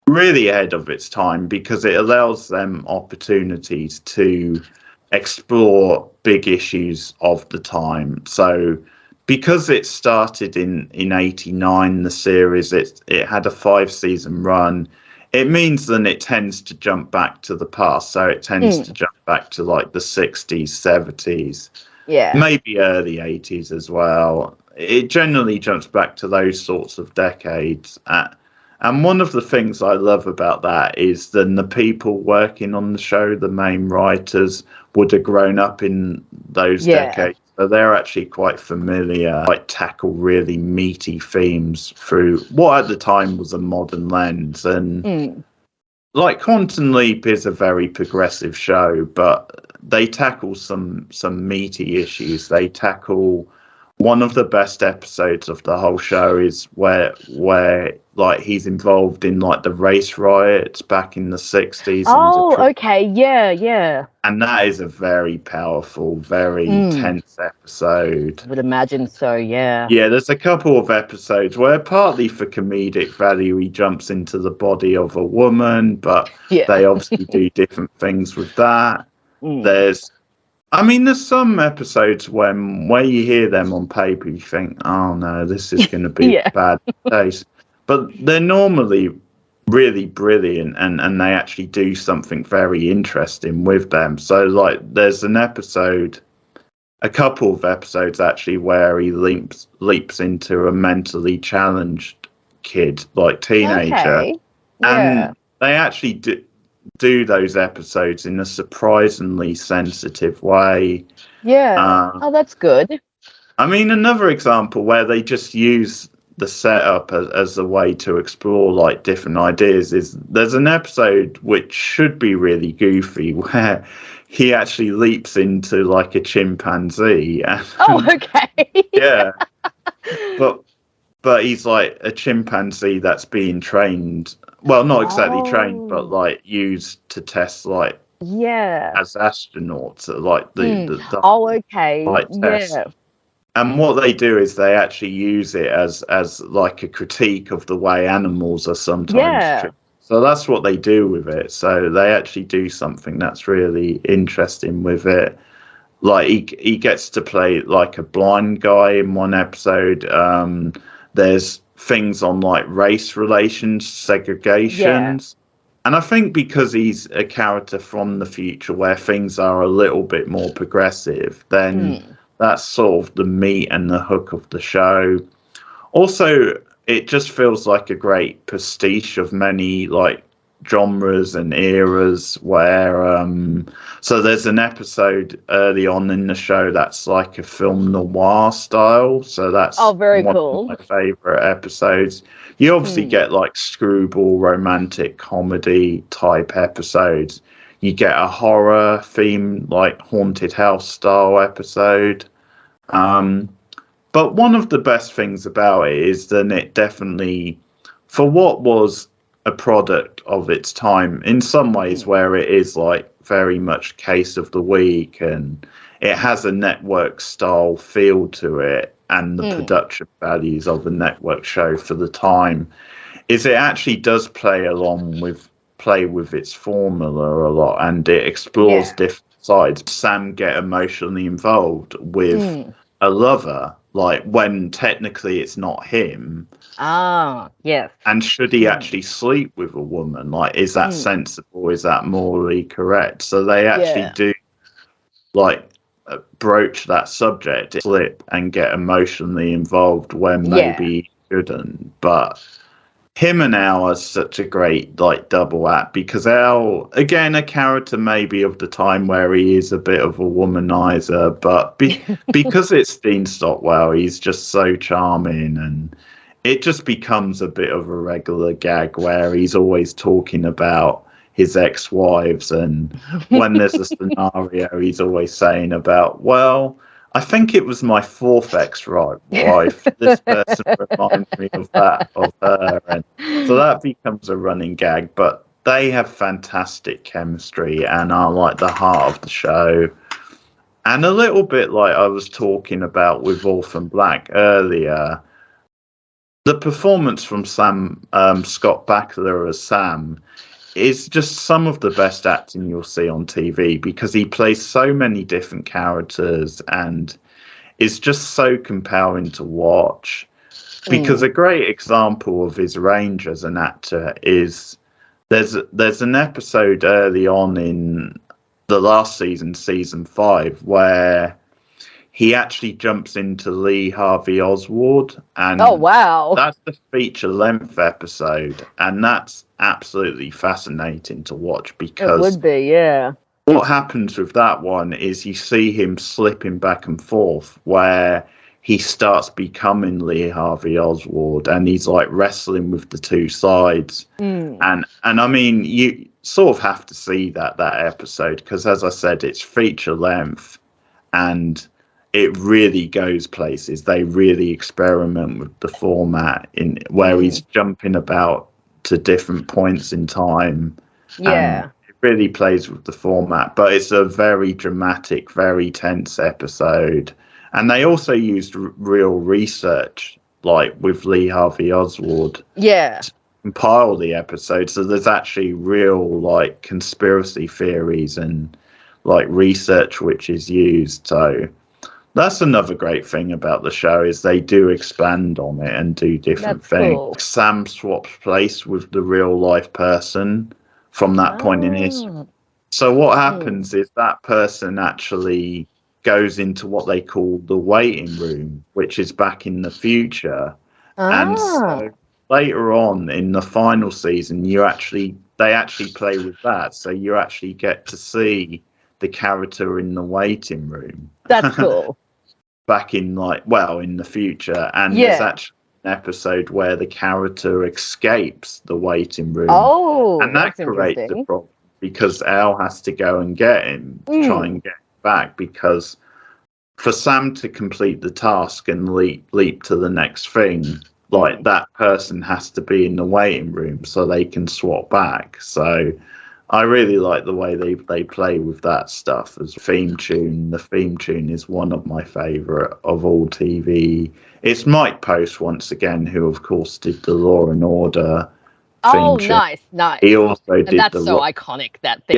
really ahead of its time because it allows them opportunities to explore big issues of the time. So because it started in 89, the series, it had a 5-season run. It means that it tends to jump back to the past. So it tends to jump back to like the 60s, 70s, maybe early 80s as well. It generally jumps back to those sorts of decades. And one of the things I love about that is then the people working on the show, the main writers, would have grown up in those decades. So they're actually quite familiar, like tackle really meaty themes through what at the time was a modern lens. And like Quantum Leap is a very progressive show, but they tackle some meaty issues. They tackle one of the best episodes of the whole show is where like he's involved in like the race riots back in the 60s. And that is a very powerful, very tense episode. I would imagine so. Yeah, there's a couple of episodes where partly for comedic value he jumps into the body of a woman, but they obviously do different things with that. There's some episodes where you hear them on paper, you think, oh no, this is going to be bad taste. But they're normally really brilliant, and they actually do something very interesting with them. So, like, there's a couple of episodes actually, where he leaps into a mentally challenged kid, like teenager. And they actually do those episodes in a surprisingly sensitive way. That's good. Another example where they just use the setup as a way to explore like different ideas is there's an episode which should be really goofy where he actually leaps into like a chimpanzee. But he's like a chimpanzee that's being trained. Well, not exactly trained, but like used to test like as astronauts, like the test. And what they do is they actually use it as like a critique of the way animals are sometimes treated. So that's what they do with it. So they actually do something that's really interesting with it. Like he gets to play like a blind guy in one episode. There's things on like race relations, segregations. And I think because he's a character from the future where things are a little bit more progressive, then that's sort of the meat and the hook of the show. Also, it just feels like a great pastiche of many like genres and eras where so there's an episode early on in the show that's like a film noir style, so that's very one cool. of my favorite episodes. You obviously get like screwball romantic comedy type episodes. You get a horror theme like haunted house style episode. But one of the best things about it is that it definitely, for what was a product of its time, in some ways where it is like very much case of the week and it has a network style feel to it and the production values of a network show for the time, is it actually does play with its formula a lot, and it explores different sides. Sam get emotionally involved with a lover, like when technically it's not him. Ah, yes. And should he actually sleep with a woman? Like, is that sensible? Is that morally correct? So they actually do like broach that subject, slip and get emotionally involved when maybe he shouldn't. But him and Al are such a great like double act, because Al, again, a character maybe of the time where he is a bit of a womanizer, but because it's Dean Stockwell, he's just so charming, and it just becomes a bit of a regular gag where he's always talking about his ex-wives, and when there's a scenario, he's always saying about, well, I think it was my fourth ex-wife. This person reminds me of that, of her. And so that becomes a running gag. But they have fantastic chemistry and are like the heart of the show. And a little bit like I was talking about with Orphan Black earlier, the performance from Scott Bakula as Sam is just some of the best acting you'll see on TV, because he plays so many different characters and is just so compelling to watch. Because a great example of his range as an actor is there's an episode early on in the last season, season 5, where he actually jumps into Lee Harvey Oswald, and that's the feature-length episode, and that's absolutely fascinating to watch, because it would be, what happens with that one is you see him slipping back and forth, where he starts becoming Lee Harvey Oswald, and he's like wrestling with the two sides, and I mean, you sort of have to see that episode, because as I said, it's feature-length, and it really goes places. They really experiment with the format in where he's jumping about to different points in time. And it really plays with the format, but it's a very dramatic, very tense episode. And they also used real research, like with Lee Harvey Oswald, to compile the episode. So there's actually real like conspiracy theories and like research which is used. So that's another great thing about the show, is they do expand on it and do different things. Cool. Sam swaps place with the real life person from that point in history. So what happens is that person actually goes into what they call the waiting room, which is back in the future. And so later on in the final season, they actually play with that. So you actually get to see the character in the waiting room. That's cool. Back in in the future, and there's actually an episode where the character escapes the waiting room. And that creates a problem, because Al has to go and get him, try and get him back, because for Sam to complete the task and leap to the next thing, like that person has to be in the waiting room so they can swap back. So I really like the way they play with that stuff as a theme tune. The theme tune is one of my favourite of all TV. It's Mike Post, once again, who, of course, did the Law and Order theme tune. Nice. He also did that's so iconic, that thing.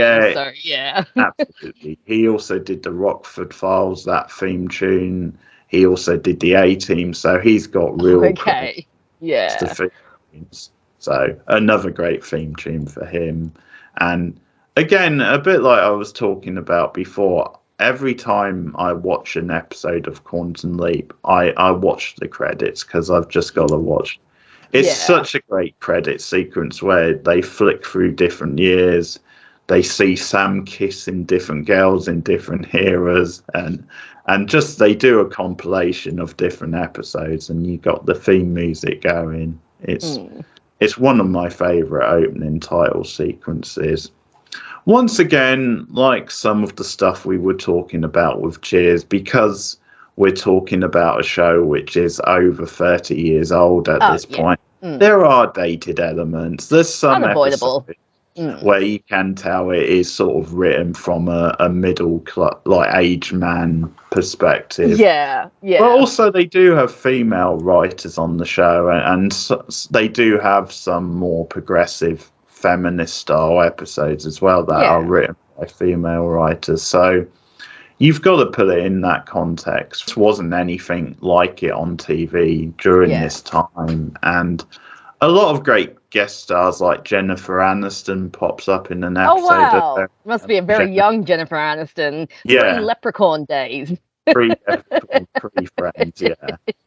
Absolutely. He also did the Rockford Files, that theme tune. He also did the A-Team, so he's got real credit to theme tunes. So another great theme tune for him. And again, a bit like I was talking about before, every time I watch an episode of Quantum Leap, I watch the credits, because I've just got to watch. It's such a great credit sequence where they flick through different years. They see Sam kissing different girls in different eras, and just they do a compilation of different episodes, and you got the theme music going. It's one of my favourite opening title sequences. Once again, like some of the stuff we were talking about with Cheers, because we're talking about a show which is over 30 years old at this point, there are dated elements. There's some episodes where you can tell it is sort of written from a middle age man perspective. But also they do have female writers on the show, and they do have some more progressive feminist style episodes as well that are written by female writers. So you've got to put it in that context. It wasn't anything like it on TV during this time, and a lot of great guest stars like Jennifer Aniston pops up in an episode. Oh wow! Must be a very young Jennifer Aniston. Pre-Leprechaun days. Pre-Friends, yeah.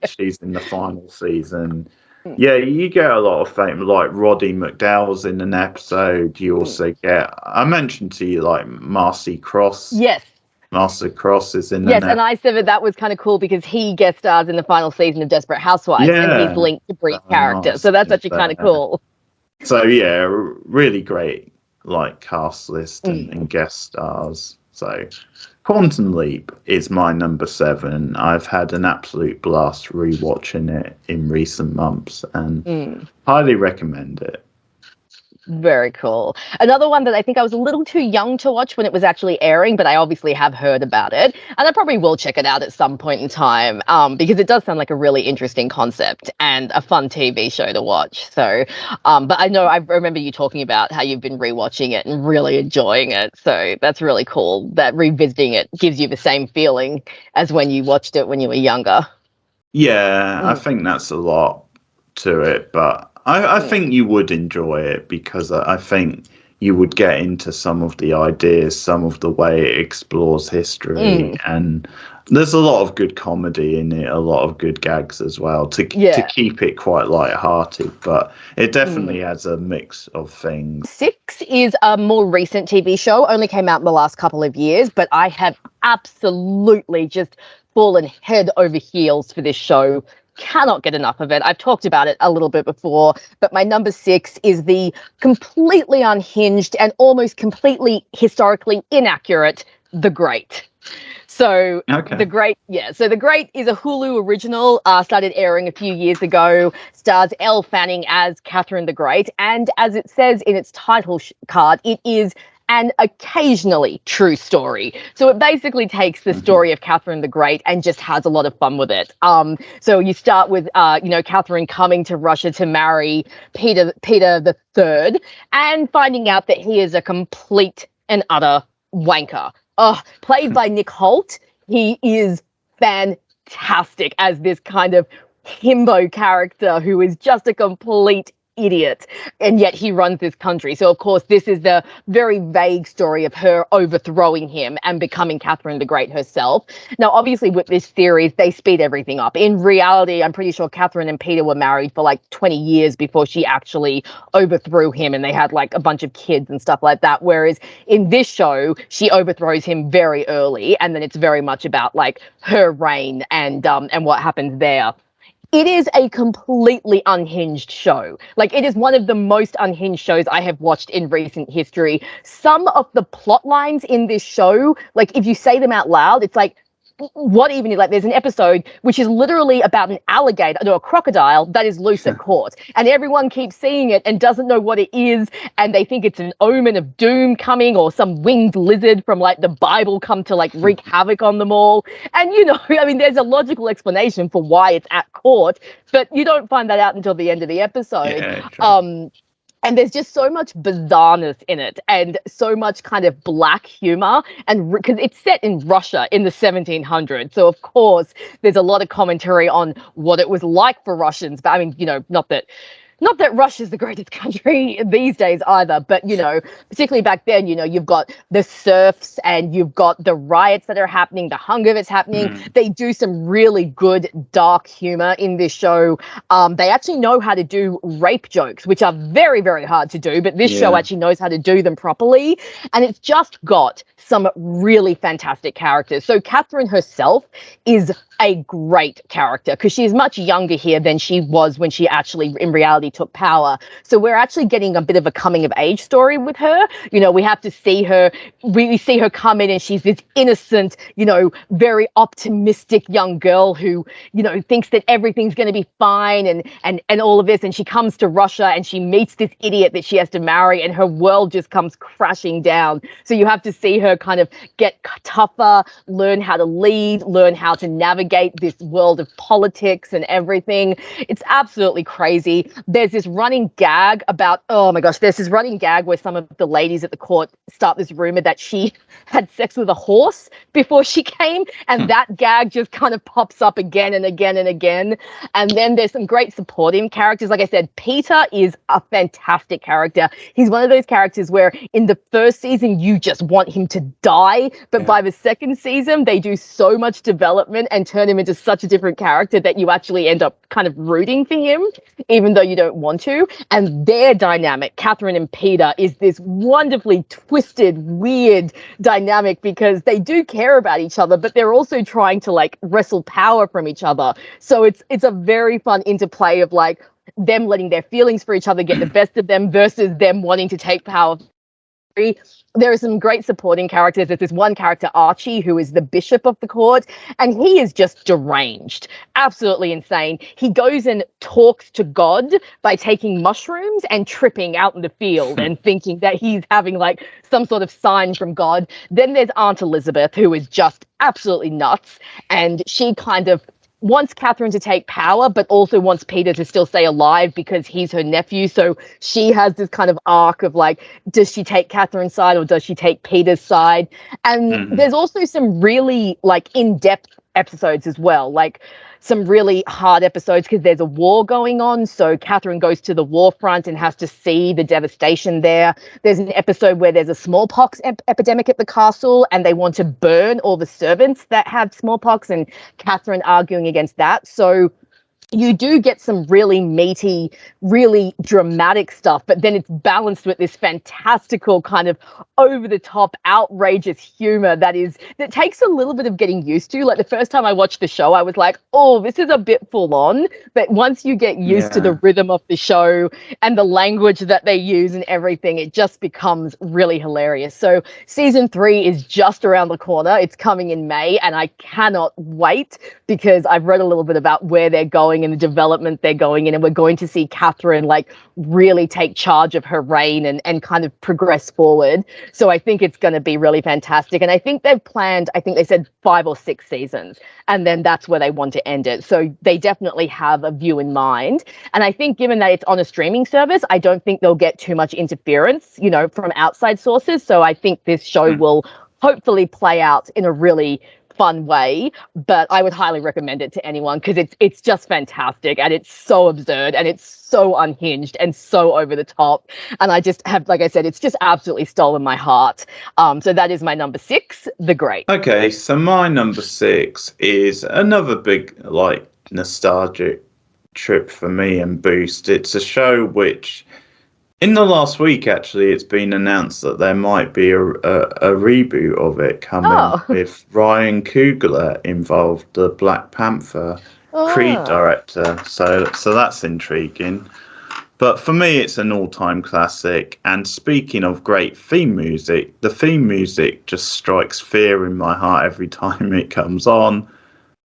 She's in the final season. Yeah, you get a lot of fame. Like Roddy McDowell's in an episode. You also get, I mentioned to you, like Marcy Cross. Yes. Marcy Cross is in Yes, and I said that was kind of cool because he guest stars in the final season of Desperate Housewives, and he's linked to Brie's character. So that's actually kind of cool. So yeah, really great like cast list and guest stars. So Quantum Leap is my number 7. I've had an absolute blast rewatching it in recent months and highly recommend it. Very cool. Another one that I think I was a little too young to watch when it was actually airing, but I obviously have heard about it, and I probably will check it out at some point in time, because it does sound like a really interesting concept and a fun TV show to watch. So, but I remember you talking about how you've been rewatching it and really enjoying it. So that's really cool that revisiting it gives you the same feeling as when you watched it when you were younger. Yeah, I think that's a lot to it, but I think you would enjoy it because I think you would get into some of the ideas, some of the way it explores history, and there's a lot of good comedy in it, a lot of good gags as well to keep it quite lighthearted, but it definitely has a mix of things. 6 is a more recent TV show, only came out in the last couple of years, but I have absolutely just fallen head over heels for this show. Cannot get enough of it. I've talked about it a little bit before, but my number 6 is the completely unhinged and almost completely historically inaccurate The Great. So The Great is a Hulu original, started airing a few years ago, stars Elle Fanning as Catherine the Great, and as it says in its title card, it is an occasionally true story. So it basically takes the story of Catherine the Great and just has a lot of fun with it. So you start with, Catherine coming to Russia to marry Peter the Third and finding out that he is a complete and utter wanker. Played by Nick Holt. He is fantastic as this kind of himbo character who is just a complete idiot, and yet he runs this country. So of course this is the very vague story of her overthrowing him and becoming Catherine the Great herself. Now obviously with this series they speed everything up. In reality I'm pretty sure Catherine and Peter were married for like 20 years before she actually overthrew him, and they had like a bunch of kids and stuff like that, whereas in this show she overthrows him very early, and then it's very much about like her reign and what happens there. It is a completely unhinged show. Like, it is one of the most unhinged shows I have watched in recent history. Some of the plot lines in this show, like, if you say them out loud, it's like, what even, like, there's an episode which is literally about an alligator, no, a crocodile that is loose at court, and everyone keeps seeing it and doesn't know what it is, and they think it's an omen of doom coming, or some winged lizard from like the Bible come to like wreak havoc on them all. And I mean, there's a logical explanation for why it's at court, but you don't find that out until the end of the episode. Yeah, sure. And there's just so much bizarreness in it and so much kind of black humor, and because it's set in Russia in the 1700s. So, of course, there's a lot of commentary on what it was like for Russians. But I mean, not that Russia's the greatest country these days either, but, particularly back then, you've got the serfs and you've got the riots that are happening, the hunger that's happening. They do some really good dark humor in this show. They actually know how to do rape jokes, which are very, very hard to do, but this show actually knows how to do them properly. And it's just got some really fantastic characters. So Catherine herself is a great character because she's much younger here than she was when she actually in reality took power. So we're actually getting a bit of a coming of age story with her. We have to see her, we see her come in and she's this innocent, very optimistic young girl who, thinks that everything's going to be fine and all of this. And she comes to Russia and she meets this idiot that she has to marry, and her world just comes crashing down. So you have to see her kind of get tougher, learn how to lead, learn how to navigate navigate this world of politics and everything. It's absolutely crazy. There's this running gag about, oh my gosh, there's this running gag where some of the ladies at the court start this rumor that she had sex with a horse before she came, and that gag just kind of pops up again and again and again. And then there's some great supporting characters. Like I said, Peter is a fantastic character. He's one of those characters where in the first season you just want him to die, but by the second season they do so much development and turn him into such a different character that you actually end up kind of rooting for him, even though you don't want to. And their dynamic, Catherine and Peter, is this wonderfully twisted, weird dynamic because they do care about each other, but they're also trying to like wrestle power from each other. So it's a very fun interplay of like them letting their feelings for each other get the best of them versus them wanting to take power. There are some great supporting characters. There's this one character, Archie, who is the bishop of the court, and he is just deranged, absolutely insane. He goes and talks to God by taking mushrooms and tripping out in the field and thinking that he's having like some sort of sign from God. Then there's Aunt Elizabeth, who is just absolutely nuts, and she kind of wants Catherine to take power, but also wants Peter to still stay alive because he's her nephew. So she has this kind of arc of like, does she take Catherine's side or does she take Peter's side? And there's also some really like in-depth episodes as well, like some really hard episodes because there's a war going on. So Catherine goes to the war front and has to see the devastation there. There's an episode where there's a smallpox epidemic at the castle and they want to burn all the servants that have smallpox, and Catherine arguing against that. So you do get some really meaty, really dramatic stuff, but then it's balanced with this fantastical kind of over-the-top, outrageous humor that takes a little bit of getting used to. Like the first time I watched the show, I was like, oh, this is a bit full on. But once you get used to the rhythm of the show and the language that they use and everything, it just becomes really hilarious. So season 3 is just around the corner. It's coming in May, and I cannot wait because I've read a little bit about where they're going and the development they're going in, and we're going to see Catherine like really take charge of her reign and kind of progress forward. So I think it's going to be really fantastic. And I think they've planned, I think they said 5 or 6 seasons, and then that's where they want to end it. So they definitely have a view in mind. And I think given that it's on a streaming service, I don't think they'll get too much interference, from outside sources. So I think this show will hopefully play out in a really fun way, but I would highly recommend it to anyone because it's just fantastic, and it's so absurd, and it's so unhinged and so over the top, and I just have, like I said, it's just absolutely stolen my heart. So that is my number 6, The Great. Okay, so my number 6 is another big like nostalgic trip for me and boost. It's a show which in the last week, actually, it's been announced that there might be a reboot of it coming with Ryan Coogler involved, the Black Panther Creed director. So that's intriguing. But for me, it's an all-time classic. And speaking of great theme music, the theme music just strikes fear in my heart every time it comes on.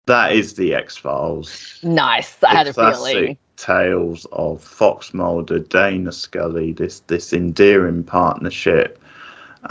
That is the X-Files. Nice. I had a feeling. Tales of Fox Mulder, Dana Scully, this endearing partnership.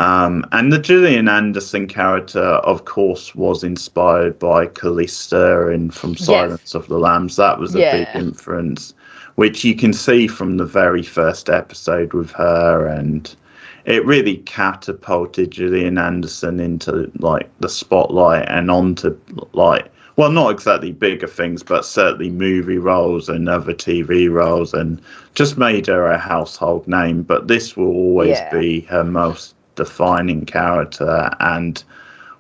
And the Gillian Anderson character, of course, was inspired by Callista from Silence of the Lambs. That was a big influence, which you can see from the very first episode with her, and it really catapulted Gillian Anderson into like the spotlight and onto like, well, not exactly bigger things, but certainly movie roles and other TV roles, and just made her a household name. But this will always be her most defining character. And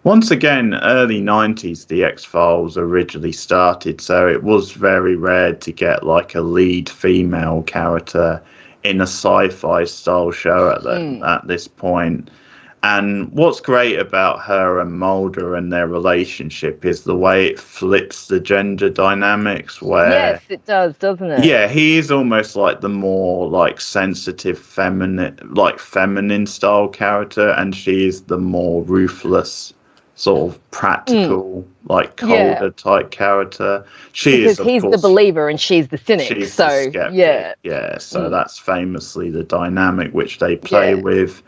once again, early 90s, the X-Files originally started, so it was very rare to get like a lead female character in a sci-fi style show at this point. And what's great about her and Mulder and their relationship is the way it flips the gender dynamics, where yes, it does, doesn't it? Yeah, he is almost like the more like sensitive feminine style character, and she is the more ruthless, sort of practical, like colder type character. Because he's the believer and she's the cynic. She's so the skeptic. So that's famously the dynamic which they play with.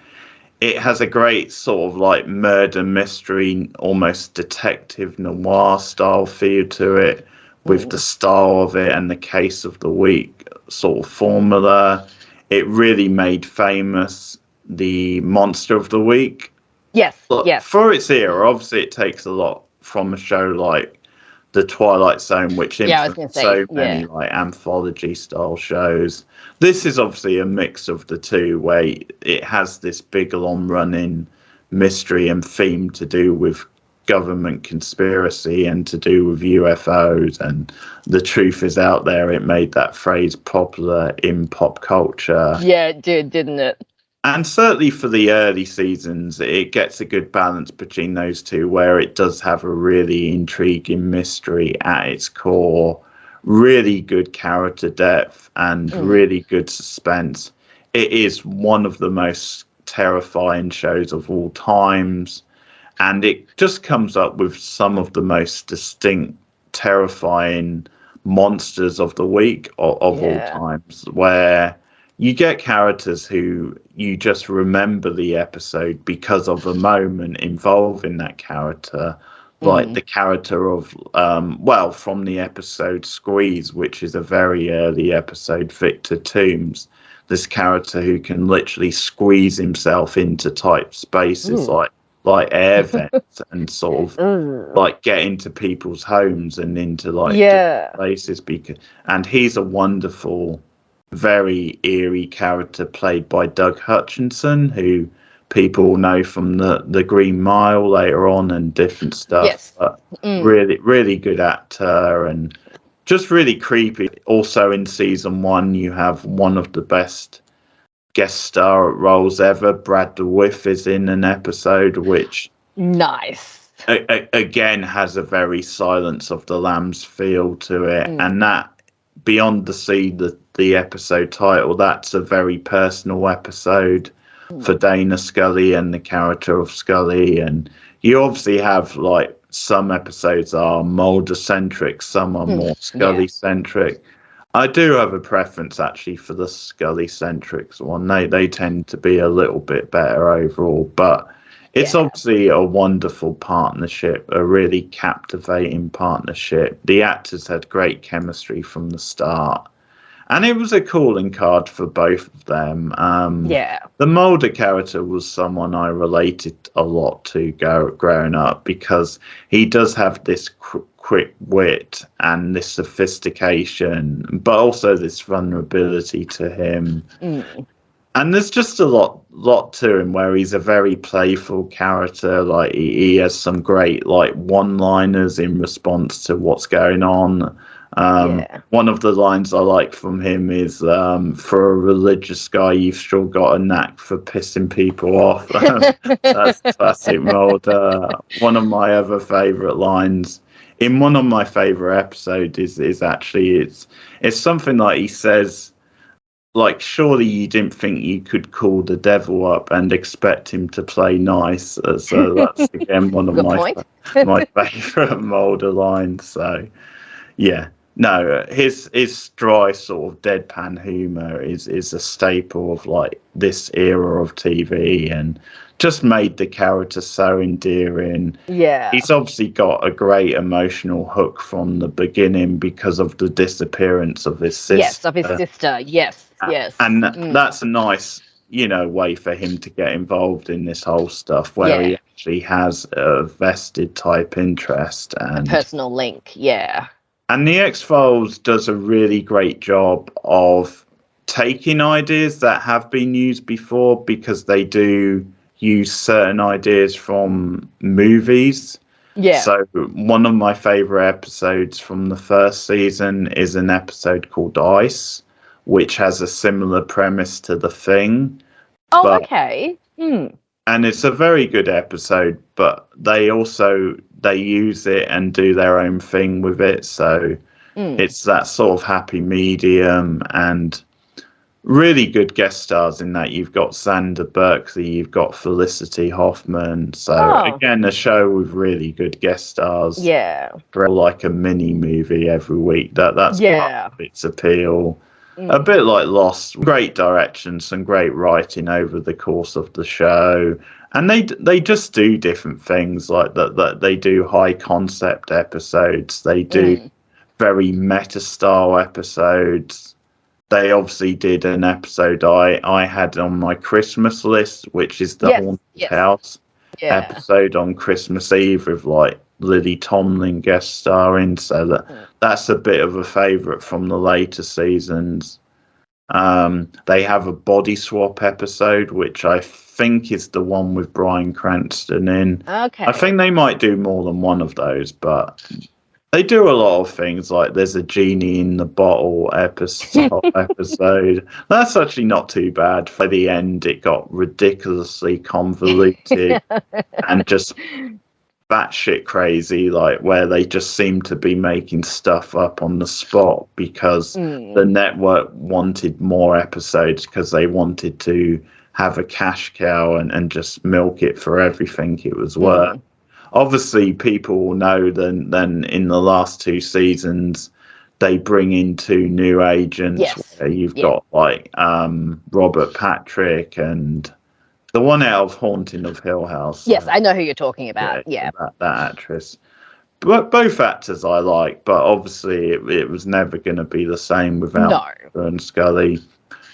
it has a great sort of like murder mystery, almost detective noir style feel to it, with the style of it and the case of the week sort of formula. It really made famous the monster of the week. Yes, Look, yes. for its era, obviously it takes a lot from a show like The Twilight Zone, which influenced so many like anthology style shows. This is obviously a mix of the two, where it has this big long running mystery and theme to do with government conspiracy and to do with UFOs, and the truth is out there. It made that phrase popular in pop culture. Yeah, it did, didn't it? And certainly for the early seasons, it gets a good balance between those two, where it does have a really intriguing mystery at its core, really good character depth, and really good suspense. It is one of the most terrifying shows of all times, and it just comes up with some of the most distinct, terrifying monsters of the week of all times, where you get characters who you just remember the episode because of a moment involving that character, like the character of, from the episode Squeeze, which is a very early episode, Victor Toombs, this character who can literally squeeze himself into tight spaces like air vents and sort of like get into people's homes and into like different places, and he's a wonderful, very eerie character played by Doug Hutchinson, who people know from the Green Mile later on and different stuff. Yes. But really good actor and just really creepy. Also in season 1, you have one of the best guest star roles ever. Brad DeWitt is in an episode, which nice. Again has a very Silence of the Lambs feel to it, and that beyond the episode title, that's a very personal episode for Dana Scully and the character of Scully. And you obviously have like some episodes are Mulder centric, some are more Scully centric. I do have a preference actually for the Scully centrics one. They tend to be a little bit better overall, but it's obviously a wonderful partnership, a really captivating partnership. The actors had great chemistry from the start, and it was a calling card for both of them. The Mulder character was someone I related a lot to growing up, because he does have this quick wit and this sophistication, but also this vulnerability to him. And there's just a lot to him, where he's a very playful character. Like he has some great like one-liners in response to what's going on. One of the lines I like from him is, for a religious guy, you've sure got a knack for pissing people off. That's classic Mulder. One of my other favourite lines in one of my favourite episodes is actually it's something like he says, like, surely you didn't think you could call the devil up and expect him to play nice. So that's again one of my favourite Mulder lines. So yeah, no, his dry sort of deadpan humour is a staple of like this era of TV, and just made the character so endearing. Yeah, he's obviously got a great emotional hook from the beginning because of the disappearance of his sister. Yes, of his sister. Yes. And that's a nice, way for him to get involved in this whole stuff, where he actually has a vested type interest and a personal link. Yeah. And the X-Files does a really great job of taking ideas that have been used before, because they do use certain ideas from movies. Yeah. So one of my favorite episodes from the first season is an episode called Ice, which has a similar premise to The Thing. Oh, okay. And it's a very good episode, but they use it and do their own thing with it. So it's that sort of happy medium, and really good guest stars in that. You've got Sandra Berkeley, you've got Felicity Hoffman. So again, a show with really good guest stars. Yeah. Like a mini movie every week. That's part of its appeal. A bit like Lost. Great direction, some great writing over the course of the show. And they just do different things like that. They do high concept episodes. They do very meta style episodes. They obviously did an episode I had on my Christmas list, which is the Haunted House episode on Christmas Eve with like Lily Tomlin guest starring. So that's a bit of a favourite from the later seasons. They have a body swap episode, which I think is the one with Bryan Cranston in. Okay. I think they might do more than one of those, but they do a lot of things. Like there's a genie in the bottle episode. That's actually not too bad. For the end, it got ridiculously convoluted and just batshit crazy, like where they just seem to be making stuff up on the spot because the network wanted more episodes because they wanted to have a cash cow and just milk it for everything it was worth. Obviously, people will know then in the last 2 seasons, they bring in 2 new agents. Where you've got like Robert Patrick and the one out of Haunting of Hill House. Yes, I know who you're talking about. Yeah. That actress. But both actors I like, but obviously it was never going to be the same without Mulder and Scully.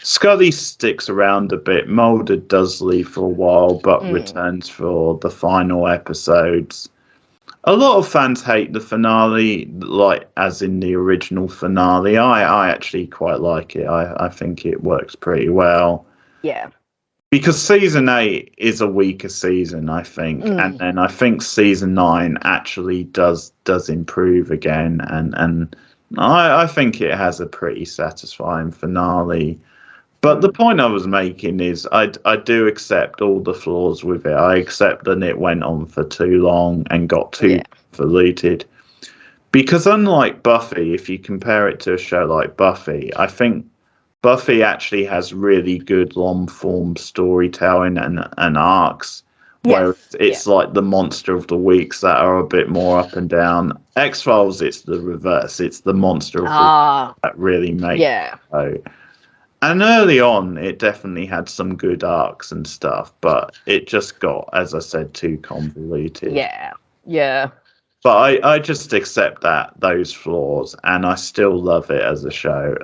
Scully sticks around a bit. Mulder does leave for a while, but returns for the final episodes. A lot of fans hate the finale, like as in the original finale. I actually quite like it. I think it works pretty well. Yeah. Because season 8 is a weaker season, I think, and then I think season 9 actually does improve again, and I think it has a pretty satisfying finale. But the point I was making is I do accept all the flaws with it. I accept that it went on for too long and got too convoluted. Because unlike Buffy, if you compare it to a show like Buffy, I think Buffy actually has really good long-form storytelling and arcs, where it's like the monster of the weeks that are a bit more up and down. X-Files, it's the reverse. It's the monster of the weeks that really makes it. And early on, it definitely had some good arcs and stuff, but it just got, as I said, too convoluted. Yeah. But I just accept those flaws, and I still love it as a show.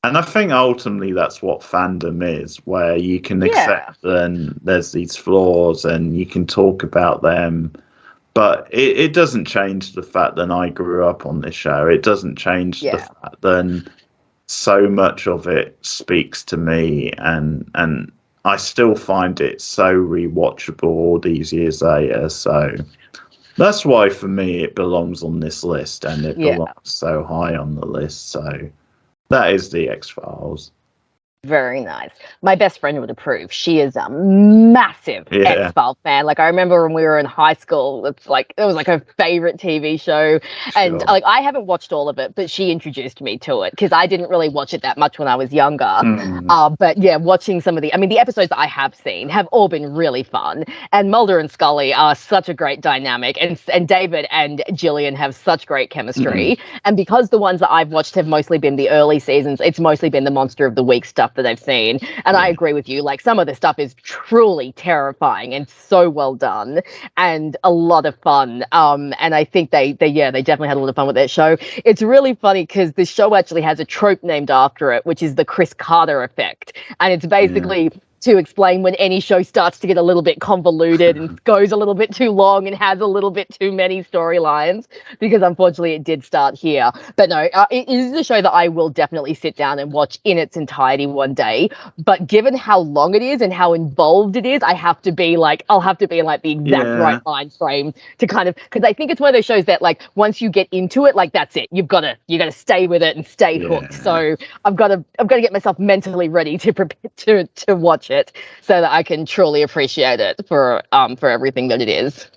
And I think ultimately that's what fandom is, where you can accept that there's these flaws and you can talk about them, but it doesn't change the fact that I grew up on this show. It doesn't change the fact that so much of it speaks to me, and I still find it so rewatchable all these years later. So that's why for me it belongs on this list, and it belongs so high on the list. So that is the X-Files. Very nice. My best friend would approve. She is a massive X-Files fan. Like, I remember when we were in high school, it was like her favorite TV show. And like, I haven't watched all of it, but she introduced me to it because I didn't really watch it that much when I was younger. But yeah, watching some of the episodes that I have seen have all been really fun. And Mulder and Scully are such a great dynamic. And David and Gillian have such great chemistry. And because the ones that I've watched have mostly been the early seasons, it's mostly been the Monster of the Week stuff that I've seen, and I agree with you. Like, some of the stuff is truly terrifying and so well done and a lot of fun. And I think they definitely had a lot of fun with that show. It's really funny because the show actually has a trope named after it, which is the Chris Carter effect, and it's basically to explain when any show starts to get a little bit convoluted and goes a little bit too long and has a little bit too many storylines, because unfortunately it did start here. But no, it is a show that I will definitely sit down and watch in its entirety one day. But given how long it is and how involved it is, I'll have to be in like the exact right mind frame to kind of, because I think it's one of those shows that like once you get into it, like that's it. You got to stay with it and stay hooked. So I've got to get myself mentally ready to prepare to watch it, so that I can truly appreciate it for everything that it is.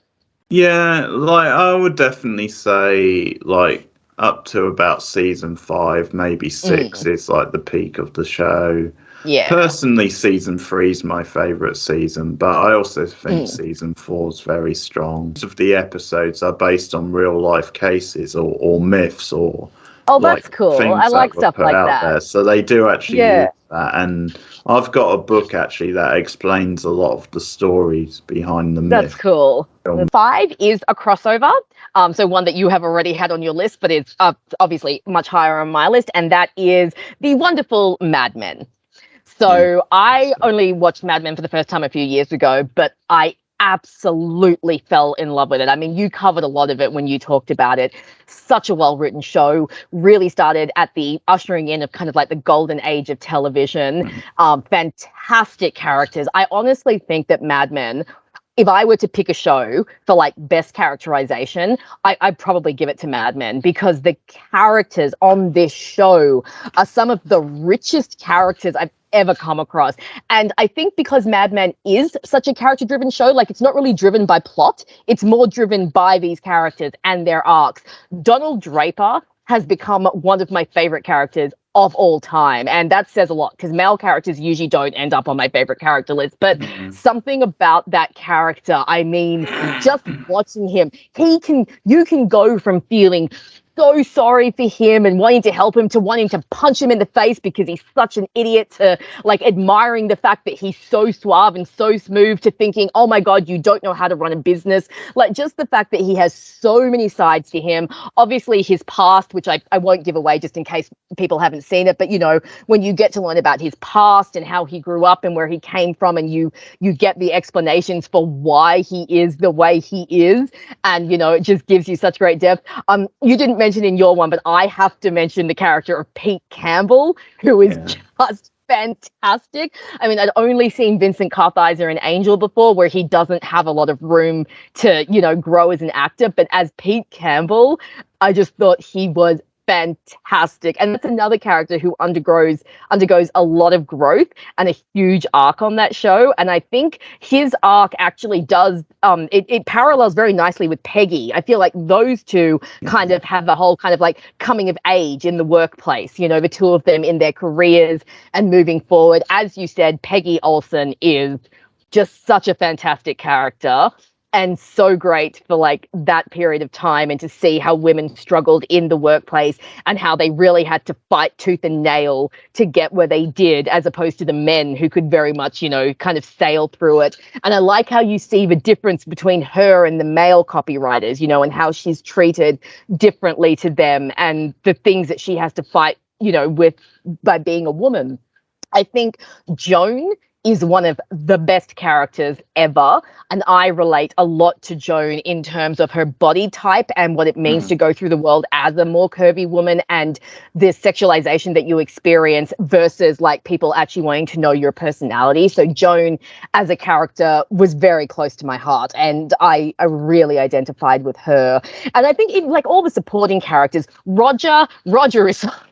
Yeah, like I would definitely say like up to about season 5, maybe 6 is like the peak of the show. Yeah. Personally, season 3 is my favourite season, but I also think season 4 is very strong. Most of the episodes are based on real life cases or myths or Oh, like that's cool. I things like that were stuff put like out that. there. So they do actually Yeah. use that. And I've got a book actually that explains a lot of the stories behind the That's myth. cool. Film. 5 is a crossover. So one that you have already had on your list, but it's obviously much higher on my list, and that is the wonderful Mad Men. So I only watched Mad Men for the first time a few years ago, but I absolutely fell in love with it. I mean, you covered a lot of it when you talked about it. Such a well-written show. Really started at the ushering in of kind of like the golden age of television. Fantastic characters. I honestly think that Mad Men, if I were to pick a show for like best characterization, I'd probably give it to Mad Men, because the characters on this show are some of the richest characters I've ever come across. And I think because Mad Men is such a character driven show, like it's not really driven by plot, it's more driven by these characters and their arcs. Donald Draper has become one of my favorite characters of all time. And that says a lot, because male characters usually don't end up on my favorite character list. But something about that character, I mean, just watching him, you can go from feeling so sorry for him and wanting to help him to wanting to punch him in the face because he's such an idiot, to like admiring the fact that he's so suave and so smooth, to thinking, oh my God, you don't know how to run a business. Like just the fact that he has so many sides to him. Obviously his past, which I won't give away just in case people haven't seen it, but you know, when you get to learn about his past and how he grew up and where he came from, and you get the explanations for why he is the way he is, and you know, it just gives you such great depth. You didn't mention in your one, but I have to mention the character of Pete Campbell, who is just fantastic. I mean, I'd only seen Vincent Kartheiser in Angel before, where he doesn't have a lot of room to, you know, grow as an actor, but as Pete Campbell, I just thought he was fantastic. And that's another character who undergoes a lot of growth and a huge arc on that show. And I think his arc actually does it parallels very nicely with Peggy. I feel like those two kind of have a whole kind of like coming of age in the workplace, you know, the two of them in their careers and moving forward. As you said, Peggy Olson is just such a fantastic character, and so great for like that period of time, and to see how women struggled in the workplace and how they really had to fight tooth and nail to get where they did, as opposed to the men who could very much, you know, kind of sail through it. And I like how you see the difference between her and the male copywriters, you know, and how she's treated differently to them, and the things that she has to fight, you know, with by being a woman. I think Joan is one of the best characters ever. And I relate a lot to Joan in terms of her body type and what it means to go through the world as a more curvy woman, and the sexualization that you experience versus like people actually wanting to know your personality. So Joan as a character was very close to my heart, and I really identified with her. And I think even like all the supporting characters, Roger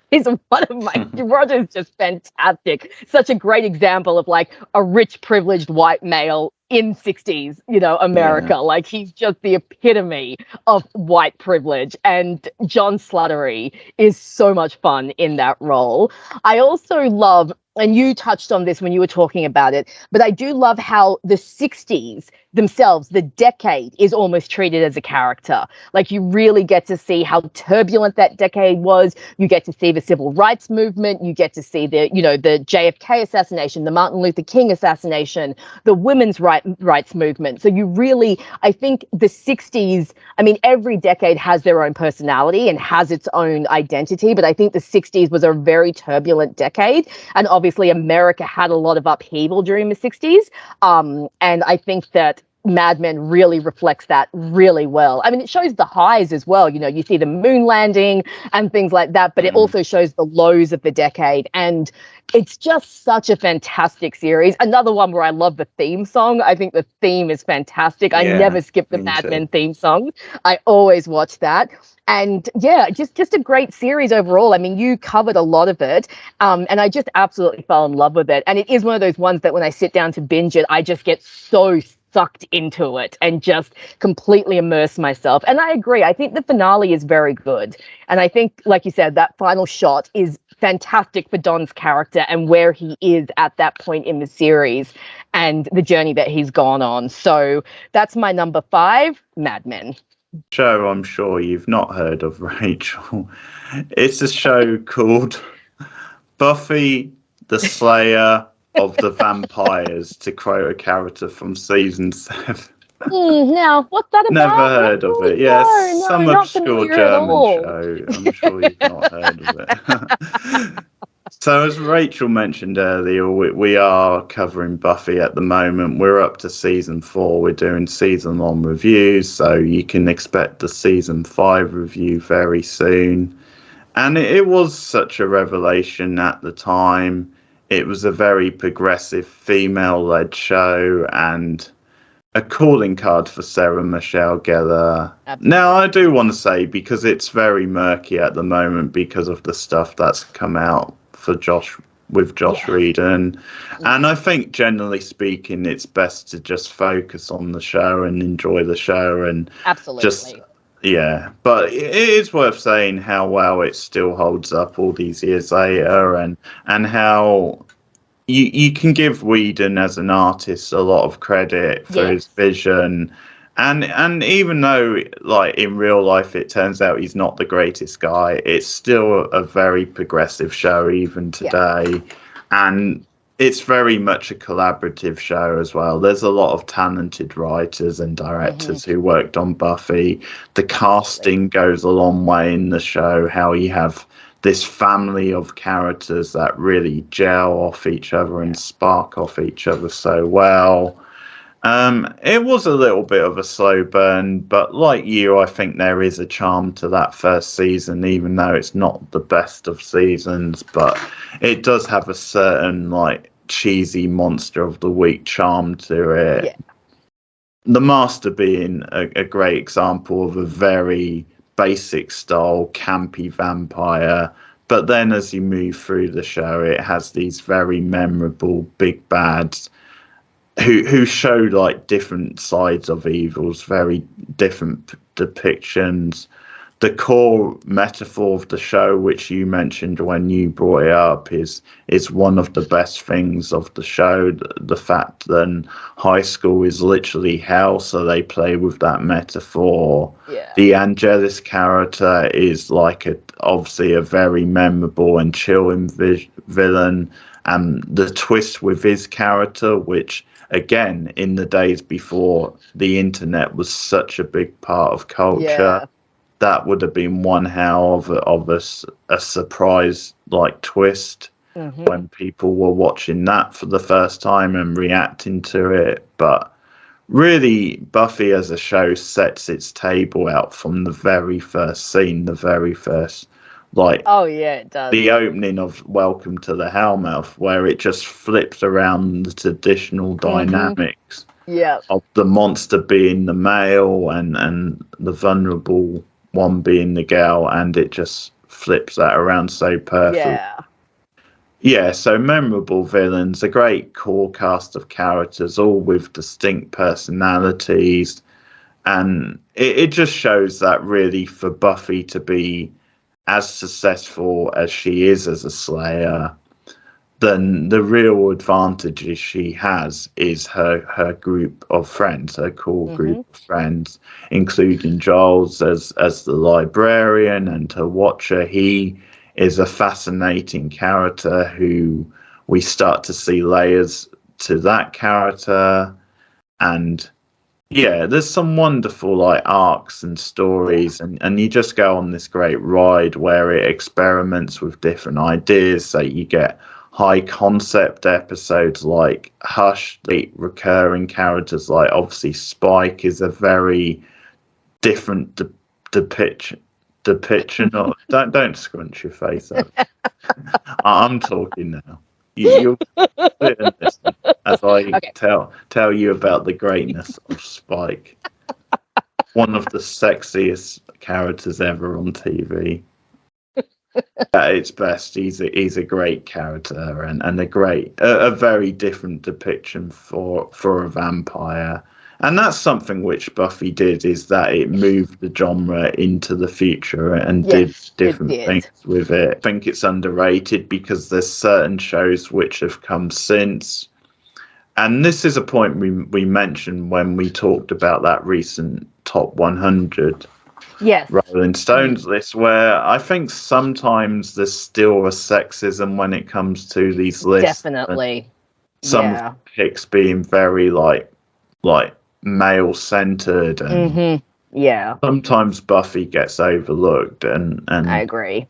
is one of my Roger's just fantastic. Such a great example of like a rich, privileged white male in 60s, you know, America. Like he's just the epitome of white privilege. And John Slattery is so much fun in that role. I also love, and you touched on this when you were talking about it, but I do love how the 60s themselves, the decade, is almost treated as a character. Like you really get to see how turbulent that decade was. You get to see the civil rights movement. You get to see the, you know, the JFK assassination, the Martin Luther King assassination, the women's rights movement. So you really, I think the 60s, I mean, every decade has their own personality and has its own identity, but I think the 60s was a very turbulent decade. And obviously America had a lot of upheaval during the 60s. And I think that Mad Men really reflects that really well. I mean, it shows the highs as well. You know, you see the moon landing and things like that, but it also shows the lows of the decade. And it's just such a fantastic series. Another one where I love the theme song. I think the theme is fantastic. I never skip the Mad Men theme song. I always watch that. And yeah, just a great series overall. I mean, you covered a lot of it, and I just absolutely fell in love with it. And it is one of those ones that when I sit down to binge it, I just get so sucked into it and just completely immerse myself. And I agree. I think the finale is very good. And I think, like you said, that final shot is fantastic for Don's character and where he is at that point in the series and the journey that he's gone on. So that's my number 5, Mad Men. show I'm sure you've not heard of, Rachel. It's a show called Buffy the Slayer of the Vampires, to quote a character from season 7. Now, what's that about? Never heard of it. Yes, some not obscure familiar at German all. show. I'm sure you've not heard of it. So, as Rachel mentioned earlier, we are covering Buffy at the moment. We're up to season 4. We're doing season-long reviews, so you can expect the season 5 review very soon. And it was such a revelation at the time. It was a very progressive, female-led show, and a calling card for Sarah Michelle Gellar. Absolutely. Now, I do want to say, because it's very murky at the moment because of the stuff that's come out for Josh Whedon, and I think generally speaking, it's best to just focus on the show and enjoy the show, and absolutely. But it is worth saying how well it still holds up all these years later, and how you can give Whedon as an artist a lot of credit for his vision. And even though, like, in real life it turns out he's not the greatest guy, it's still a very progressive show even today. And it's very much a collaborative show as well. There's a lot of talented writers and directors who worked on Buffy. The casting goes a long way in the show, how you have this family of characters that really gel off each other and spark off each other so well. It was a little bit of a slow burn, but like you, I think there is a charm to that first season, even though it's not the best of seasons, but it does have a certain, like, cheesy monster of the week charm to it. Yeah. The Master being a great example of a very basic style, campy vampire. But then as you move through the show, it has these very memorable big bads who show, like, different sides of evils, very different depictions. The core metaphor of the show, which you mentioned when you brought it up, is one of the best things of the show. The fact that high school is literally hell, so they play with that metaphor. Yeah. The Angelus character is obviously a very memorable and chilling villain, and the twist with his character, which, again, in the days before the internet was such a big part of culture, that would have been one hell of a surprise, like, twist when people were watching that for the first time and reacting to it. But really, Buffy as a show sets its table out from the very first scene, the very first, like, it does. The opening of Welcome to the Hellmouth, where it just flips around the traditional dynamics of the monster being the male and the vulnerable one being the girl, and it just flips that around so perfectly. So memorable villains, a great core cast of characters, all with distinct personalities, and it just shows that really for Buffy to be as successful as she is as a Slayer, then the real advantages she has is her group of friends, her core group of friends, including Giles as the librarian and her watcher. He is a fascinating character who we start to see layers to that character. And there's some wonderful, like, arcs and stories, and you just go on this great ride where it experiments with different ideas. So you get high concept episodes like Hush, the recurring characters, like, obviously Spike is a very different depiction of don't scrunch your face up. I'm talking now. You'll sit and listen as I tell you about the greatness of Spike. One of the sexiest characters ever on TV. At its best, he's a great character and a very different depiction for a vampire. And that's something which Buffy did, is that it moved the genre into the future and did different things with it. I think it's underrated because there's certain shows which have come since. And this is a point we mentioned when we talked about that recent top 100 Yes. Rolling Stones list, where I think sometimes there's still a sexism when it comes to these lists. Definitely. Some of the picks being very like male centered, and sometimes Buffy gets overlooked, and I agree.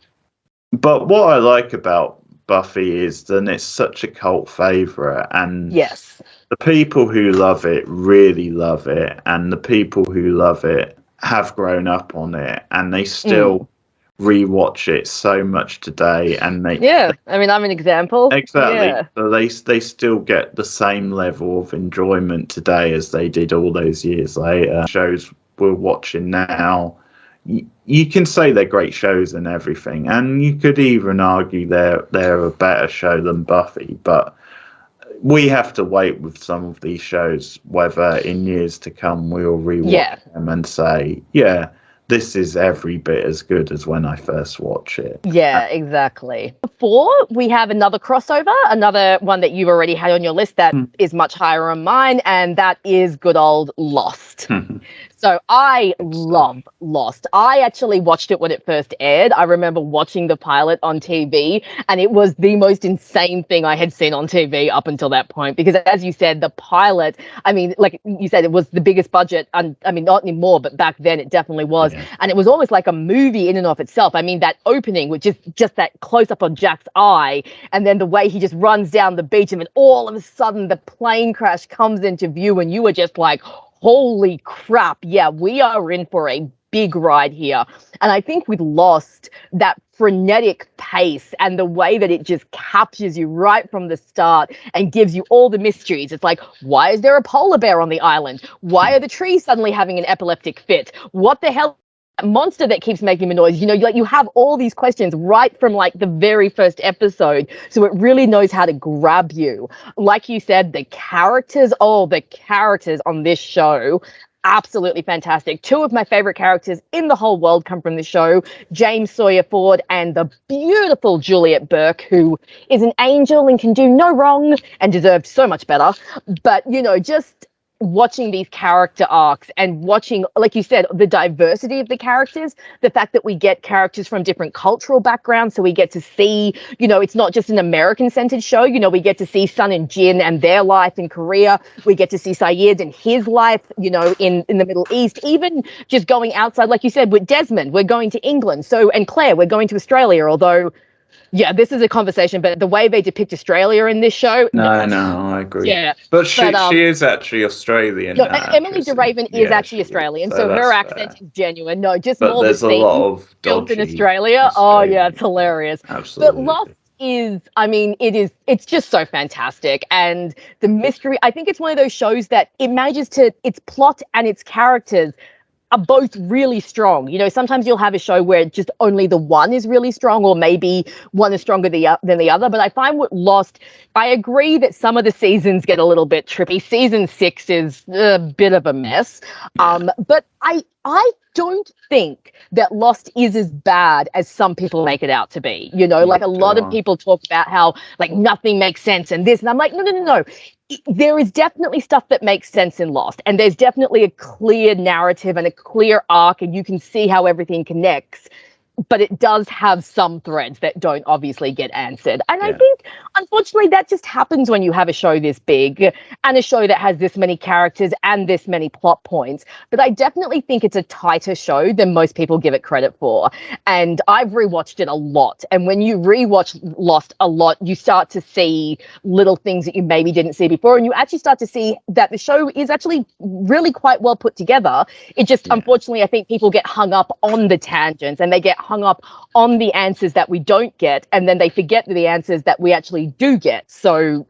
But what I like about Buffy is that it's such a cult favorite, and the people who love it really love it, and the people who love it have grown up on it, and they still rewatch it so much today, and I mean, I'm an example. Exactly. So they still get the same level of enjoyment today as they did all those years later. Shows we're watching now, you can say they're great shows and everything, and you could even argue they're a better show than Buffy, but we have to wait with some of these shows whether in years to come we'll rewatch them and say, this is every bit as good as when I first watched it. Yeah, exactly. Before, we have another crossover, another one that you've already had on your list that is much higher on mine, and that is good old Lost. So I love Lost. I actually watched it when it first aired. I remember watching the pilot on TV, and it was the most insane thing I had seen on TV up until that point. Because as you said, the pilot, I mean, like you said, it was the biggest budget. And I mean, not anymore, but back then it definitely was. Yeah. And it was almost like a movie in and of itself. I mean, that opening, which is just that close up on Jack's eye, and then the way he just runs down the beach, and then all of a sudden the plane crash comes into view, and you were just like, holy crap, yeah, we are in for a big ride here. And I think with Lost, that frenetic pace and the way that it just captures you right from the start and gives you all the mysteries. It's like, why is there a polar bear on the island? Why are the trees suddenly having an epileptic fit? What the hell? Monster that keeps making a noise, like you have all these questions right from like the very first episode, so it really knows how to grab you. Like you said, the characters on this show, absolutely fantastic. Two of my favorite characters in the whole world come from the show, James Sawyer Ford and the beautiful Juliet Burke, who is an angel and can do no wrong and deserved so much better. But just watching these character arcs and watching, like you said, the diversity of the characters, the fact that we get characters from different cultural backgrounds, so we get to see, it's not just an American-centered show, we get to see Sun and Jin and their life in Korea, we get to see Sayid and his life, in the Middle East, even just going outside, like you said, with Desmond, we're going to England, and Claire, we're going to Australia, although this is a conversation, but the way they depict Australia in this show... No, I agree. Yeah. But she is actually Australian. No, Emily de Raven is actually Australian, so her accent is genuine. No, just more there's a lot of built in Australia. Oh, yeah, it's hilarious. Absolutely. But Lost is, it's just so fantastic. And the mystery, I think it's one of those shows that it manages to, its plot and its characters are both really strong. Sometimes you'll have a show where just only the one is really strong, or maybe one is stronger than the other. But I find with Lost, I agree that some of the seasons get a little bit trippy. Season 6 is a bit of a mess. But I don't think that Lost is as bad as some people make it out to be. Like a lot of people talk about how like nothing makes sense and this, and I'm like, no. There is definitely stuff that makes sense in Lost, and there's definitely a clear narrative and a clear arc, and you can see how everything connects. But it does have some threads that don't obviously get answered. And I think, unfortunately, that just happens when you have a show this big and a show that has this many characters and this many plot points. But I definitely think it's a tighter show than most people give it credit for. And I've rewatched it a lot. And when you rewatch Lost a lot, you start to see little things that you maybe didn't see before. And you actually start to see that the show is actually really quite well put together. It just, unfortunately, I think people get hung up on the tangents, and they get hung up on the answers that we don't get, and then they forget the answers that we actually do get. So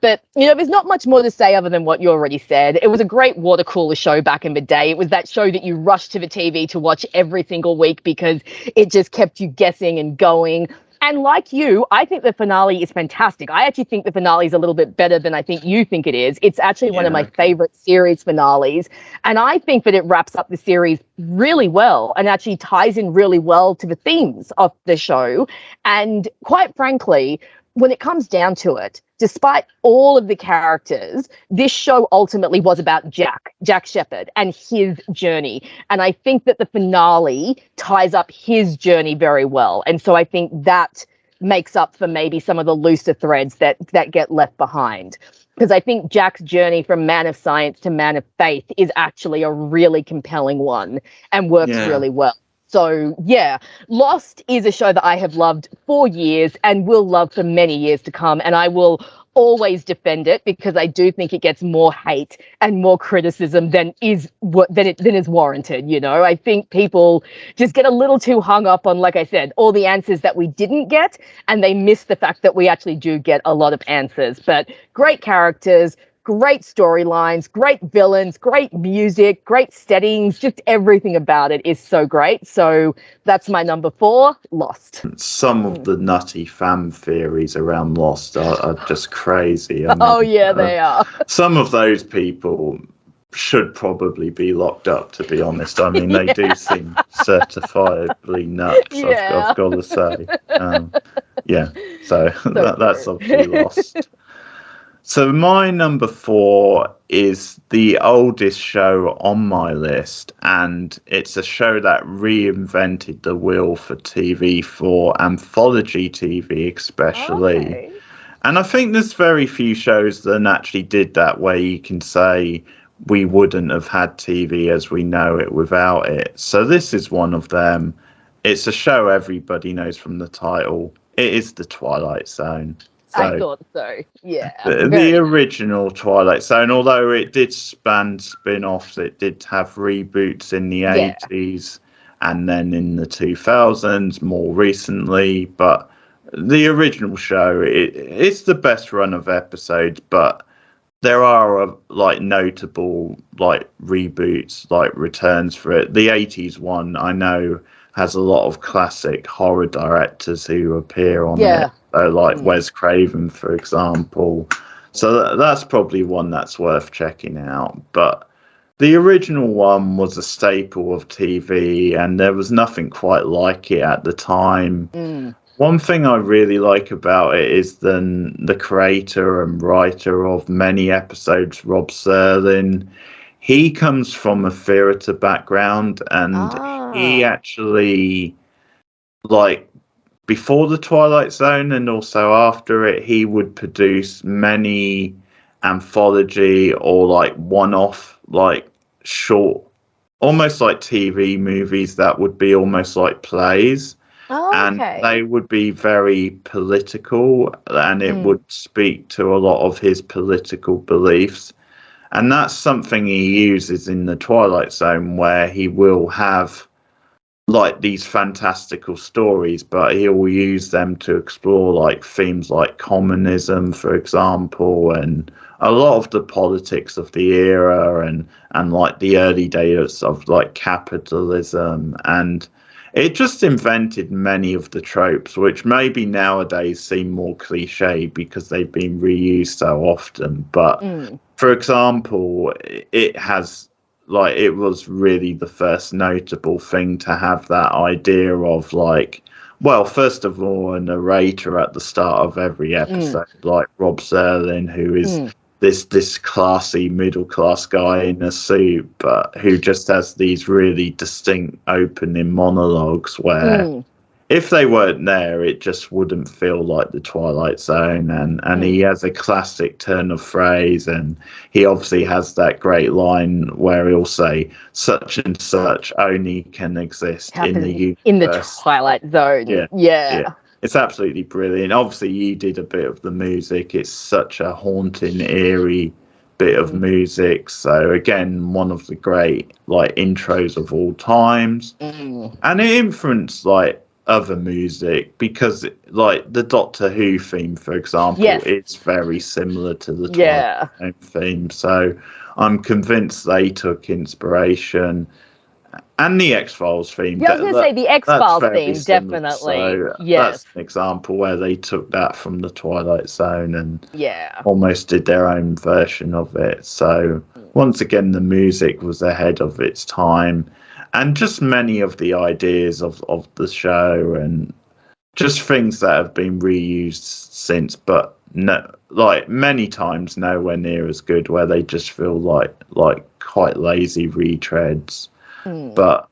but there's not much more to say other than what you already said. It was a great water cooler show back in the day. It was that show that you rushed to the TV to watch every single week because it just kept you guessing and going. And like you, I think the finale is fantastic. I actually think the finale is a little bit better than I think you think it is. It's actually one of my favorite series finales. And I think that it wraps up the series really well and actually ties in really well to the themes of the show. And quite frankly, when it comes down to it, despite all of the characters, this show ultimately was about Jack Shephard, and his journey. And I think that the finale ties up his journey very well. And so I think that makes up for maybe some of the looser threads that get left behind. Because I think Jack's journey from man of science to man of faith is actually a really compelling one and works really well. So, yeah, Lost is a show that I have loved for years and will love for many years to come. And I will always defend it because I do think it gets more hate and more criticism than is warranted. You know, I think people just get a little too hung up on, like I said, all the answers that we didn't get, and they miss the fact that we actually do get a lot of answers. But great characters, great storylines, great villains, great music, great settings, just everything about it is so great. So that's my number 4, Lost. Some of the nutty fan theories around Lost are just crazy. I mean, they are. Some of those people should probably be locked up, to be honest. I mean, they do seem certifiably nuts, I've got to say. So that's obviously Lost. So my number 4 is the oldest show on my list, and it's a show that reinvented the wheel for TV, for anthology TV especially. Okay. And I think there's very few shows that actually did that, where you can say we wouldn't have had TV as we know it without it. So this is one of them. It's a show everybody knows from the title. It is The Twilight Zone. So, I thought so, yeah. The original Twilight Zone, although it did span spin-offs, it did have reboots in the 80s and then in the 2000s more recently. But the original show, it's the best run of episodes, but there are notable reboots, returns for it. The 80s one, I know, has a lot of classic horror directors who appear on it. Wes Craven, for example. So that's probably one that's worth checking out. But the original one was a staple of TV, and there was nothing quite like it at the time. One thing I really like about it is the creator and writer of many episodes, Rob Serling. He comes from a theatre background, and he actually, before The Twilight Zone and also after it, he would produce many anthology or one-off, short, almost like TV movies that would be almost like plays. And they would be very political, and it would speak to a lot of his political beliefs. And that's something he uses in The Twilight Zone, where he will have these fantastical stories, but he'll use them to explore themes like communism, for example, and a lot of the politics of the era, and the early days of capitalism. And it just invented many of the tropes, which maybe nowadays seem more cliche because they've been reused so often. But for example, it has it was really the first notable thing to have that idea of first of all, a narrator at the start of every episode, like Rob Serling, who is this classy middle class guy in a suit, but who just has these really distinct opening monologues where if they weren't there, it just wouldn't feel like The Twilight Zone. And he has a classic turn of phrase, and he obviously has that great line where he'll say, such and such only can exist in the universe. In the Twilight Zone. Yeah. It's absolutely brilliant. Obviously, you did a bit of the music. It's such a haunting, eerie bit of music. So again, one of the great intros of all times. And it influenced other music, because the Doctor Who theme, for example, it's very similar to the Twilight Zone theme. So I'm convinced they took inspiration. And the X-Files theme. I was going to say the X-Files theme, definitely. So that's an example where they took that from the Twilight Zone and almost did their own version of it. So once again, the music was ahead of its time. And just many of the ideas of the show, and just things that have been reused since, but no, like many times nowhere near as good, where they just feel like quite lazy retreads. But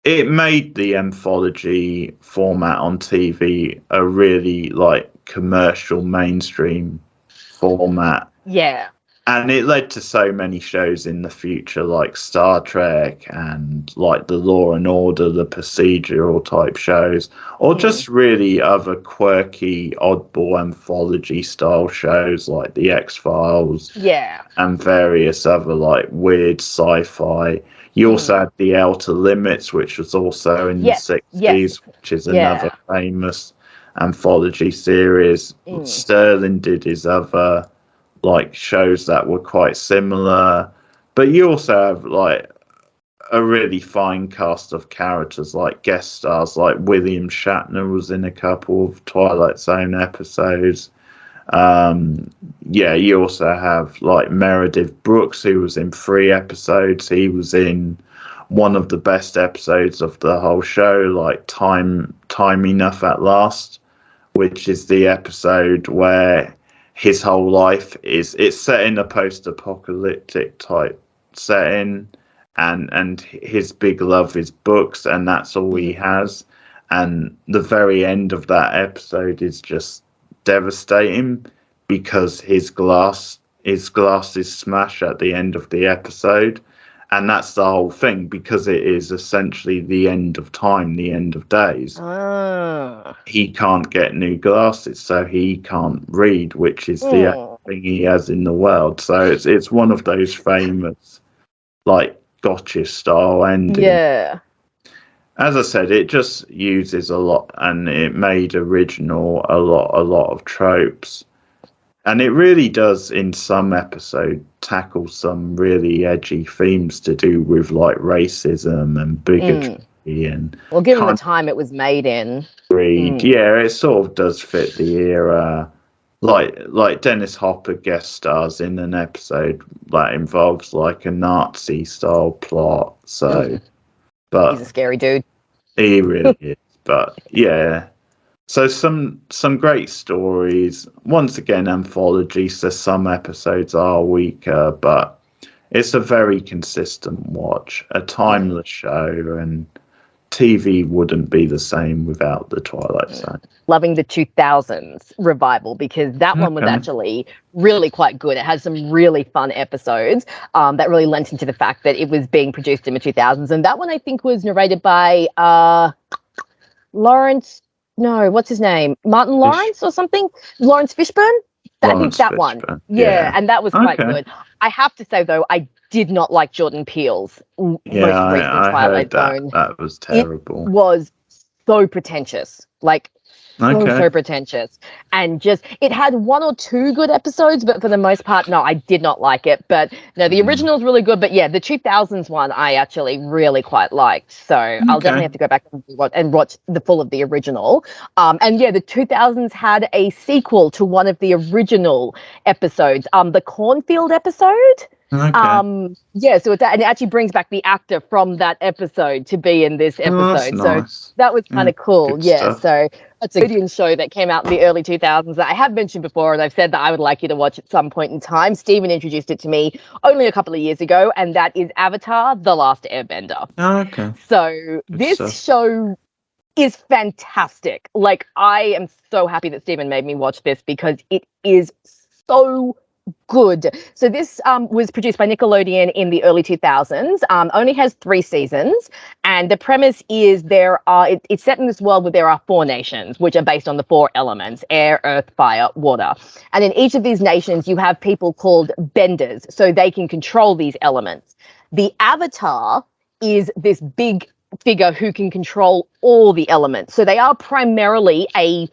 it made the anthology format on TV a really like commercial mainstream format. Yeah. And it led to so many shows in the future, like Star Trek and like the Law and Order, the procedural type shows, or just really other quirky, oddball anthology style shows like The X-Files. Yeah. And various other like weird sci-fi. You also had The Outer Limits, which was also in the 60s, which is another famous anthology series. Sterling did his other like shows that were quite similar, but you also have like a really fine cast of characters, like guest stars, like William Shatner was in a couple of Twilight Zone episodes. You also have like Meredith Brooks, who was in 3 episodes. He was in one of the best episodes of the whole show, like Time Enough at Last, which is the episode where his whole life it's set in a post-apocalyptic type setting, and his big love is books, and that's all he has. And the very end of that episode is just devastating, because his glass is smashed at the end of the episode, and that's the whole thing, because it is essentially the end of time, the end of days. He can't get new glasses, so he can't read, which is the only thing he has in the world. So it's one of those famous like gotcha style endings. Yeah. As I said, it just uses a lot, and it made original a lot of tropes. And it really does, in some episode, tackle some really edgy themes to do with like racism and bigotry and. Well, given the time it was made in. Yeah, it sort of does fit the era. Like Dennis Hopper guest stars in an episode that involves like a Nazi style plot. So, but he's a scary dude. He really is. But yeah. So some great stories. Once again, anthologies. So some episodes are weaker, but it's a very consistent watch, a timeless show, and TV wouldn't be the same without the Twilight Zone. Loving the 2000s revival, because that one was actually really quite good. It had some really fun episodes that really lent into the fact that it was being produced in the 2000s. And that one, I think, was narrated by Lawrence. No, what's his name? Martin Lawrence or something? Lawrence Fishburne? I think that one. Yeah, and that was quite good. I have to say, though, I did not like Jordan Peele's most recent Twilight Zone. That was terrible. It was so pretentious. Like, so pretentious. And just, it had 1 or 2 good episodes, but for the most part, no, I did not like it. But no, the original is really good. But yeah, the 2000s one, I actually really quite liked. So I'll definitely have to go back and watch the full of the original. And yeah, the 2000s had a sequel to one of the original episodes, the Cornfield episode. So it actually brings back the actor from that episode to be in this episode. Nice. So that was kind of cool. Stuff. So it's a Canadian show that came out in the early 2000s that I have mentioned before, and I've said that I would like you to watch at some point in time. Stephen introduced it to me only a couple of years ago, and that is Avatar: The Last Airbender. So this show is fantastic. Like, I am so happy that Stephen made me watch this, because it is so good. So this was produced by Nickelodeon in the early 2000s. Only has 3 seasons, and the premise is it's set in this world where there are 4 nations, which are based on the 4 elements: air, earth, fire, water. And in each of these nations, you have people called benders, so they can control these elements. The Avatar is this big figure who can control all the elements. So they are primarily a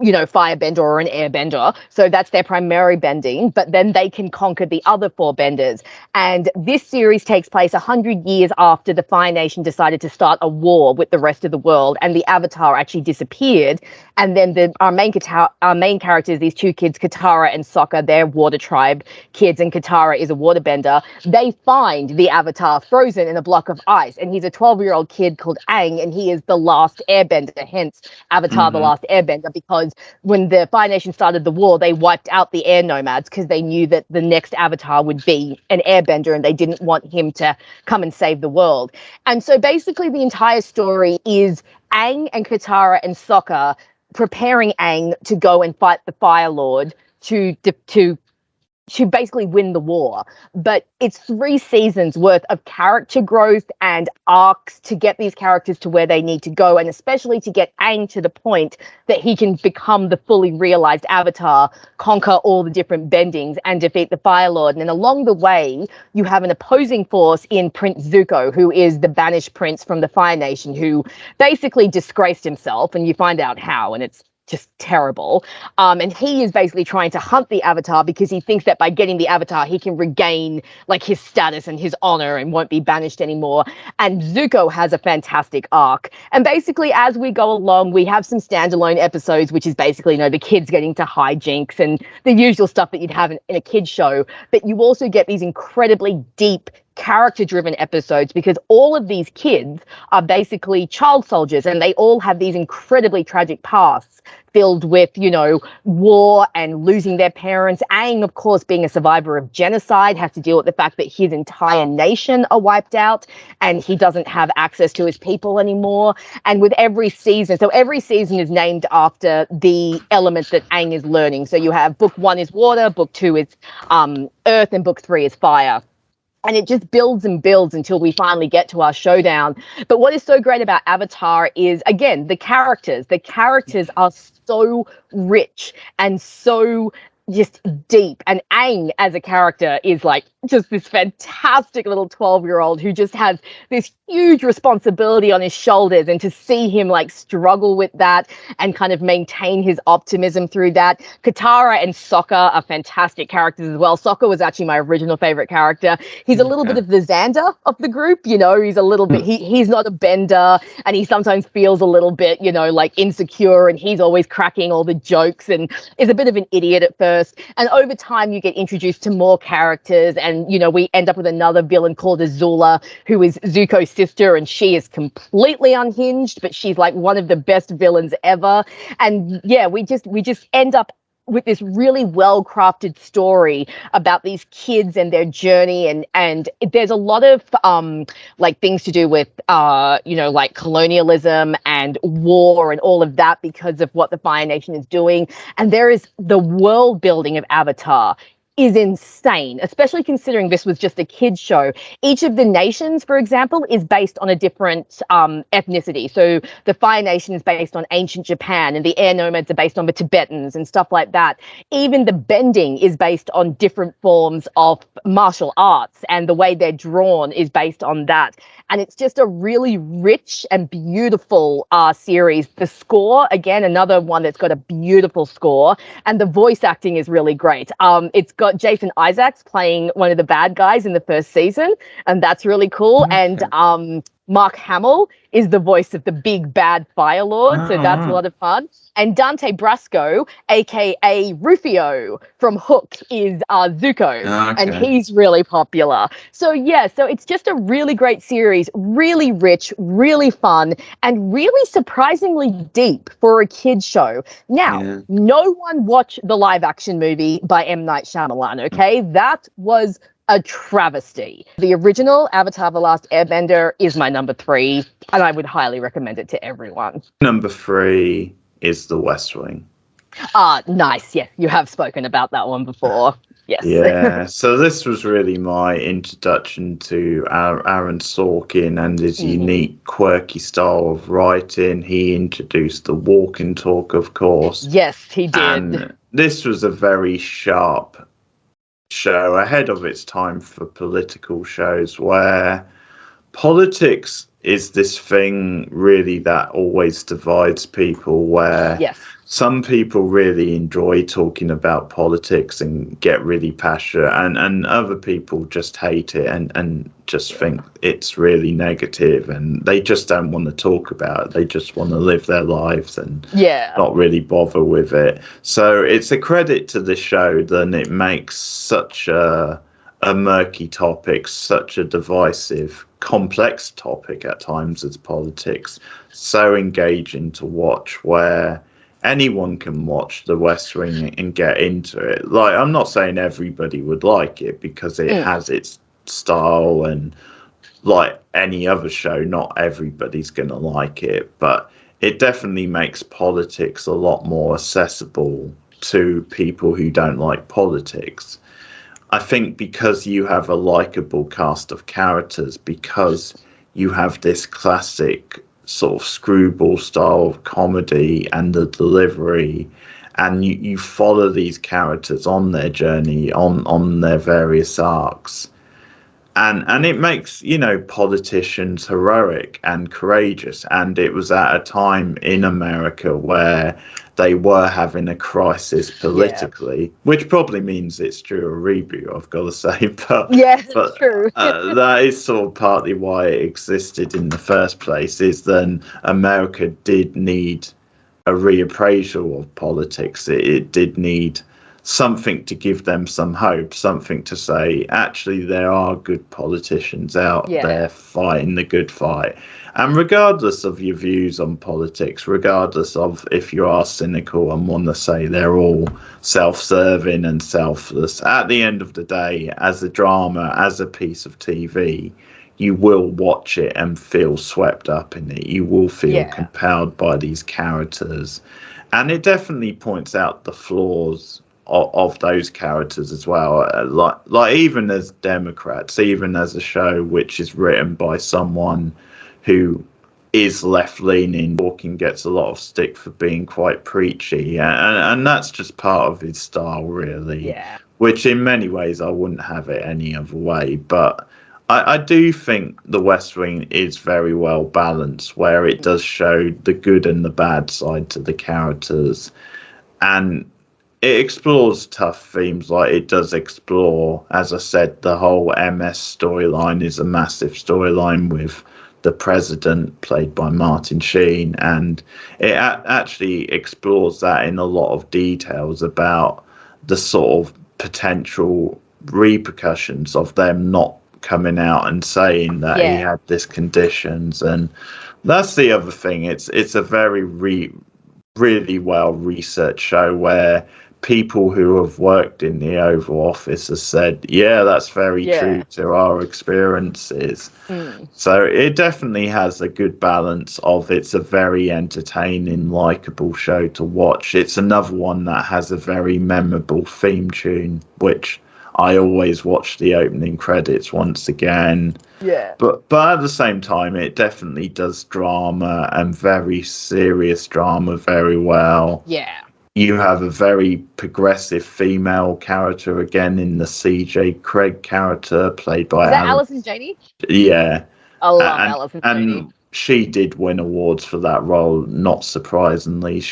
firebender or an airbender. So that's their primary bending, but then they can conquer the other four benders. And this series takes place 100 years after the Fire Nation decided to start a war with the rest of the world, and the Avatar actually disappeared. And then our main characters, these two kids, Katara and Sokka, they're water tribe kids, and Katara is a waterbender. They find the Avatar frozen in a block of ice, and he's a 12-year-old kid called Aang, and he is the last airbender, hence Avatar, the last airbender, because when the Fire Nation started the war, they wiped out the air nomads because they knew that the next Avatar would be an airbender and they didn't want him to come and save the world. And so basically the entire story is Aang and Katara and Sokka preparing Aang to go and fight the Fire Lord to basically win the war. But it's 3 seasons worth of character growth and arcs to get these characters to where they need to go, and especially to get Aang to the point that he can become the fully realized Avatar, conquer all the different bendings, and defeat the Fire Lord. And along the way, you have an opposing force in Prince Zuko, who is the banished prince from the Fire Nation, who basically disgraced himself, and you find out how, and it's just terrible. And he is basically trying to hunt the Avatar because he thinks that by getting the Avatar, he can regain like his status and his honor and won't be banished anymore. And Zuko has a fantastic arc. And basically, as we go along, we have some standalone episodes, which is basically, the kids getting to hijinks and the usual stuff that you'd have in a kid's show. But you also get these incredibly deep character-driven episodes because all of these kids are basically child soldiers, and they all have these incredibly tragic pasts filled with, war and losing their parents. Aang, of course, being a survivor of genocide, has to deal with the fact that his entire nation are wiped out and he doesn't have access to his people anymore. And with every season is named after the element that Aang is learning. So you have book 1 is water, book 2 is earth, and book 3 is fire. And it just builds and builds until we finally get to our showdown. But what is so great about Avatar is, again, the characters. The characters are so rich and so just deep. And Aang as a character is like just this fantastic little 12-year-old who just has this huge responsibility on his shoulders, and to see him like struggle with that and kind of maintain his optimism through that. Katara and Sokka are fantastic characters as well. Sokka was actually my original favorite character. He's a little bit of the Xander of the group, he's a little bit, he's not a bender, and he sometimes feels a little bit, like insecure, and he's always cracking all the jokes and is a bit of an idiot at first. And over time you get introduced to more characters, and we end up with another villain called Azula, who is Zuko's sister, and she is completely unhinged, but she's like one of the best villains ever. And yeah, we just end up with this really well-crafted story about these kids and their journey, and there's a lot of things to do with like colonialism and war and all of that because of what the Fire Nation is doing. And there is the world building of Avatar is insane, especially considering this was just a kids show. Each of the nations, for example, is based on a different ethnicity. So the Fire Nation is based on ancient Japan, and the air nomads are based on the Tibetans and stuff like that. Even the bending is based on different forms of martial arts, and the way they're drawn is based on that. And it's just a really rich and beautiful series. The score, again, another one that's got a beautiful score, and the voice acting is really great. It's got Jason Isaacs playing one of the bad guys in the first season, and that's really cool. Okay. And Mark Hamill is the voice of the big bad Fire Lord, so that's a lot of fun. And Dante Brasco, aka Rufio from Hook, is Zuko, and he's really popular. So yeah, so it's just a really great series, really rich, really fun, and really surprisingly deep for a kid's show. Now, no one watch the live action movie by M. Night Shyamalan, okay? That was a travesty. The original Avatar: The Last Airbender is my number 3, and I would highly recommend it to everyone. Number 3 is The West Wing. Nice. Yes, you have spoken about that one before. Yes. Yeah, so this was really my introduction to Aaron Sorkin and his unique, quirky style of writing. He introduced the walk and talk, of course. Yes, he did. And this was a very sharp show, ahead of its time for political shows, where politics is this thing really that always divides people, where some people really enjoy talking about politics and get really passionate, and other people just hate it and just think it's really negative, and they just don't want to talk about it. They just want to live their lives and not really bother with it. So it's a credit to the show that it makes such a murky topic, such a divisive, complex topic at times as politics, so engaging to watch, where anyone can watch The West Wing and get into it. Like, I'm not saying everybody would like it, because it has its style, and like any other show, not everybody's going to like it, but it definitely makes politics a lot more accessible to people who don't like politics. I think because you have a likable cast of characters, because you have this classic sort of screwball style of comedy and the delivery, and you follow these characters on their journey, on their various arcs, and it makes, you know, politicians heroic and courageous. And it was at a time in America where they were having a crisis politically, which probably means it's due a reboot, I've got to say. But it's true. That is sort of partly why it existed in the first place, is then America did need a reappraisal of politics. It did need something to give them some hope, something to say, actually, there are good politicians out there fighting the good fight. And regardless of your views on politics, regardless of if you are cynical and want to say they're all self-serving and selfless, at the end of the day, as a drama, as a piece of TV, you will watch it and feel swept up in it. You will feel compelled by these characters. And it definitely points out the flaws of those characters as well. Like even as Democrats, even as a show which is written by someone who is left-leaning, Sorkin gets a lot of stick for being quite preachy, and that's just part of his style, really. Which in many ways I wouldn't have it any other way. But I do think The West Wing is very well balanced, where it does show the good and the bad side to the characters, and it explores tough themes. Like, it does explore, as I said, the whole MS storyline is a massive storyline with the president, played by Martin Sheen, and it actually explores that in a lot of details about the sort of potential repercussions of them not coming out and saying that he had this conditions. And that's the other thing. It's a very really well researched show, where people who have worked in the Oval Office have said, that's very true to our experiences. So it definitely has a good balance of, it's a very entertaining, likable show to watch. It's another one that has a very memorable theme tune, which I always watch the opening credits once again. But at the same time, it definitely does drama, and very serious drama, very well. You have a very progressive female character again in the CJ Craig character, played by Alison Janney. I love Alison Janney. And she did win awards for that role, not surprisingly.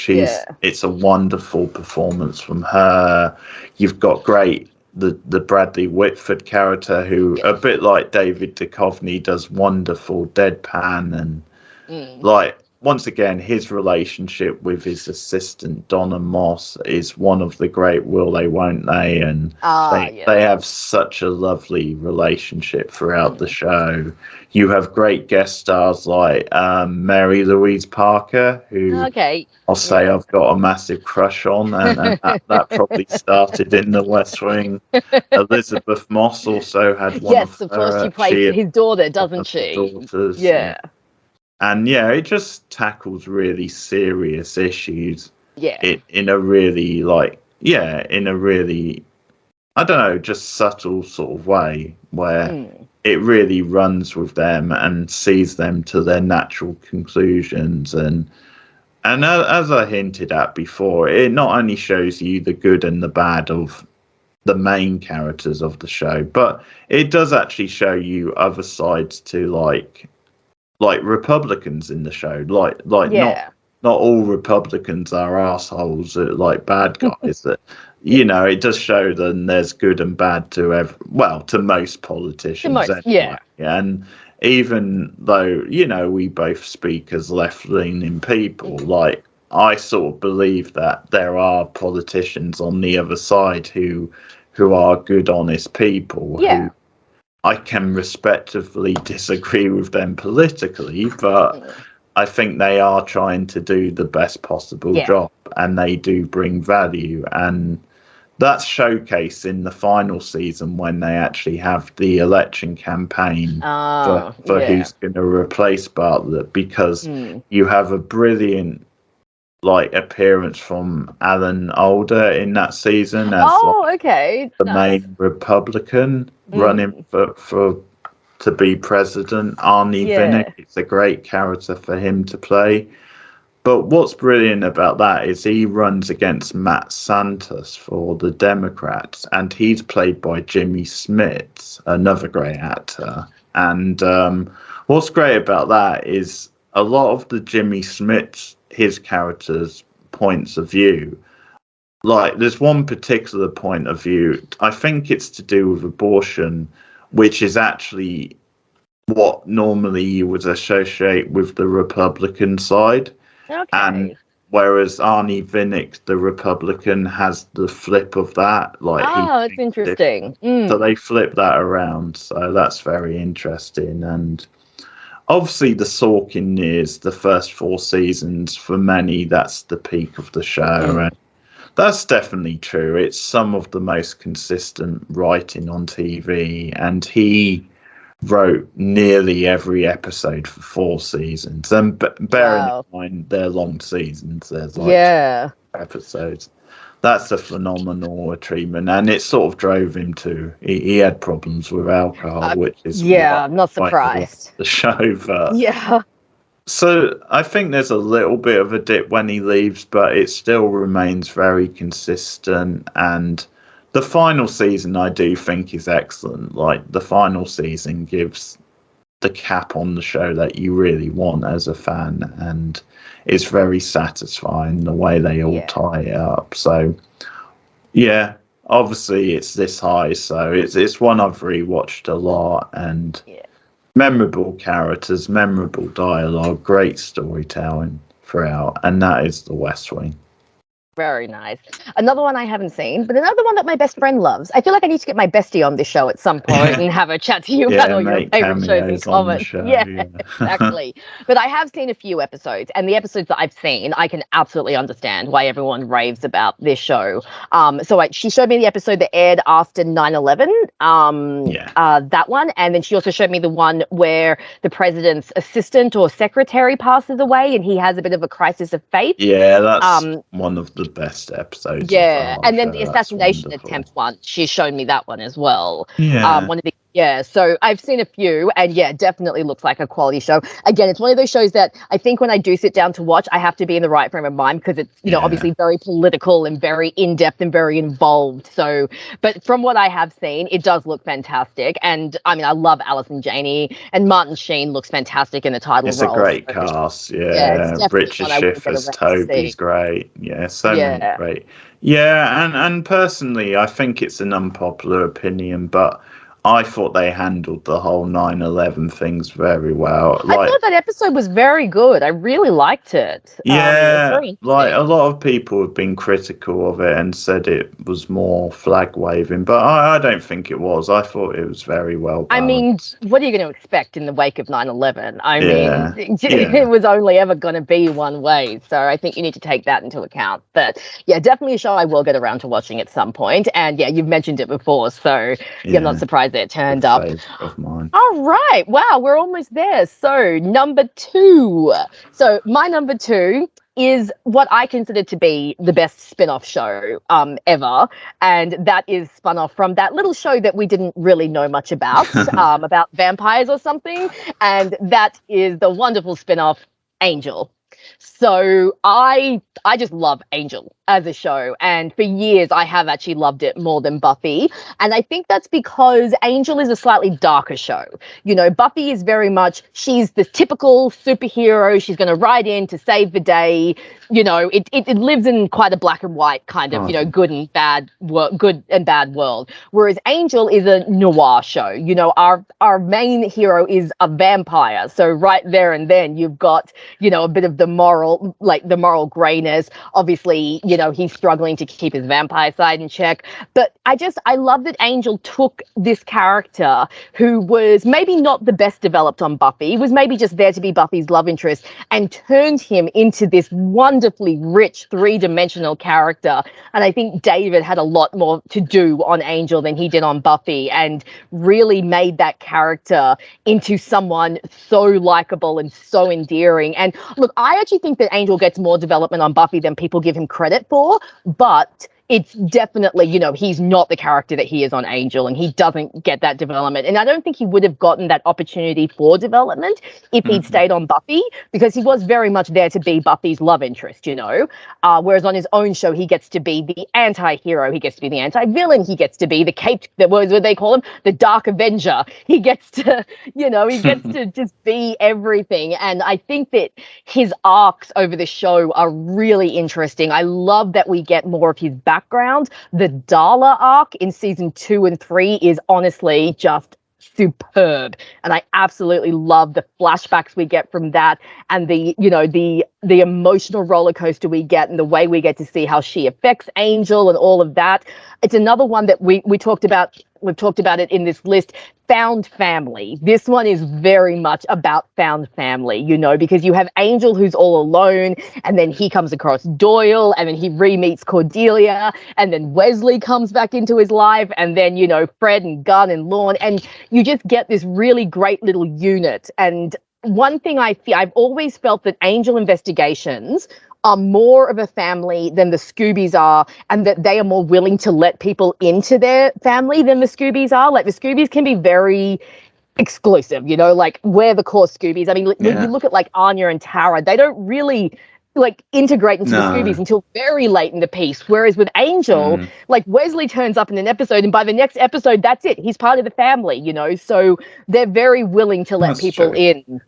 It's a wonderful performance from her. You've got the Bradley Whitford character, who, a bit like David Duchovny, does wonderful deadpan, and like, once again, his relationship with his assistant Donna Moss is one of the great Will They Won't They, and they have such a lovely relationship throughout the show. You have great guest stars like Mary Louise Parker, who I'll say I've got a massive crush on, and that probably started in The West Wing. Elizabeth Moss also had one of course, she plays his daughter, doesn't she? Daughters, and it just tackles really serious issues. In a really, I don't know, just subtle sort of way, where it really runs with them and sees them to their natural conclusions. And as I hinted at before, it not only shows you the good and the bad of the main characters of the show, but it does actually show you other sides to like Republicans in the show, like not all Republicans are assholes, like bad guys. That it does show that there's good and bad to to most politicians. Yeah. And even though we both speak as left-leaning people, like I sort of believe that there are politicians on the other side who are good, honest people. Yeah. Who I can respectively disagree with them politically, but I think they are trying to do the best possible job, and they do bring value. And that's showcased in the final season when they actually have the election campaign for who's going to replace Bartlett, because you have a brilliant appearance from Alan Alda in that season as the main Republican running for to be president. Arnie Vinnick, it's a great character for him to play. But what's brilliant about that is he runs against Matt Santos for the Democrats, and he's played by Jimmy Smits, another great actor. And what's great about that is a lot of the Jimmy Smits, his character's points of view, like there's one particular point of view, I think it's to do with abortion, which is actually what normally you would associate with the Republican side. Okay. And whereas Arnie Vinnick, the Republican, has the flip of that. That's interesting. So they flip that around. So that's very interesting. And obviously the Sorkin years, the first 4 seasons, for many, that's the peak of the show. And that's definitely true. It's some of the most consistent writing on TV. And he wrote nearly every episode for 4 seasons, and bearing in mind they're long seasons, there's episodes. That's a phenomenal treatment, and it sort of drove him to he had problems with alcohol, which is I'm not surprised. The show, but so I think there's a little bit of a dip when he leaves, but it still remains very consistent. And the final season, I do think, is excellent. Like, the final season gives the cap on the show that you really want as a fan, and it's very satisfying the way they all tie it up. So, obviously it's this high, so it's one I've rewatched a lot, and memorable characters, memorable dialogue, great storytelling throughout, and that is The West Wing. Very nice. Another one I haven't seen, but another one that my best friend loves. I feel like I need to get my bestie on this show at some point and have a chat to you about all your favorite shows in common. Exactly. But I have seen a few episodes, and the episodes that I've seen, I can absolutely understand why everyone raves about this show. She showed me the episode that aired after 9/11, that one, and then she also showed me the one where the president's assistant or secretary passes away, and he has a bit of a crisis of faith. Yeah, that's one of the best episodes. And then the assassination attempt one, she's shown me that one as well. So I've seen a few, and definitely looks like a quality show. Again, it's one of those shows that I think when I do sit down to watch, I have to be in the right frame of mind, because it's obviously very political and very in-depth and very involved. So, but from what I have seen, it does look fantastic. And I mean, I love Alison Janney, and Martin Sheen looks fantastic in the title role. It's a great cast. Richard Schiff as Toby's great. Many great. And personally, I think it's an unpopular opinion, but I thought they handled the whole 9/11 things very well. I thought that episode was very good. I really liked it. A lot of people have been critical of it and said it was more flag waving, but I don't think it was. I thought it was very well balanced. I mean, what are you going to expect in the wake of 9/11? I mean, it was only ever going to be one way. So I think you need to take that into account. But definitely a show I will get around to watching at some point. And you've mentioned it before, so I'm not surprised that it turned up. Of mine. All right. Wow, we're almost there. So number 2. So my number 2 is what I consider to be the best spin-off show ever, and that is spun off from that little show that we didn't really know much about, about vampires or something, and that is the wonderful spin-off Angel. So I just love Angel. as a show, and for years I have actually loved it more than Buffy. And I think that's because Angel is a slightly darker show. You know, Buffy is very much, she's the typical superhero. She's going to ride in to save the day. You know, it lives in quite a black and white kind of, you know, good and bad world. Whereas Angel is a noir show. You know, our main hero is a vampire. So right there and then you've got, you know, a bit of the moral grayness. Obviously, you know, he's struggling to keep his vampire side in check. But I love that Angel took this character who was maybe not the best developed on Buffy, was maybe just there to be Buffy's love interest, and turned him into this wonderfully rich three-dimensional character. And I think David had a lot more to do on Angel than he did on Buffy, and really made that character into someone so likable and so endearing. And look, I actually think that Angel gets more development on Buffy than people give him credit for, but it's definitely, you know, he's not the character that he is on Angel, and he doesn't get that development. And I don't think he would have gotten that opportunity for development if he'd stayed on Buffy, because he was very much there to be Buffy's love interest, you know. Whereas on his own show, he gets to be the anti-hero, he gets to be the anti-villain, he gets to be the caped, what they call him, the Dark Avenger. He gets to, you know, he gets to just be everything. And I think that his arcs over the show are really interesting. I love that we get more of his background. The Darla arc in season 2 and 3 is honestly just superb, and I absolutely love the flashbacks we get from that, and the, you know, the emotional roller coaster we get, and the way we get to see how she affects Angel and all of that. It's another one that we talked about. We've talked about it in this list. Found family. This one is very much about found family, you know, because you have Angel who's all alone, and then he comes across Doyle, and then he re-meets Cordelia, and then Wesley comes back into his life, and then, you know, Fred and Gunn and Lorne, and you just get this really great little unit. And one thing I've always felt that Angel Investigations are more of a family than the Scoobies are, and that they are more willing to let people into their family than the Scoobies are. Like, the Scoobies can be very exclusive, you know, like, we're the core Scoobies. I mean, you look at like Anya and Tara, they don't really like integrate into the Scoobies until very late in the piece. Whereas with Angel, like, Wesley turns up in an episode, and by the next episode, that's it. He's part of the family, you know, so they're very willing to let people in.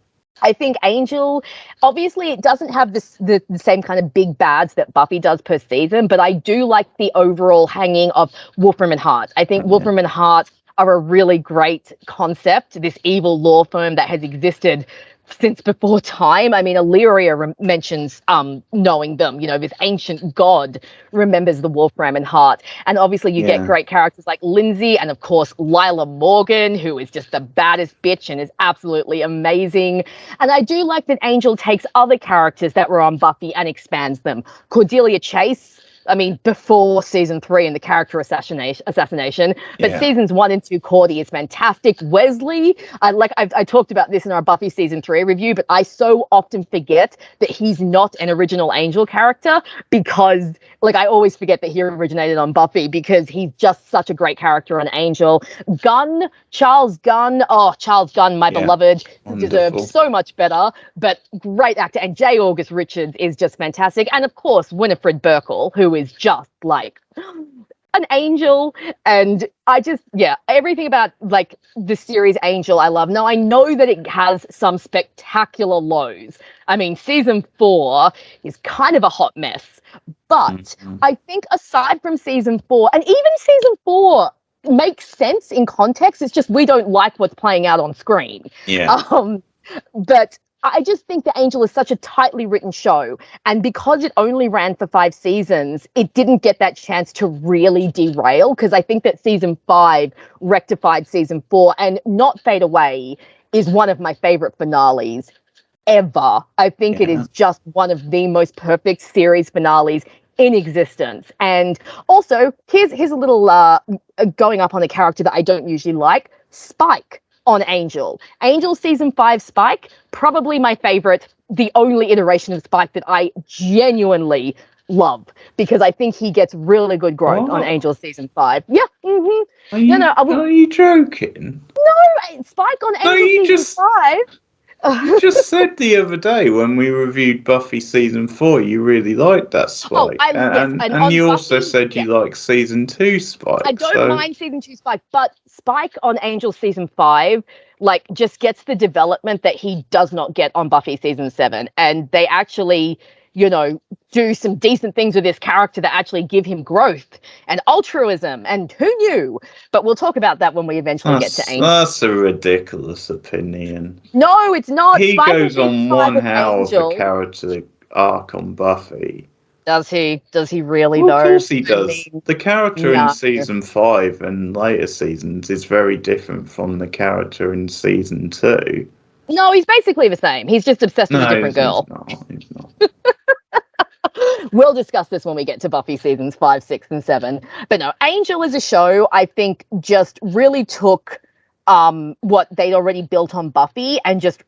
I think Angel, obviously, it doesn't have the same kind of big bads that Buffy does per season, but I do like the overall hanging of Wolfram and Hart. I think Wolfram and Hart are a really great concept, this evil law firm that has existed since before time. I mean, Illyria mentions knowing them, you know, this ancient god remembers the Wolfram and Hart. And obviously you get great characters like Lindsay, and of course Lila Morgan, who is just the baddest bitch and is absolutely amazing. And I do like that Angel takes other characters that were on Buffy and expands them. Cordelia Chase, I mean, before season 3 and the character assassination, but seasons 1 and 2, Cordy is fantastic. Wesley, I talked about this in our Buffy season 3 review, but I so often forget that he's not an original Angel character, because, like, I always forget that he originated on Buffy, because he's just such a great character on Angel. Charles Gunn, my beloved, deserved so much better, but great actor. And J. August Richards is just fantastic. And of course, Winifred Burkle, who is just like an angel. And I just, everything about like the series Angel I love. Now, I know that it has some spectacular lows. I mean, season 4 is kind of a hot mess, but I think aside from season 4, and even season 4 makes sense in context, it's just we don't like what's playing out on screen. But I just think that Angel is such a tightly written show, and because it only ran for 5 seasons, it didn't get that chance to really derail, because I think that season 5 rectified season 4, and Not Fade Away is one of my favorite finales ever. I think it is just one of the most perfect series finales in existence. And also, here's a little going up on a character that I don't usually like, Spike on Angel. Angel season 5 Spike, probably my favorite, the only iteration of Spike that I genuinely love, because I think he gets really good growth on Angel season 5. Yeah. Are you joking? No, Spike on Angel season 5. You just said the other day when we reviewed Buffy season 4, you really liked that Spike, and on you also Buffy, said you like season 2 Spike. I don't mind season 2 Spike, but Spike on Angel season 5, like, just gets the development that he does not get on Buffy season 7, and they actually, do some decent things with this character that actually give him growth and altruism, and who knew? But we'll talk about that when we eventually get to Angel. That's a ridiculous opinion. No, it's not. He Spike goes on one hell of Angel. a character arc on Buffy. Does he? Does he really, Well, though? of course he does. The character in season 5 and later seasons is very different from the character in season 2. No, he's basically the same. He's just obsessed with a different girl. He's not. We'll discuss this when we get to Buffy seasons 5, 6, and 7. But no, Angel as a show, I think, just really took what they'd already built on Buffy and just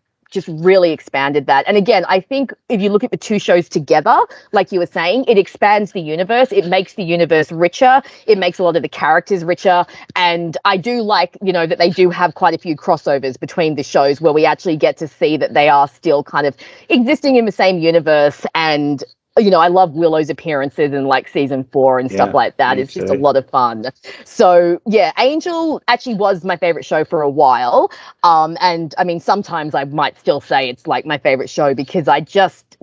really expanded that. And again, I think if you look at the two shows together, like you were saying, it expands the universe. It makes the universe richer. It makes a lot of the characters richer. And I do like, that they do have quite a few crossovers between the shows where we actually get to see that they are still kind of existing in the same universe. And I love Willow's appearances in like season 4 and stuff like that. It's just a lot of fun. So yeah, Angel actually was my favorite show for a while. And I mean, sometimes I might still say it's like my favorite show because I just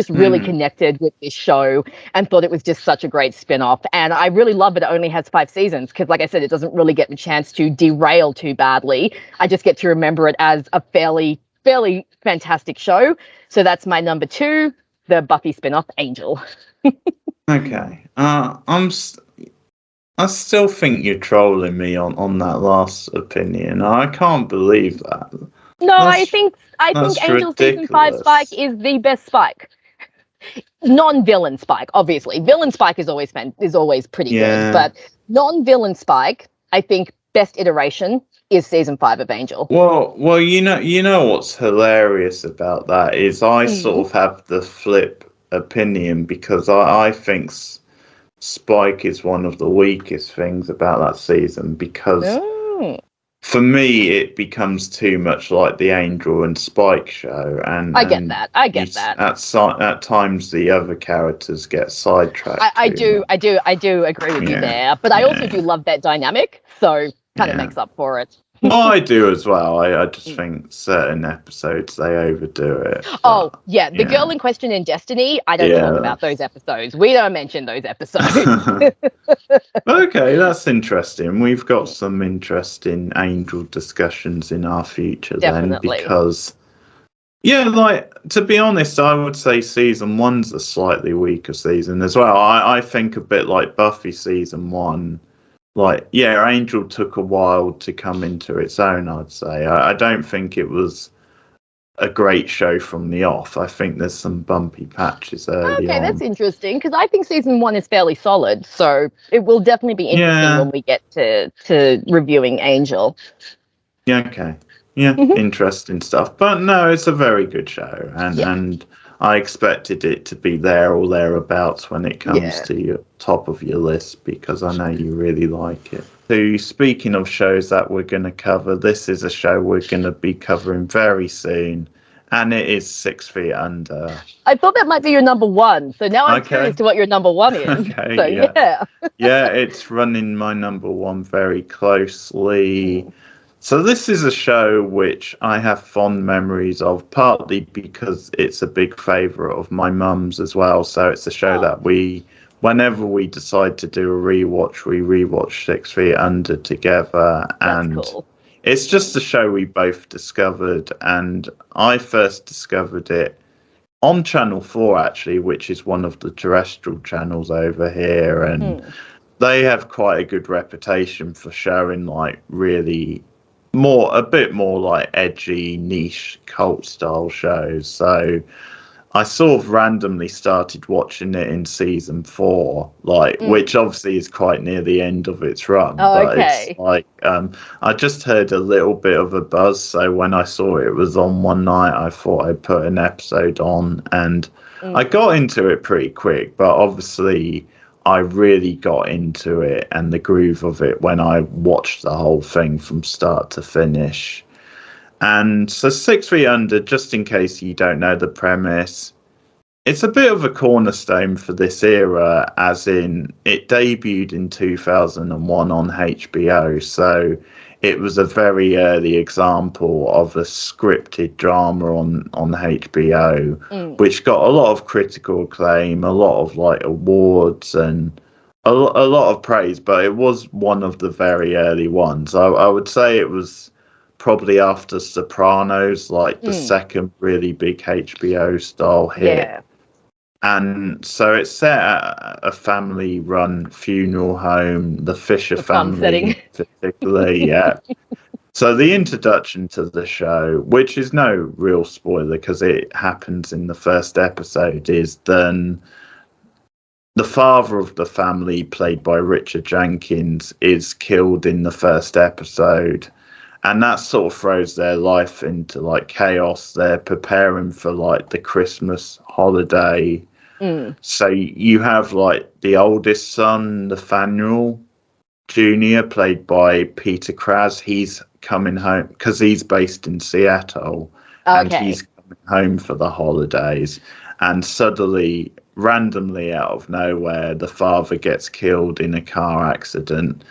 really connected with this show and thought it was just such a great spin-off. And I really love it only has 5 seasons because, like I said, it doesn't really get the chance to derail too badly. I just get to remember it as a fairly fantastic show. So that's my number 2. The Buffy spin-off, Angel. Okay. I still think you're trolling me on that last opinion. I can't believe that. No, I think Angel season 5 Spike is the best Spike. Non-villain Spike, obviously. Villain Spike is always pretty good, but non-villain Spike, I think best iteration is season 5 of Angel. Well, you know what's hilarious about that is I sort of have the flip opinion because I think Spike is one of the weakest things about that season because for me it becomes too much like the Angel and Spike show, and I get that. At times the other characters get sidetracked. I do agree with you there, but I also do love that dynamic, so kind of makes up for it. I do as well. I just think certain episodes they overdo it. But, the girl in question in Destiny, I don't talk about those episodes. We don't mention those episodes. Okay, that's interesting. We've got some interesting Angel discussions in our future then because to be honest, I would say season 1's a slightly weaker season as well. I think a bit like Buffy season 1. Angel took a while to come into its own, I'd say. I don't think it was a great show from the off. I think there's some bumpy patches early on. That's interesting, because I think season 1 is fairly solid, so it will definitely be interesting when we get to reviewing Angel. Yeah, okay. Yeah, interesting stuff. But no, it's a very good show, and I expected it to be there or thereabouts when it comes to your top of your list because I know you really like it. So speaking of shows that we're going to cover, this is a show we're going to be covering very soon, and it is 6 Feet Under. I thought that might be your number 1, so now I'm curious to what your number 1 is. Okay, so, yeah, it's running my number 1 very closely. So this is a show which I have fond memories of, partly because it's a big favourite of my mum's as well. So it's a show that whenever we decide to do a rewatch, we rewatch 6 Feet Under together. And that's cool. It's just a show we both discovered. And I first discovered it on Channel 4, actually, which is one of the terrestrial channels over here. And they have quite a good reputation for showing really a bit more like edgy, niche, cult style shows. So I sort of randomly started watching it in season 4, which obviously is quite near the end of its run. It's I just heard a little bit of a buzz, so when I saw it was on one night, I thought I'd put an episode on, and I got into it pretty quick, but obviously I really got into it and the groove of it when I watched the whole thing from start to finish. And so 6 Feet Under, just in case you don't know the premise, it's a bit of a cornerstone for this era, as in it debuted in 2001 on HBO. So it was a very early example of a scripted drama on HBO, which got a lot of critical acclaim, a lot of like awards, and a lot of praise. But it was one of the very early ones. I would say it was probably after Sopranos, like the second really big HBO style hit. Yeah. And so it's set at a family-run funeral home, the Fisher family, particularly. Yeah. So the introduction to the show, which is no real spoiler because it happens in the first episode, is then the father of the family, played by Richard Jenkins, is killed in the first episode. And that sort of throws their life into like chaos. They're preparing for like the Christmas holiday. So you have like the oldest son, Nathaniel Jr., played by Peter Kras. He's coming home because he's based in Seattle, and he's coming home for the holidays. And suddenly, randomly out of nowhere, the father gets killed in a car accident.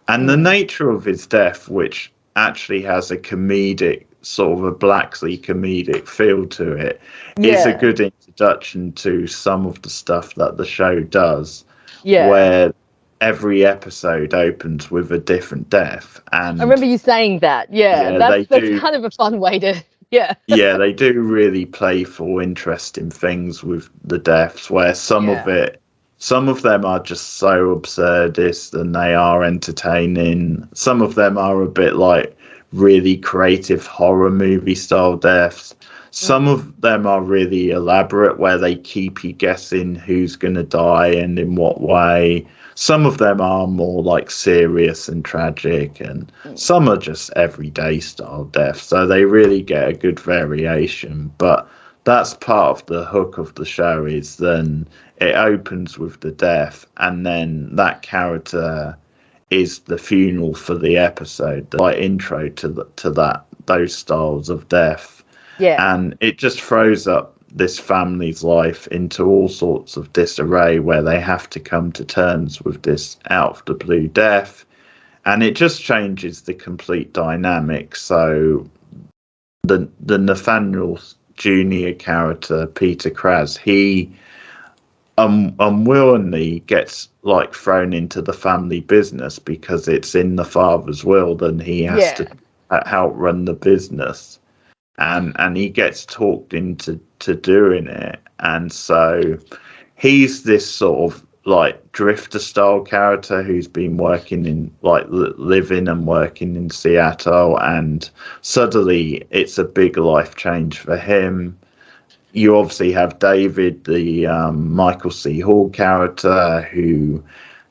And the nature of his death, which actually has a comedic, sort of a Blacksley comedic feel to it, is a good introduction to some of the stuff that the show does, where every episode opens with a different death. And I remember you saying that. That's kind of a fun way to they do really playful, interesting things with the deaths, where some of them are just so absurdist and they are entertaining. Some of them are a bit like really creative horror movie style deaths. Some of them are really elaborate, where they keep you guessing who's going to die and in what way. Some of them are more like serious and tragic, and some are just everyday style deaths. So they really get a good variation. But that's part of the hook of the show, is then it opens with the death, and then that character is the funeral for the episode, the like intro to those styles of death. And it just throws up this family's life into all sorts of disarray, where they have to come to terms with this out of the blue death, and it just changes the complete dynamic. So the Nathaniel Jr. character, Peter Kras, he unwillingly gets like thrown into the family business because it's in the father's will, then he has to outrun the business. And he gets talked into doing it. And so he's this sort of like drifter style character who's been working in like living and working in Seattle, and suddenly it's a big life change for him. You obviously have David, the Michael C. Hall character, who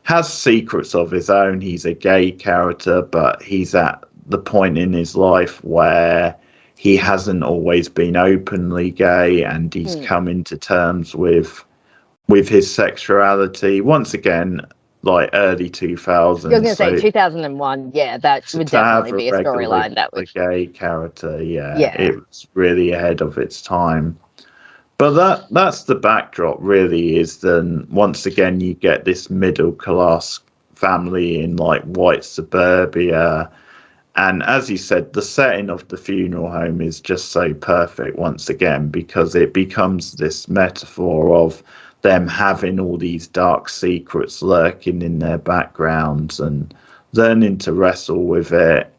has secrets of his own. He's a gay character, but he's at the point in his life where he hasn't always been openly gay, and he's coming to terms with his sexuality. Once again, like early 2000s. I was going to say 2001. Yeah, that would definitely be a storyline. That was a gay character. It was really ahead of its time. But that's the backdrop, really, is then once again you get this middle class family in like white suburbia. And as you said, the setting of the funeral home is just so perfect once again, because it becomes this metaphor of them having all these dark secrets lurking in their backgrounds and learning to wrestle with it.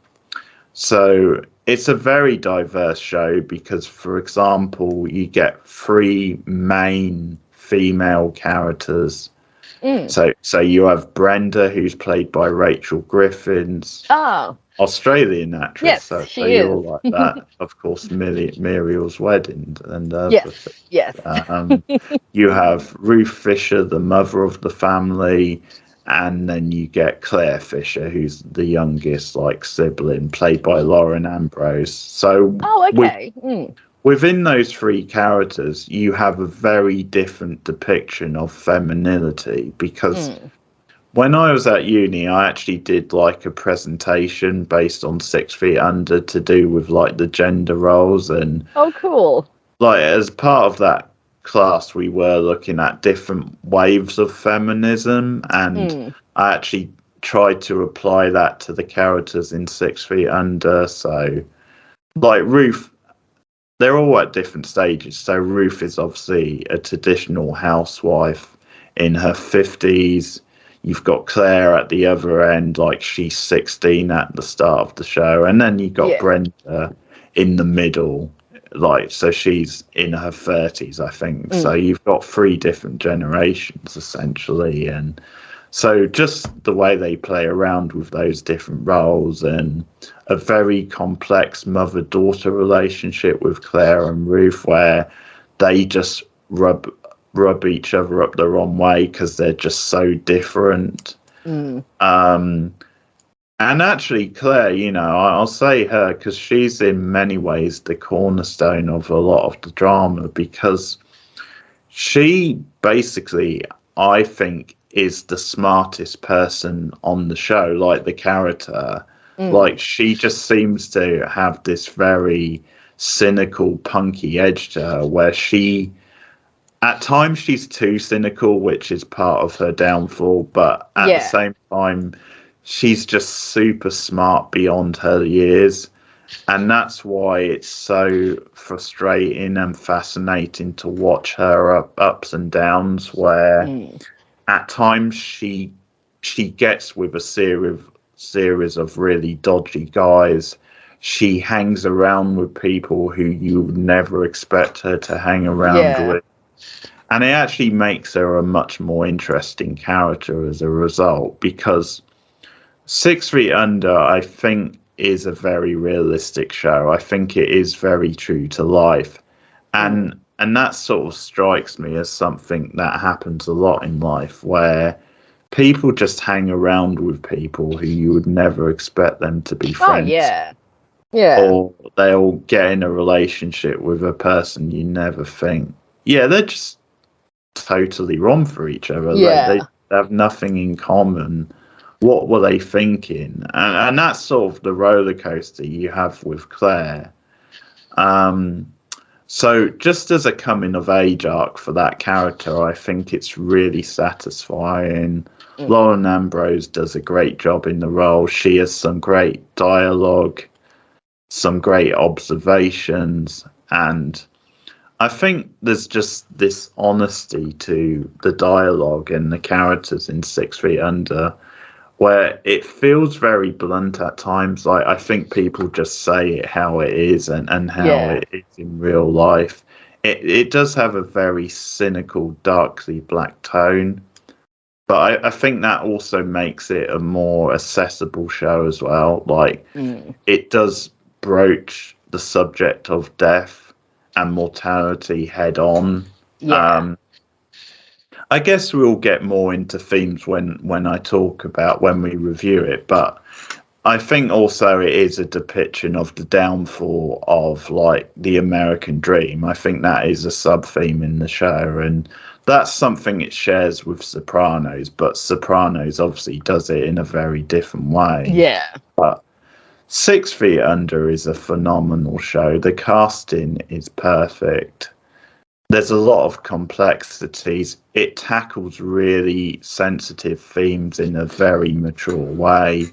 So it's a very diverse show because, for example, you get 3 main female characters. So you have Brenda, who's played by Rachel Griffiths. Oh. Australian actress. Yes, so she is. You all like that. Of course, Muriel's Wedding. And yes. You have Ruth Fisher, the mother of the family, and then you get Claire Fisher, who's the youngest like sibling, played by Lauren Ambrose. So within those 3 characters, you have a very different depiction of femininity, because when I was at uni, I actually did like a presentation based on 6 Feet Under to do with like the gender roles, and Oh, cool. like as part of that class, we were looking at different waves of feminism, and I actually tried to apply that to the characters in 6 Feet Under. So, like Ruth, they're all at different stages. So Ruth is obviously a traditional housewife in her 50s. You've got Claire at the other end, like she's 16 at the start of the show. And then you've got Brenda in the middle, like, so she's in her 30s, I think. So you've got 3 different generations, essentially. And so just the way they play around with those different roles, and a very complex mother-daughter relationship with Claire and Ruth, where they just rub each other up the wrong way because they're just so different. And actually Claire, you know, I'll say her because she's in many ways the cornerstone of a lot of the drama, because she basically, I think, is the smartest person on the show, like the character. Like she just seems to have this very cynical, punky edge to her, where she, at times she's too cynical, which is part of her downfall, but at the same time, she's just super smart beyond her years. And that's why it's so frustrating and fascinating to watch her ups and downs, where at times she gets with a series of really dodgy guys. She hangs around with people who you would never expect her to hang around with. And it actually makes her a much more interesting character as a result, because 6 Feet Under, I think, is a very realistic show. I think it is very true to life. And that sort of strikes me as something that happens a lot in life, where people just hang around with people who you would never expect them to be friends. Or they'll get in a relationship with a person you never think, they're just totally wrong for each other. They have nothing in common. What were they thinking? And that's sort of the roller coaster you have with Claire. So just as a coming of age arc for that character, I think it's really satisfying. Lauren Ambrose does a great job in the role. She has some great dialogue, some great observations, and I think there's just this honesty to the dialogue and the characters in 6 Feet Under, where it feels very blunt at times. Like, I think people just say it how it is and how it is in real life. It does have a very cynical, darkly black tone, but I think that also makes it a more accessible show as well. Like, it does broach the subject of death and mortality head on. I guess we'll get more into themes when I talk about, when we review it, but I think also it is a depiction of the downfall of, like, the American dream. I think that is a sub-theme in the show, and that's something it shares with Sopranos, but Sopranos obviously does it in a very different way. But 6 Feet Under is a phenomenal show. The casting is perfect. There's a lot of complexities. It tackles really sensitive themes in a very mature way.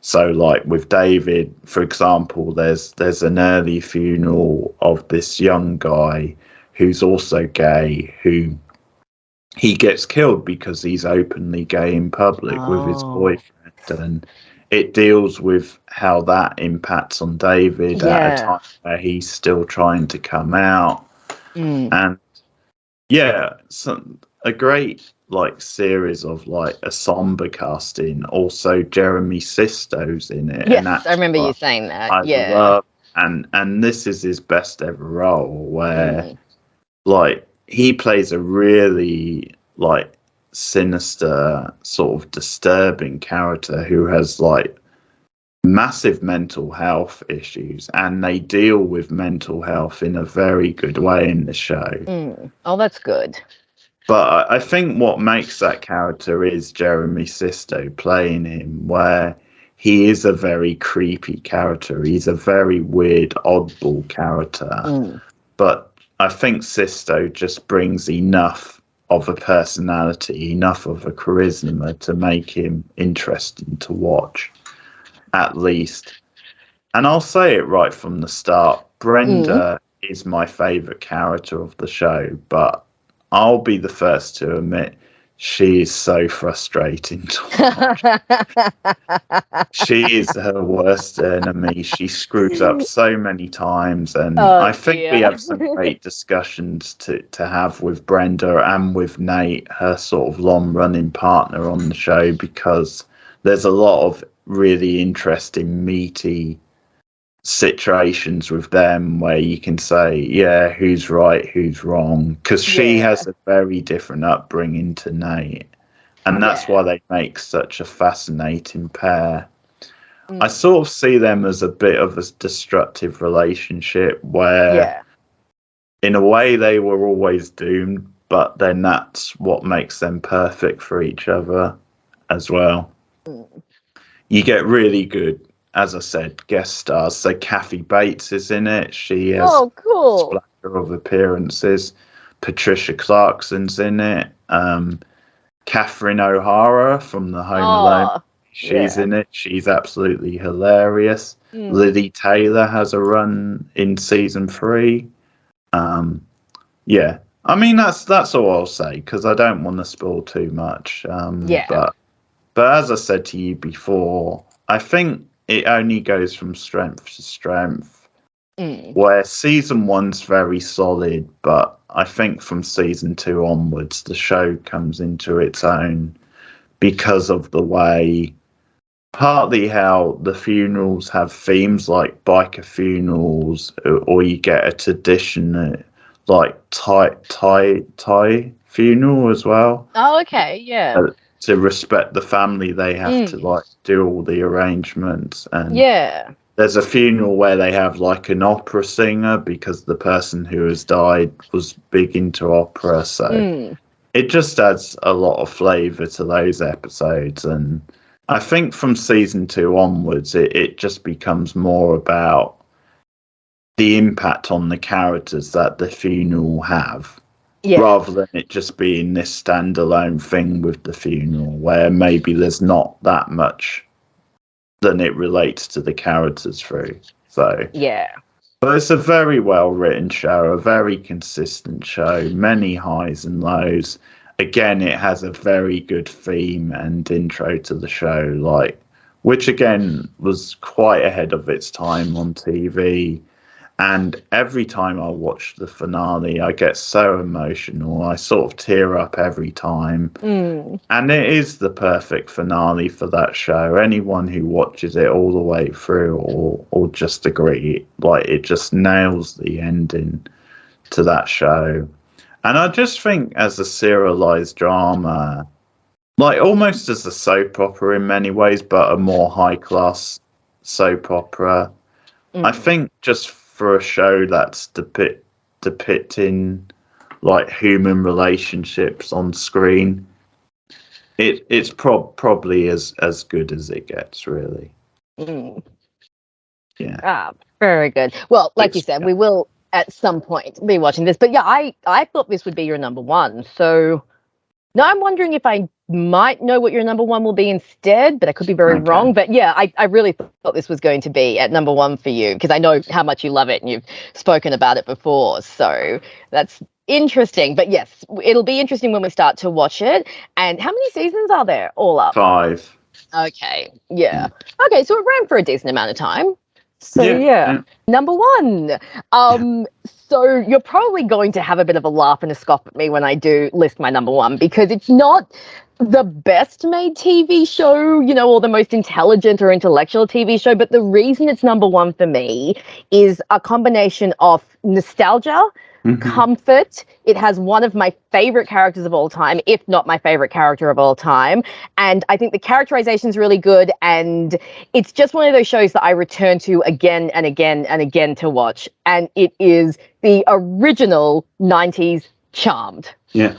So, like with David, for example, there's an early funeral of this young guy who's also gay, who he gets killed because he's openly gay in public with his boyfriend. And it deals with how that impacts on David at a time where he's still trying to come out. And a great, like, series of, like, a somber casting. Also Jeremy Sisto's in it. Yes, I remember you saying that. I love, and this is his best ever role, where like he plays a really, like, sinister, sort of disturbing character who has, like, massive mental health issues, and they deal with mental health in a very good way in the show. Oh, that's good. But I think what makes that character is Jeremy Sisto playing him, where he is a very creepy character. He's a very weird, oddball character. But I think Sisto just brings enough of a personality, enough of a charisma to make him interesting to watch, at least. And I'll say it right from the start. Brenda is my favourite character of the show, but I'll be the first to admit she is so frustrating to watch. She is her worst enemy. She screws up so many times, and I think we have some great discussions to have with Brenda and with Nate, her sort of long-running partner on the show, because there's a lot of really interesting, meaty situations with them where you can say, yeah, who's right, who's wrong, because she has a very different upbringing to Nate, and that's why they make such a fascinating pair. I sort of see them as a bit of a destructive relationship where in a way they were always doomed, but then that's what makes them perfect for each other as well. You get really good, as I said, guest stars. So Kathy Bates is in it. She has a splatter of appearances. Patricia Clarkson's in it. Catherine O'Hara from the Home Alone. She's in it. She's absolutely hilarious. Lily Taylor has a run in season 3. I mean that's all I'll say, because I don't want to spoil too much. But as I said to you before, I think it only goes from strength to strength, where season 1's very solid, but I think from season 2 onwards, the show comes into its own because of the way, partly how the funerals have themes like biker funerals, or you get a tradition like Thai funeral as well. Oh, okay, yeah. To respect the family, they have to like do all the arrangements, and there's a funeral where they have like an opera singer because the person who has died was big into opera, so it just adds a lot of flavour to those episodes. And I think from season 2 onwards, it just becomes more about the impact on the characters that the funeral have. Rather than it just being this standalone thing with the funeral, where maybe there's not that much than it relates to the characters through. So but it's a very well written show, a very consistent show, many highs and lows. Again, it has a very good theme and intro to the show, like, which again was quite ahead of its time on TV. And every time I watch the finale, I get so emotional. I sort of tear up every time. And it is the perfect finale for that show. Anyone who watches it all the way through or just agree, like, it just nails the ending to that show. And I just think as a serialized drama, like almost as a soap opera in many ways, but a more high-class soap opera, I think just for a show that's depicting like human relationships on screen, it's probably as good as it gets, really. Very good. Well, like you said, we will at some point be watching this, but I thought this would be your number 1, so now I'm wondering if I might know what your number 1 will be instead, but I could be very wrong. But I really thought this was going to be at number 1 for you, because I know how much you love it and you've spoken about it before. So that's interesting. But yes, it'll be interesting when we start to watch it. And how many seasons are there all up? 5. Okay. Yeah. Okay. So it ran for a decent amount of time. So number 1. So you're probably going to have a bit of a laugh and a scoff at me when I do list my number 1, because it's not the best made TV show, you know, or the most intelligent or intellectual TV show. But the reason it's number 1 for me is a combination of nostalgia, comfort. It has one of my favorite characters of all time, if not my favorite character of all time. And I think the characterization is really good. And it's just one of those shows that I return to again and again and again to watch. And it is the original 90s Charmed. Yeah.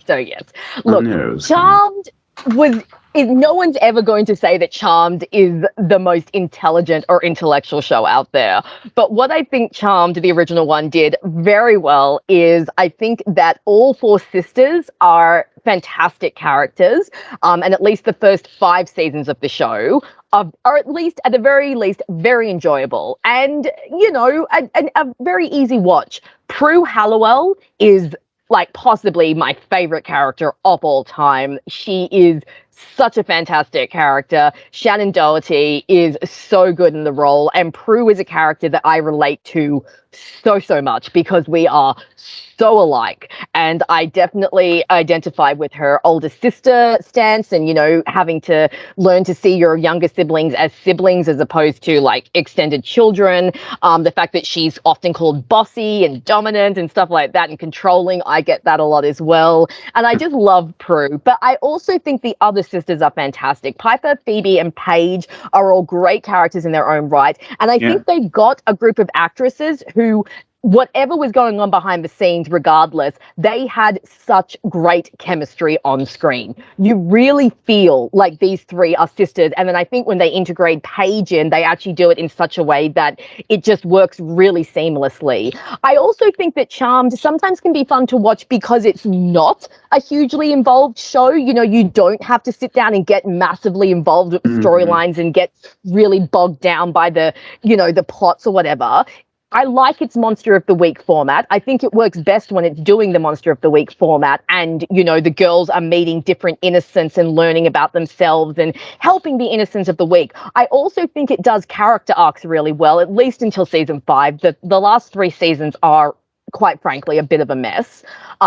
So yes, I look, knew it was Charmed was. No one's ever going to say that Charmed is the most intelligent or intellectual show out there. But what I think Charmed, the original one, did very well is I think that all four sisters are fantastic characters. And at least the first 5 seasons of the show are at least, at the very least, very enjoyable. And, you know, a very easy watch. Prue Halliwell is like possibly my favorite character of all time. She is such a fantastic character. Shannon Doherty is so good in the role, and Prue is a character that I relate to so much because we are so alike. And I definitely identify with her older sister stance and, you know, having to learn to see your younger siblings as opposed to like extended children. The fact that she's often called bossy and dominant and stuff like that and controlling, I get that a lot as well. And I just love Prue. But I also think the other sisters are fantastic. Piper, Phoebe, and Paige are all great characters in their own right. And I think they got a group of actresses who, whatever was going on behind the scenes, regardless, they had such great chemistry on screen. You really feel like these three are sisters. And then I think when they integrate Paige in, they actually do it in such a way that it just works really seamlessly. I also think that Charmed sometimes can be fun to watch because it's not a hugely involved show. You know, you don't have to sit down and get massively involved with the storylines and get really bogged down by the, you know, the plots or whatever. I like its Monster of the Week format. I think it works best when it's doing the Monster of the Week format and, you know, the girls are meeting different innocents and learning about themselves and helping the innocents of the week. I also think it does character arcs really well, at least until season 5. The last 3 seasons are, quite frankly, a bit of a mess.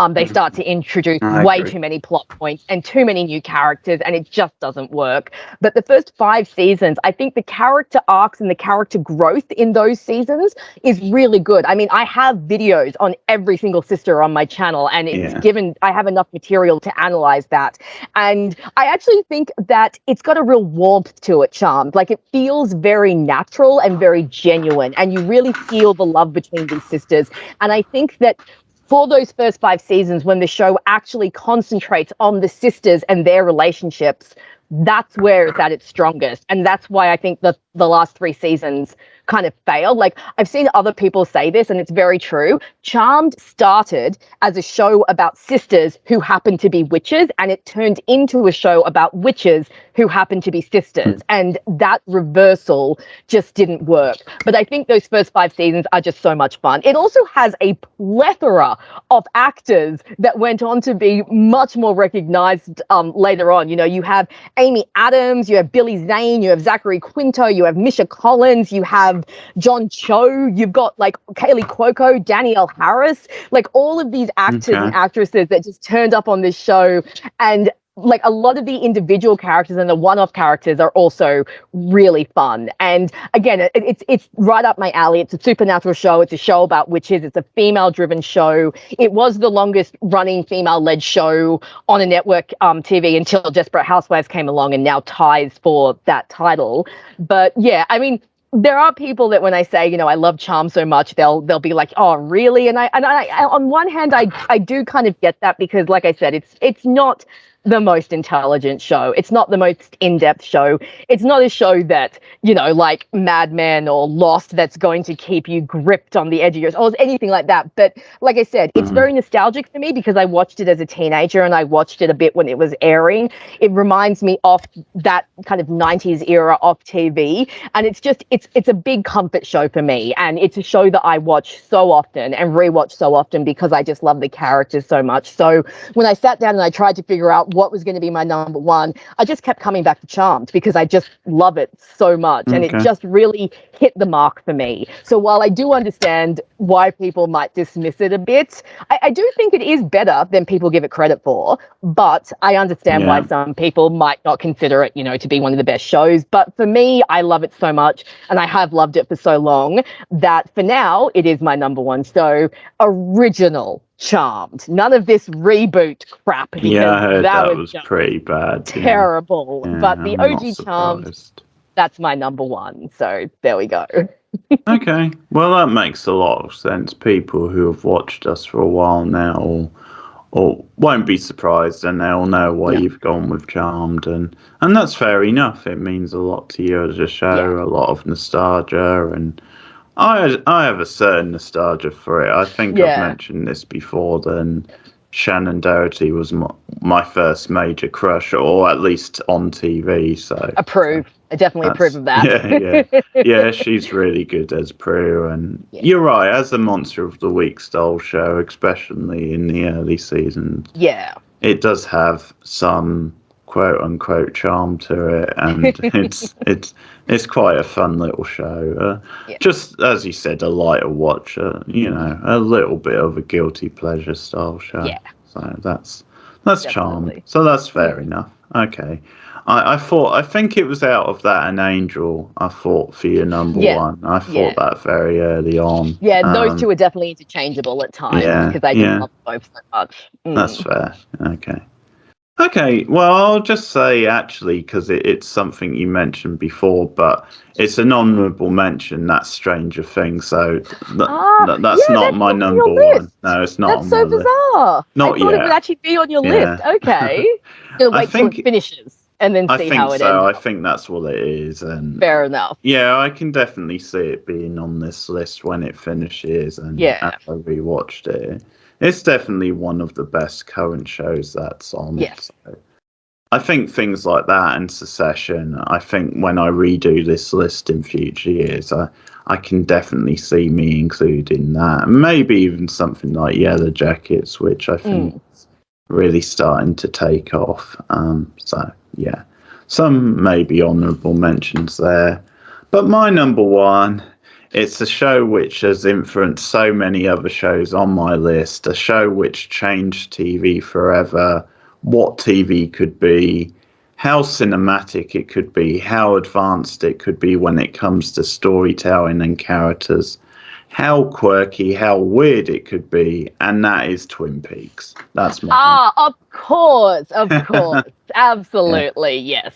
They start to introduce way too many plot points and too many new characters, and it just doesn't work. But the first 5 seasons, I think the character arcs and the character growth in those seasons is really good. I mean, I have videos on every single sister on my channel, and I have enough material to analyze that. And I actually think that it's got a real warmth to it, Charmed. Like, it feels very natural and very genuine, and you really feel the love between these sisters. And I think that for those first 5 seasons, when the show actually concentrates on the sisters and their relationships, that's where it's at its strongest. And that's why I think the last 3 seasons kind of fail. Like, I've seen other people say this, and it's very true. Charmed started as a show about sisters who happen to be witches, and it turned into a show about witches who happen to be sisters. And that reversal just didn't work. But I think those first 5 seasons are just so much fun. It also has a plethora of actors that went on to be much more recognized later on. You know, you have Amy Adams, you have Billy Zane, you have Zachary Quinto, you have Misha Collins, you have John Cho, you've got like Kaylee Cuoco, Danielle Harris, like all of these actors and actresses that just turned up on this show. And like a lot of the individual characters and the one-off characters are also really fun. And again, it's right up my alley. It's a supernatural show. It's a show about witches. It's a female-driven show. It was the longest-running female-led show on a network TV until Desperate Housewives came along and now ties for that title. But yeah, I mean, there are people that when I say, you know, I love Charm so much, they'll be like, oh, really? And I on one hand, I do kind of get that because, like I said, it's not the most intelligent show. It's not the most in-depth show. It's not a show that, you know, like Mad Men or Lost that's going to keep you gripped on the edge of your, or anything like that. But like I said, it's very nostalgic for me because I watched it as a teenager and I watched it a bit when it was airing. It reminds me of that kind of 90s era of TV. And it's just, it's a big comfort show for me. And it's a show that I watch so often and rewatch so often because I just love the characters so much. So when I sat down and I tried to figure out what was going to be my number one, I just kept coming back to Charmed because I just love it so much. And it just really hit the mark for me. So while I do understand why people might dismiss it a bit, I do think it is better than people give it credit for. But I understand why some people might not consider it, you know, to be one of the best shows. But for me, I love it so much and I have loved it for so long that for now, it is my number one show. Original Charmed. None of this reboot crap. Yeah, I heard that was pretty bad. Terrible. Yeah, but the OG Charmed, that's my number one. So there we go. Okay. Well, that makes a lot of sense. People who have watched us for a while now or won't be surprised, and they'll know why you've gone with Charmed, and that's fair enough. It means a lot to you as a show, a lot of nostalgia, and I have a certain nostalgia for it. I think I've mentioned this before. Then Shannon Doherty was my first major crush, or at least on TV. So approve. I definitely approve of that. Yeah, she's really good as Prue, and you're right. As a Monster of the Week style show, especially in the early seasons, it does have some quote unquote charm to it, and it's quite a fun little show. Just as you said, a lighter watch. A little bit of a guilty pleasure style show. Yeah. So that's Charmed. So that's fair enough. Okay. I think it was out of that an Angel. I thought for your number one. I thought that very early on. Yeah, those two are definitely interchangeable at times because I didn't love both so much. That's fair. Okay, well, I'll just say, actually, because it's something you mentioned before, but it's an honourable mention, that's Stranger Things, so that's not my number one. No, it's not. That's so bizarre. Not I thought it would actually be on your list. Okay. You'll wait till it finishes and then see how it ends. I think that's what it is. And fair enough. Yeah, I can definitely see it being on this list when it finishes, and after I rewatched it. It's definitely one of the best current shows that's on. Yes. So I think things like that and Succession, I think when I redo this list in future years, I can definitely see me including that. Maybe even something like Yellow Jackets, which I think is really starting to take off. So, yeah, some maybe honourable mentions there. But my number one... It's a show which has influenced so many other shows on my list, a show which changed TV forever, what TV could be, how cinematic it could be, how advanced it could be when it comes to storytelling and characters, how quirky, how weird it could be, and that is Twin Peaks. That's my of course. Absolutely, yes.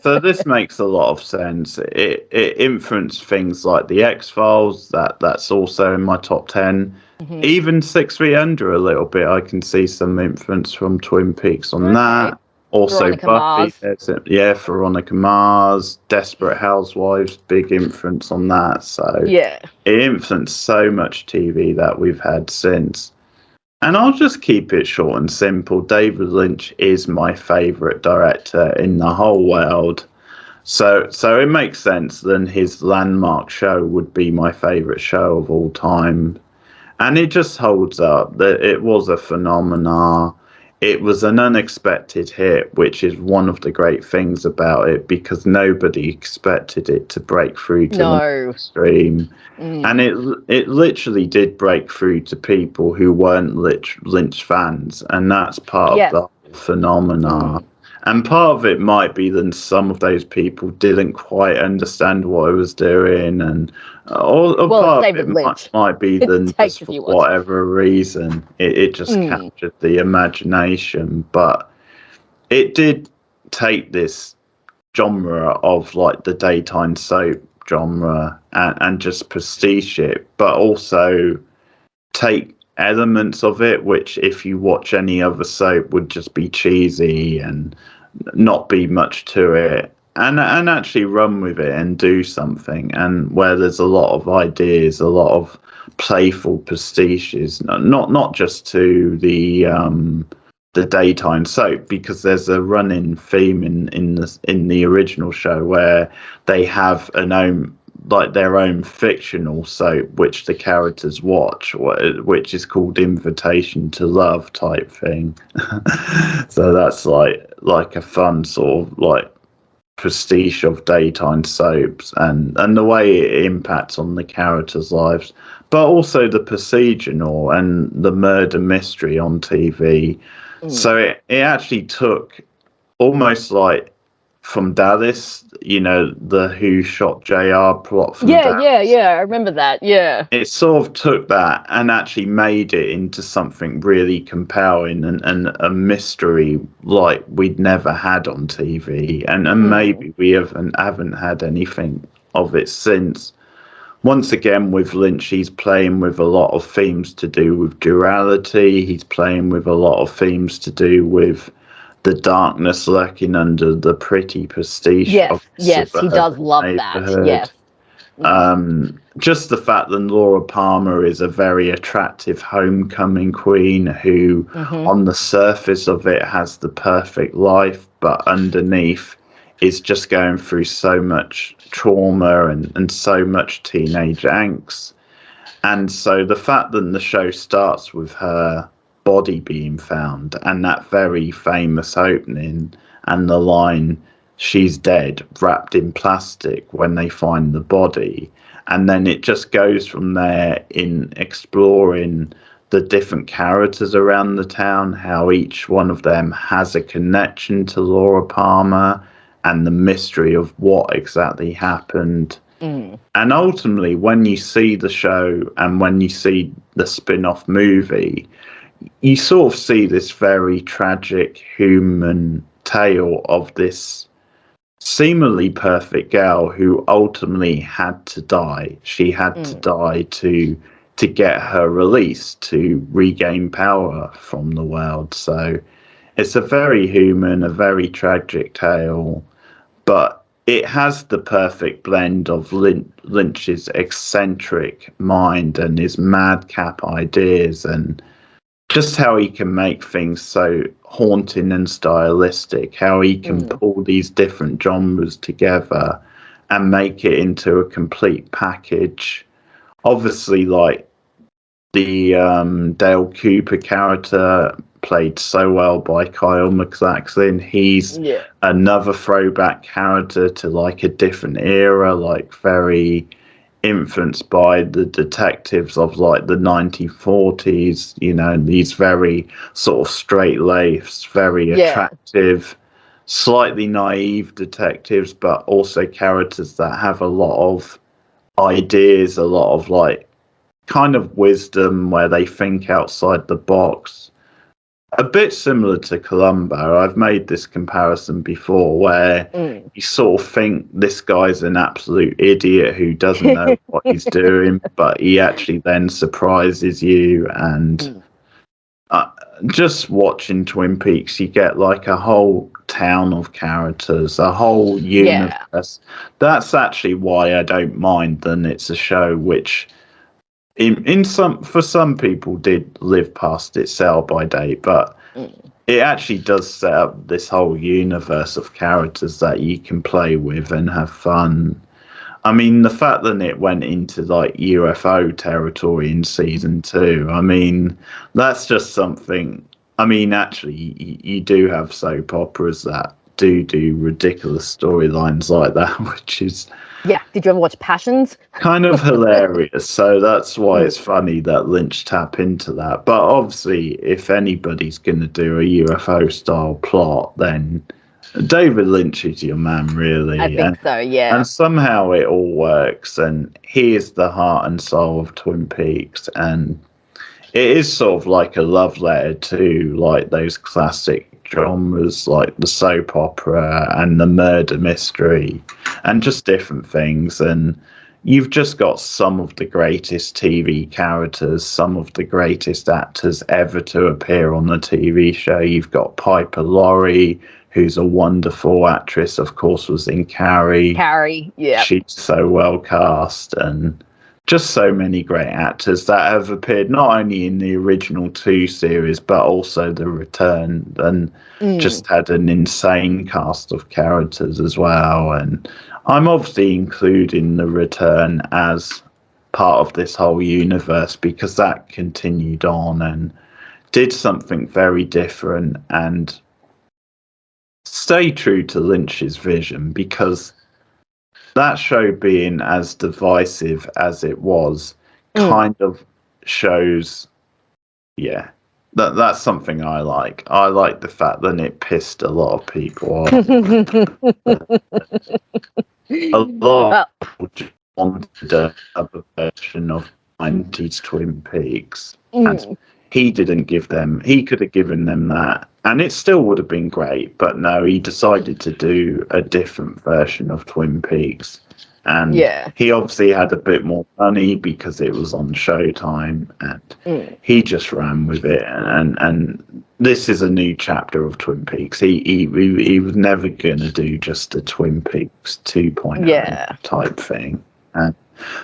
so this makes a lot of sense. It influenced things like the X-Files, that's also in my top 10. Mm-hmm. Even 6 Feet Under a little bit, I can see some influence from Twin Peaks on that. Also Veronica Buffy, Veronica Mars, Desperate Housewives, big influence on that. So it influenced so much TV that we've had since. And I'll just keep it short and simple. David Lynch is my favourite director in the whole world. So it makes sense then his landmark show would be my favourite show of all time. And it just holds up. It was a phenomenon. It was an unexpected hit, which is one of the great things about it, because nobody expected it to break through to the mainstream. And it literally did break through to people who weren't Lynch fans, and that's part of the phenomenon. And part of it might be that some of those people didn't quite understand what I was doing, and part of it might be that just for whatever reason, it just captured the imagination. But it did take this genre of like the daytime soap genre and just prestige it, but also take elements of it which if you watch any other soap would just be cheesy and not be much to it, and actually run with it and do something, and where there's a lot of ideas, a lot of playful pastiches, not just to the daytime soap, because there's a running theme in the original show where they have their own fictional soap which the characters watch, which is called Invitation to Love type thing. So that's like a fun sort of like prestige of daytime soaps, and the way it impacts on the characters' lives, but also the procedural and the murder mystery on TV. So it actually took almost like from Dallas, the Who Shot JR plot from Dallas. I remember that. It sort of took that and actually made it into something really compelling and a mystery like we'd never had on TV, and maybe we haven't had anything of it since. once again, with Lynch, he's playing with a lot of themes to do with duality. He's playing with a lot of themes to do with the darkness lurking under the pretty prestige of Yes, he does love neighborhood. that. Yes. Just the fact that Laura Palmer is a very attractive homecoming queen who, on the surface of it, has the perfect life, but underneath is just going through so much trauma and so much teenage angst. And so the fact that the show starts with her body being found and that very famous opening and the line, "She's dead," wrapped in plastic when they find the body. And then it just goes from there in exploring the different characters around the town, how each one of them has a connection to Laura Palmer and the mystery of what exactly happened. And ultimately, when you see the show and when you see the spin-off movie, you sort of see this very tragic human tale of this seemingly perfect girl who ultimately had to die. She had to die to get her release, to regain power from the world. So it's a very human, a very tragic tale, but it has the perfect blend of Lynch's eccentric mind and his madcap ideas, and just how he can make things so haunting and stylistic, how he can pull these different genres together and make it into a complete package. Obviously, like the Dale Cooper character played so well by Kyle MacLachlan. He's another throwback character to like a different era, like very influenced by the detectives of like the 1940s, you know, these very sort of straight-laced, very attractive, slightly naive detectives, but also characters that have a lot of ideas, a lot of like kind of wisdom where they think outside the box. A bit similar to Columbo. I've made this comparison before where you sort of think this guy's an absolute idiot who doesn't know what he's doing, but he actually then surprises you. And just watching Twin Peaks, you get like a whole town of characters, a whole universe. That's actually why I don't mind that it's a show which for some people did live past its sell by date, but it actually does set up this whole universe of characters that you can play with and have fun. I mean, the fact that it went into like UFO territory in season 2, I mean, that's just something. I mean, actually, you do have soap operas that do ridiculous storylines like that, which is did you ever watch Passions? kind of hilarious. So that's why it's funny that Lynch tap into that. But obviously, if anybody's going to do a UFO style plot, then David Lynch is your man, really. I think so, yeah. And somehow it all works, and he is the heart and soul of Twin Peaks, and it is sort of like a love letter to like those classic genres like the soap opera and the murder mystery and just different things. And you've just got some of the greatest TV characters, some of the greatest actors ever to appear on the TV show. You've got Piper Laurie, who's a wonderful actress, of course, was in Carrie. She's so well cast, and just so many great actors that have appeared not only in the original 2 series, but also the return, and just had an insane cast of characters as well. And I'm obviously including the return as part of this whole universe because that continued on and did something very different and stay true to Lynch's vision, because that show being as divisive as it was kind of shows, that's something I like. I like the fact that it pissed a lot of people off. A lot of people just wanted a version of 90s Twin Peaks. And he didn't give them, he could have given them that, and it still would have been great, but no, he decided to do a different version of Twin Peaks. And Yeah. he obviously had a bit more money because it was on Showtime, and he just ran with it. And this is a new chapter of Twin Peaks. He was never going to do just a Twin Peaks 2.0 type thing. And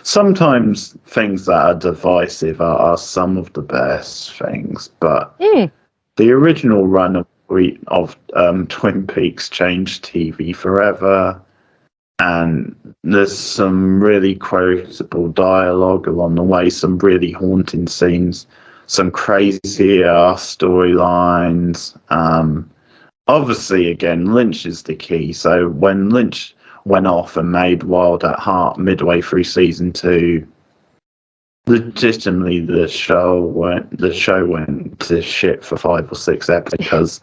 sometimes things that are divisive are some of the best things, but the original run of Twin Peaks changed TV forever. And there's some really quotable dialogue along the way, some really haunting scenes, some crazy storylines. Obviously, again, Lynch is the key. So when Lynch went off and made Wild at Heart midway through season 2, legitimately the show went to shit for 5 or 6 episodes because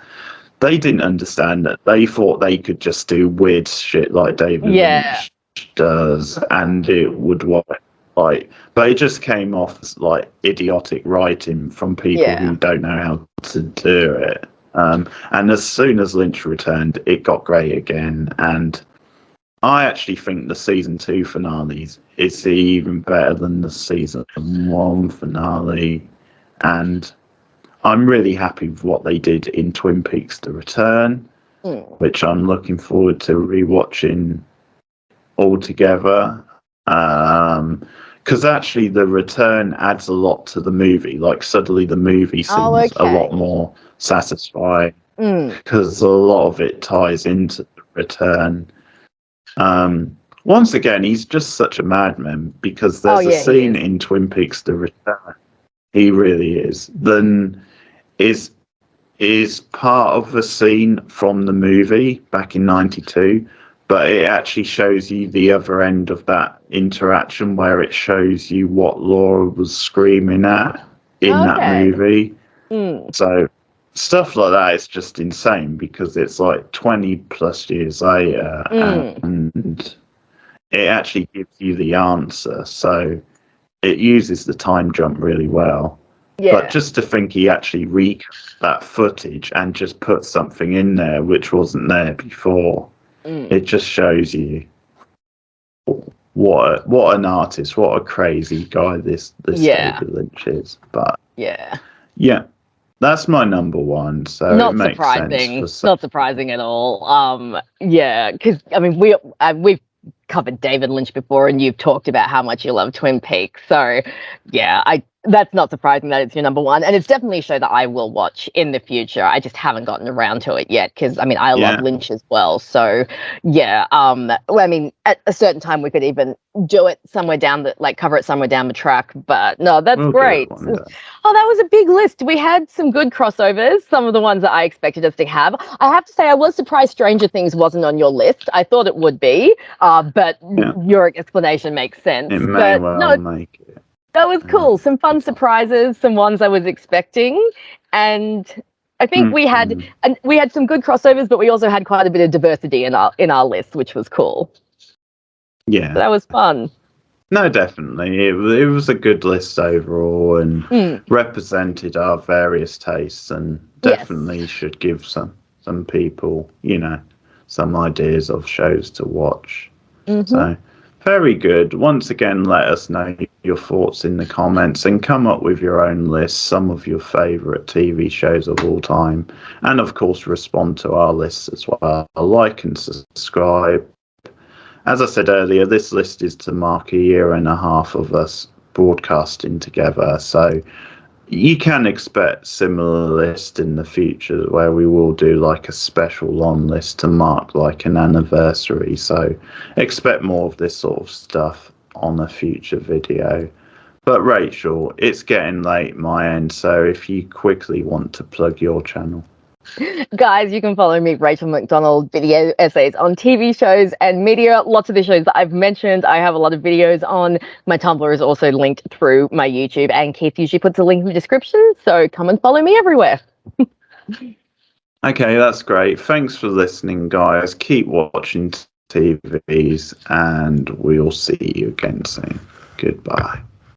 they didn't understand that. They thought they could just do weird shit like David Lynch does, and it would work. But it just came off as like idiotic writing from people who don't know how to do it. And as soon as Lynch returned, it got great again. And I actually think the season 2 finale is even better than the season 1 finale. And I'm really happy with what they did in Twin Peaks: The Return, which I'm looking forward to rewatching altogether. Because actually, The Return adds a lot to the movie. Like, suddenly the movie seems a lot more satisfying because a lot of it ties into The Return. Once again, he's just such a madman because there's a scene in Twin Peaks: The Return. He really is. Then is part of the scene from the movie back in '92, but it actually shows you the other end of that interaction where it shows you what Laura was screaming at in that movie. So stuff like that is just insane because it's like 20 plus years later and it actually gives you the answer. So it uses the time jump really well. But just to think he actually recut that footage and just put something in there which wasn't there before, it just shows you what an artist, what a crazy guy this David Lynch is. But yeah, that's my number one. So not it makes surprising. sense Not surprising at all. Because I mean we've covered David Lynch before, and you've talked about how much you love Twin Peaks. So yeah, that's not surprising that it's your number one, and it's definitely a show that I will watch in the future. I just haven't gotten around to it yet because I mean I love Lynch as well. So yeah, well, I mean at a certain time we could even do it somewhere down cover it somewhere down the track. But no, that's great. Oh, that was a big list. We had some good crossovers. Some of the ones that I expected us to have. I have to say I was surprised Stranger Things wasn't on your list. I thought it would be, but your explanation makes sense. It may well make it. That was cool. Some fun surprises, some ones I was expecting, and I think we had some good crossovers, but we also had quite a bit of diversity in our list, which was cool. Yeah, so that was fun. No, definitely, it was a good list overall, and represented our various tastes, and definitely should give some people, some ideas of shows to watch. So. Very good. Once again, let us know your thoughts in the comments and come up with your own list, some of your favourite TV shows of all time. And of course, respond to our lists as well. Like and subscribe. As I said earlier, this list is to mark 1.5 years of us broadcasting together. So you can expect similar lists in the future where we will do like a special long list to mark like an anniversary. So expect more of this sort of stuff on a future video. But Rachel, it's getting late my end, so if you quickly want to plug your channel. Guys, you can follow me, Rachel McDonald, video essays on TV shows and media. Lots of the shows that I've mentioned, I have a lot of videos on. My Tumblr is also linked through my YouTube, and Keith usually puts a link in the description, so come and follow me everywhere. Okay, that's great. Thanks for listening, guys. Keep watching TVs, and we'll see you again soon. Goodbye.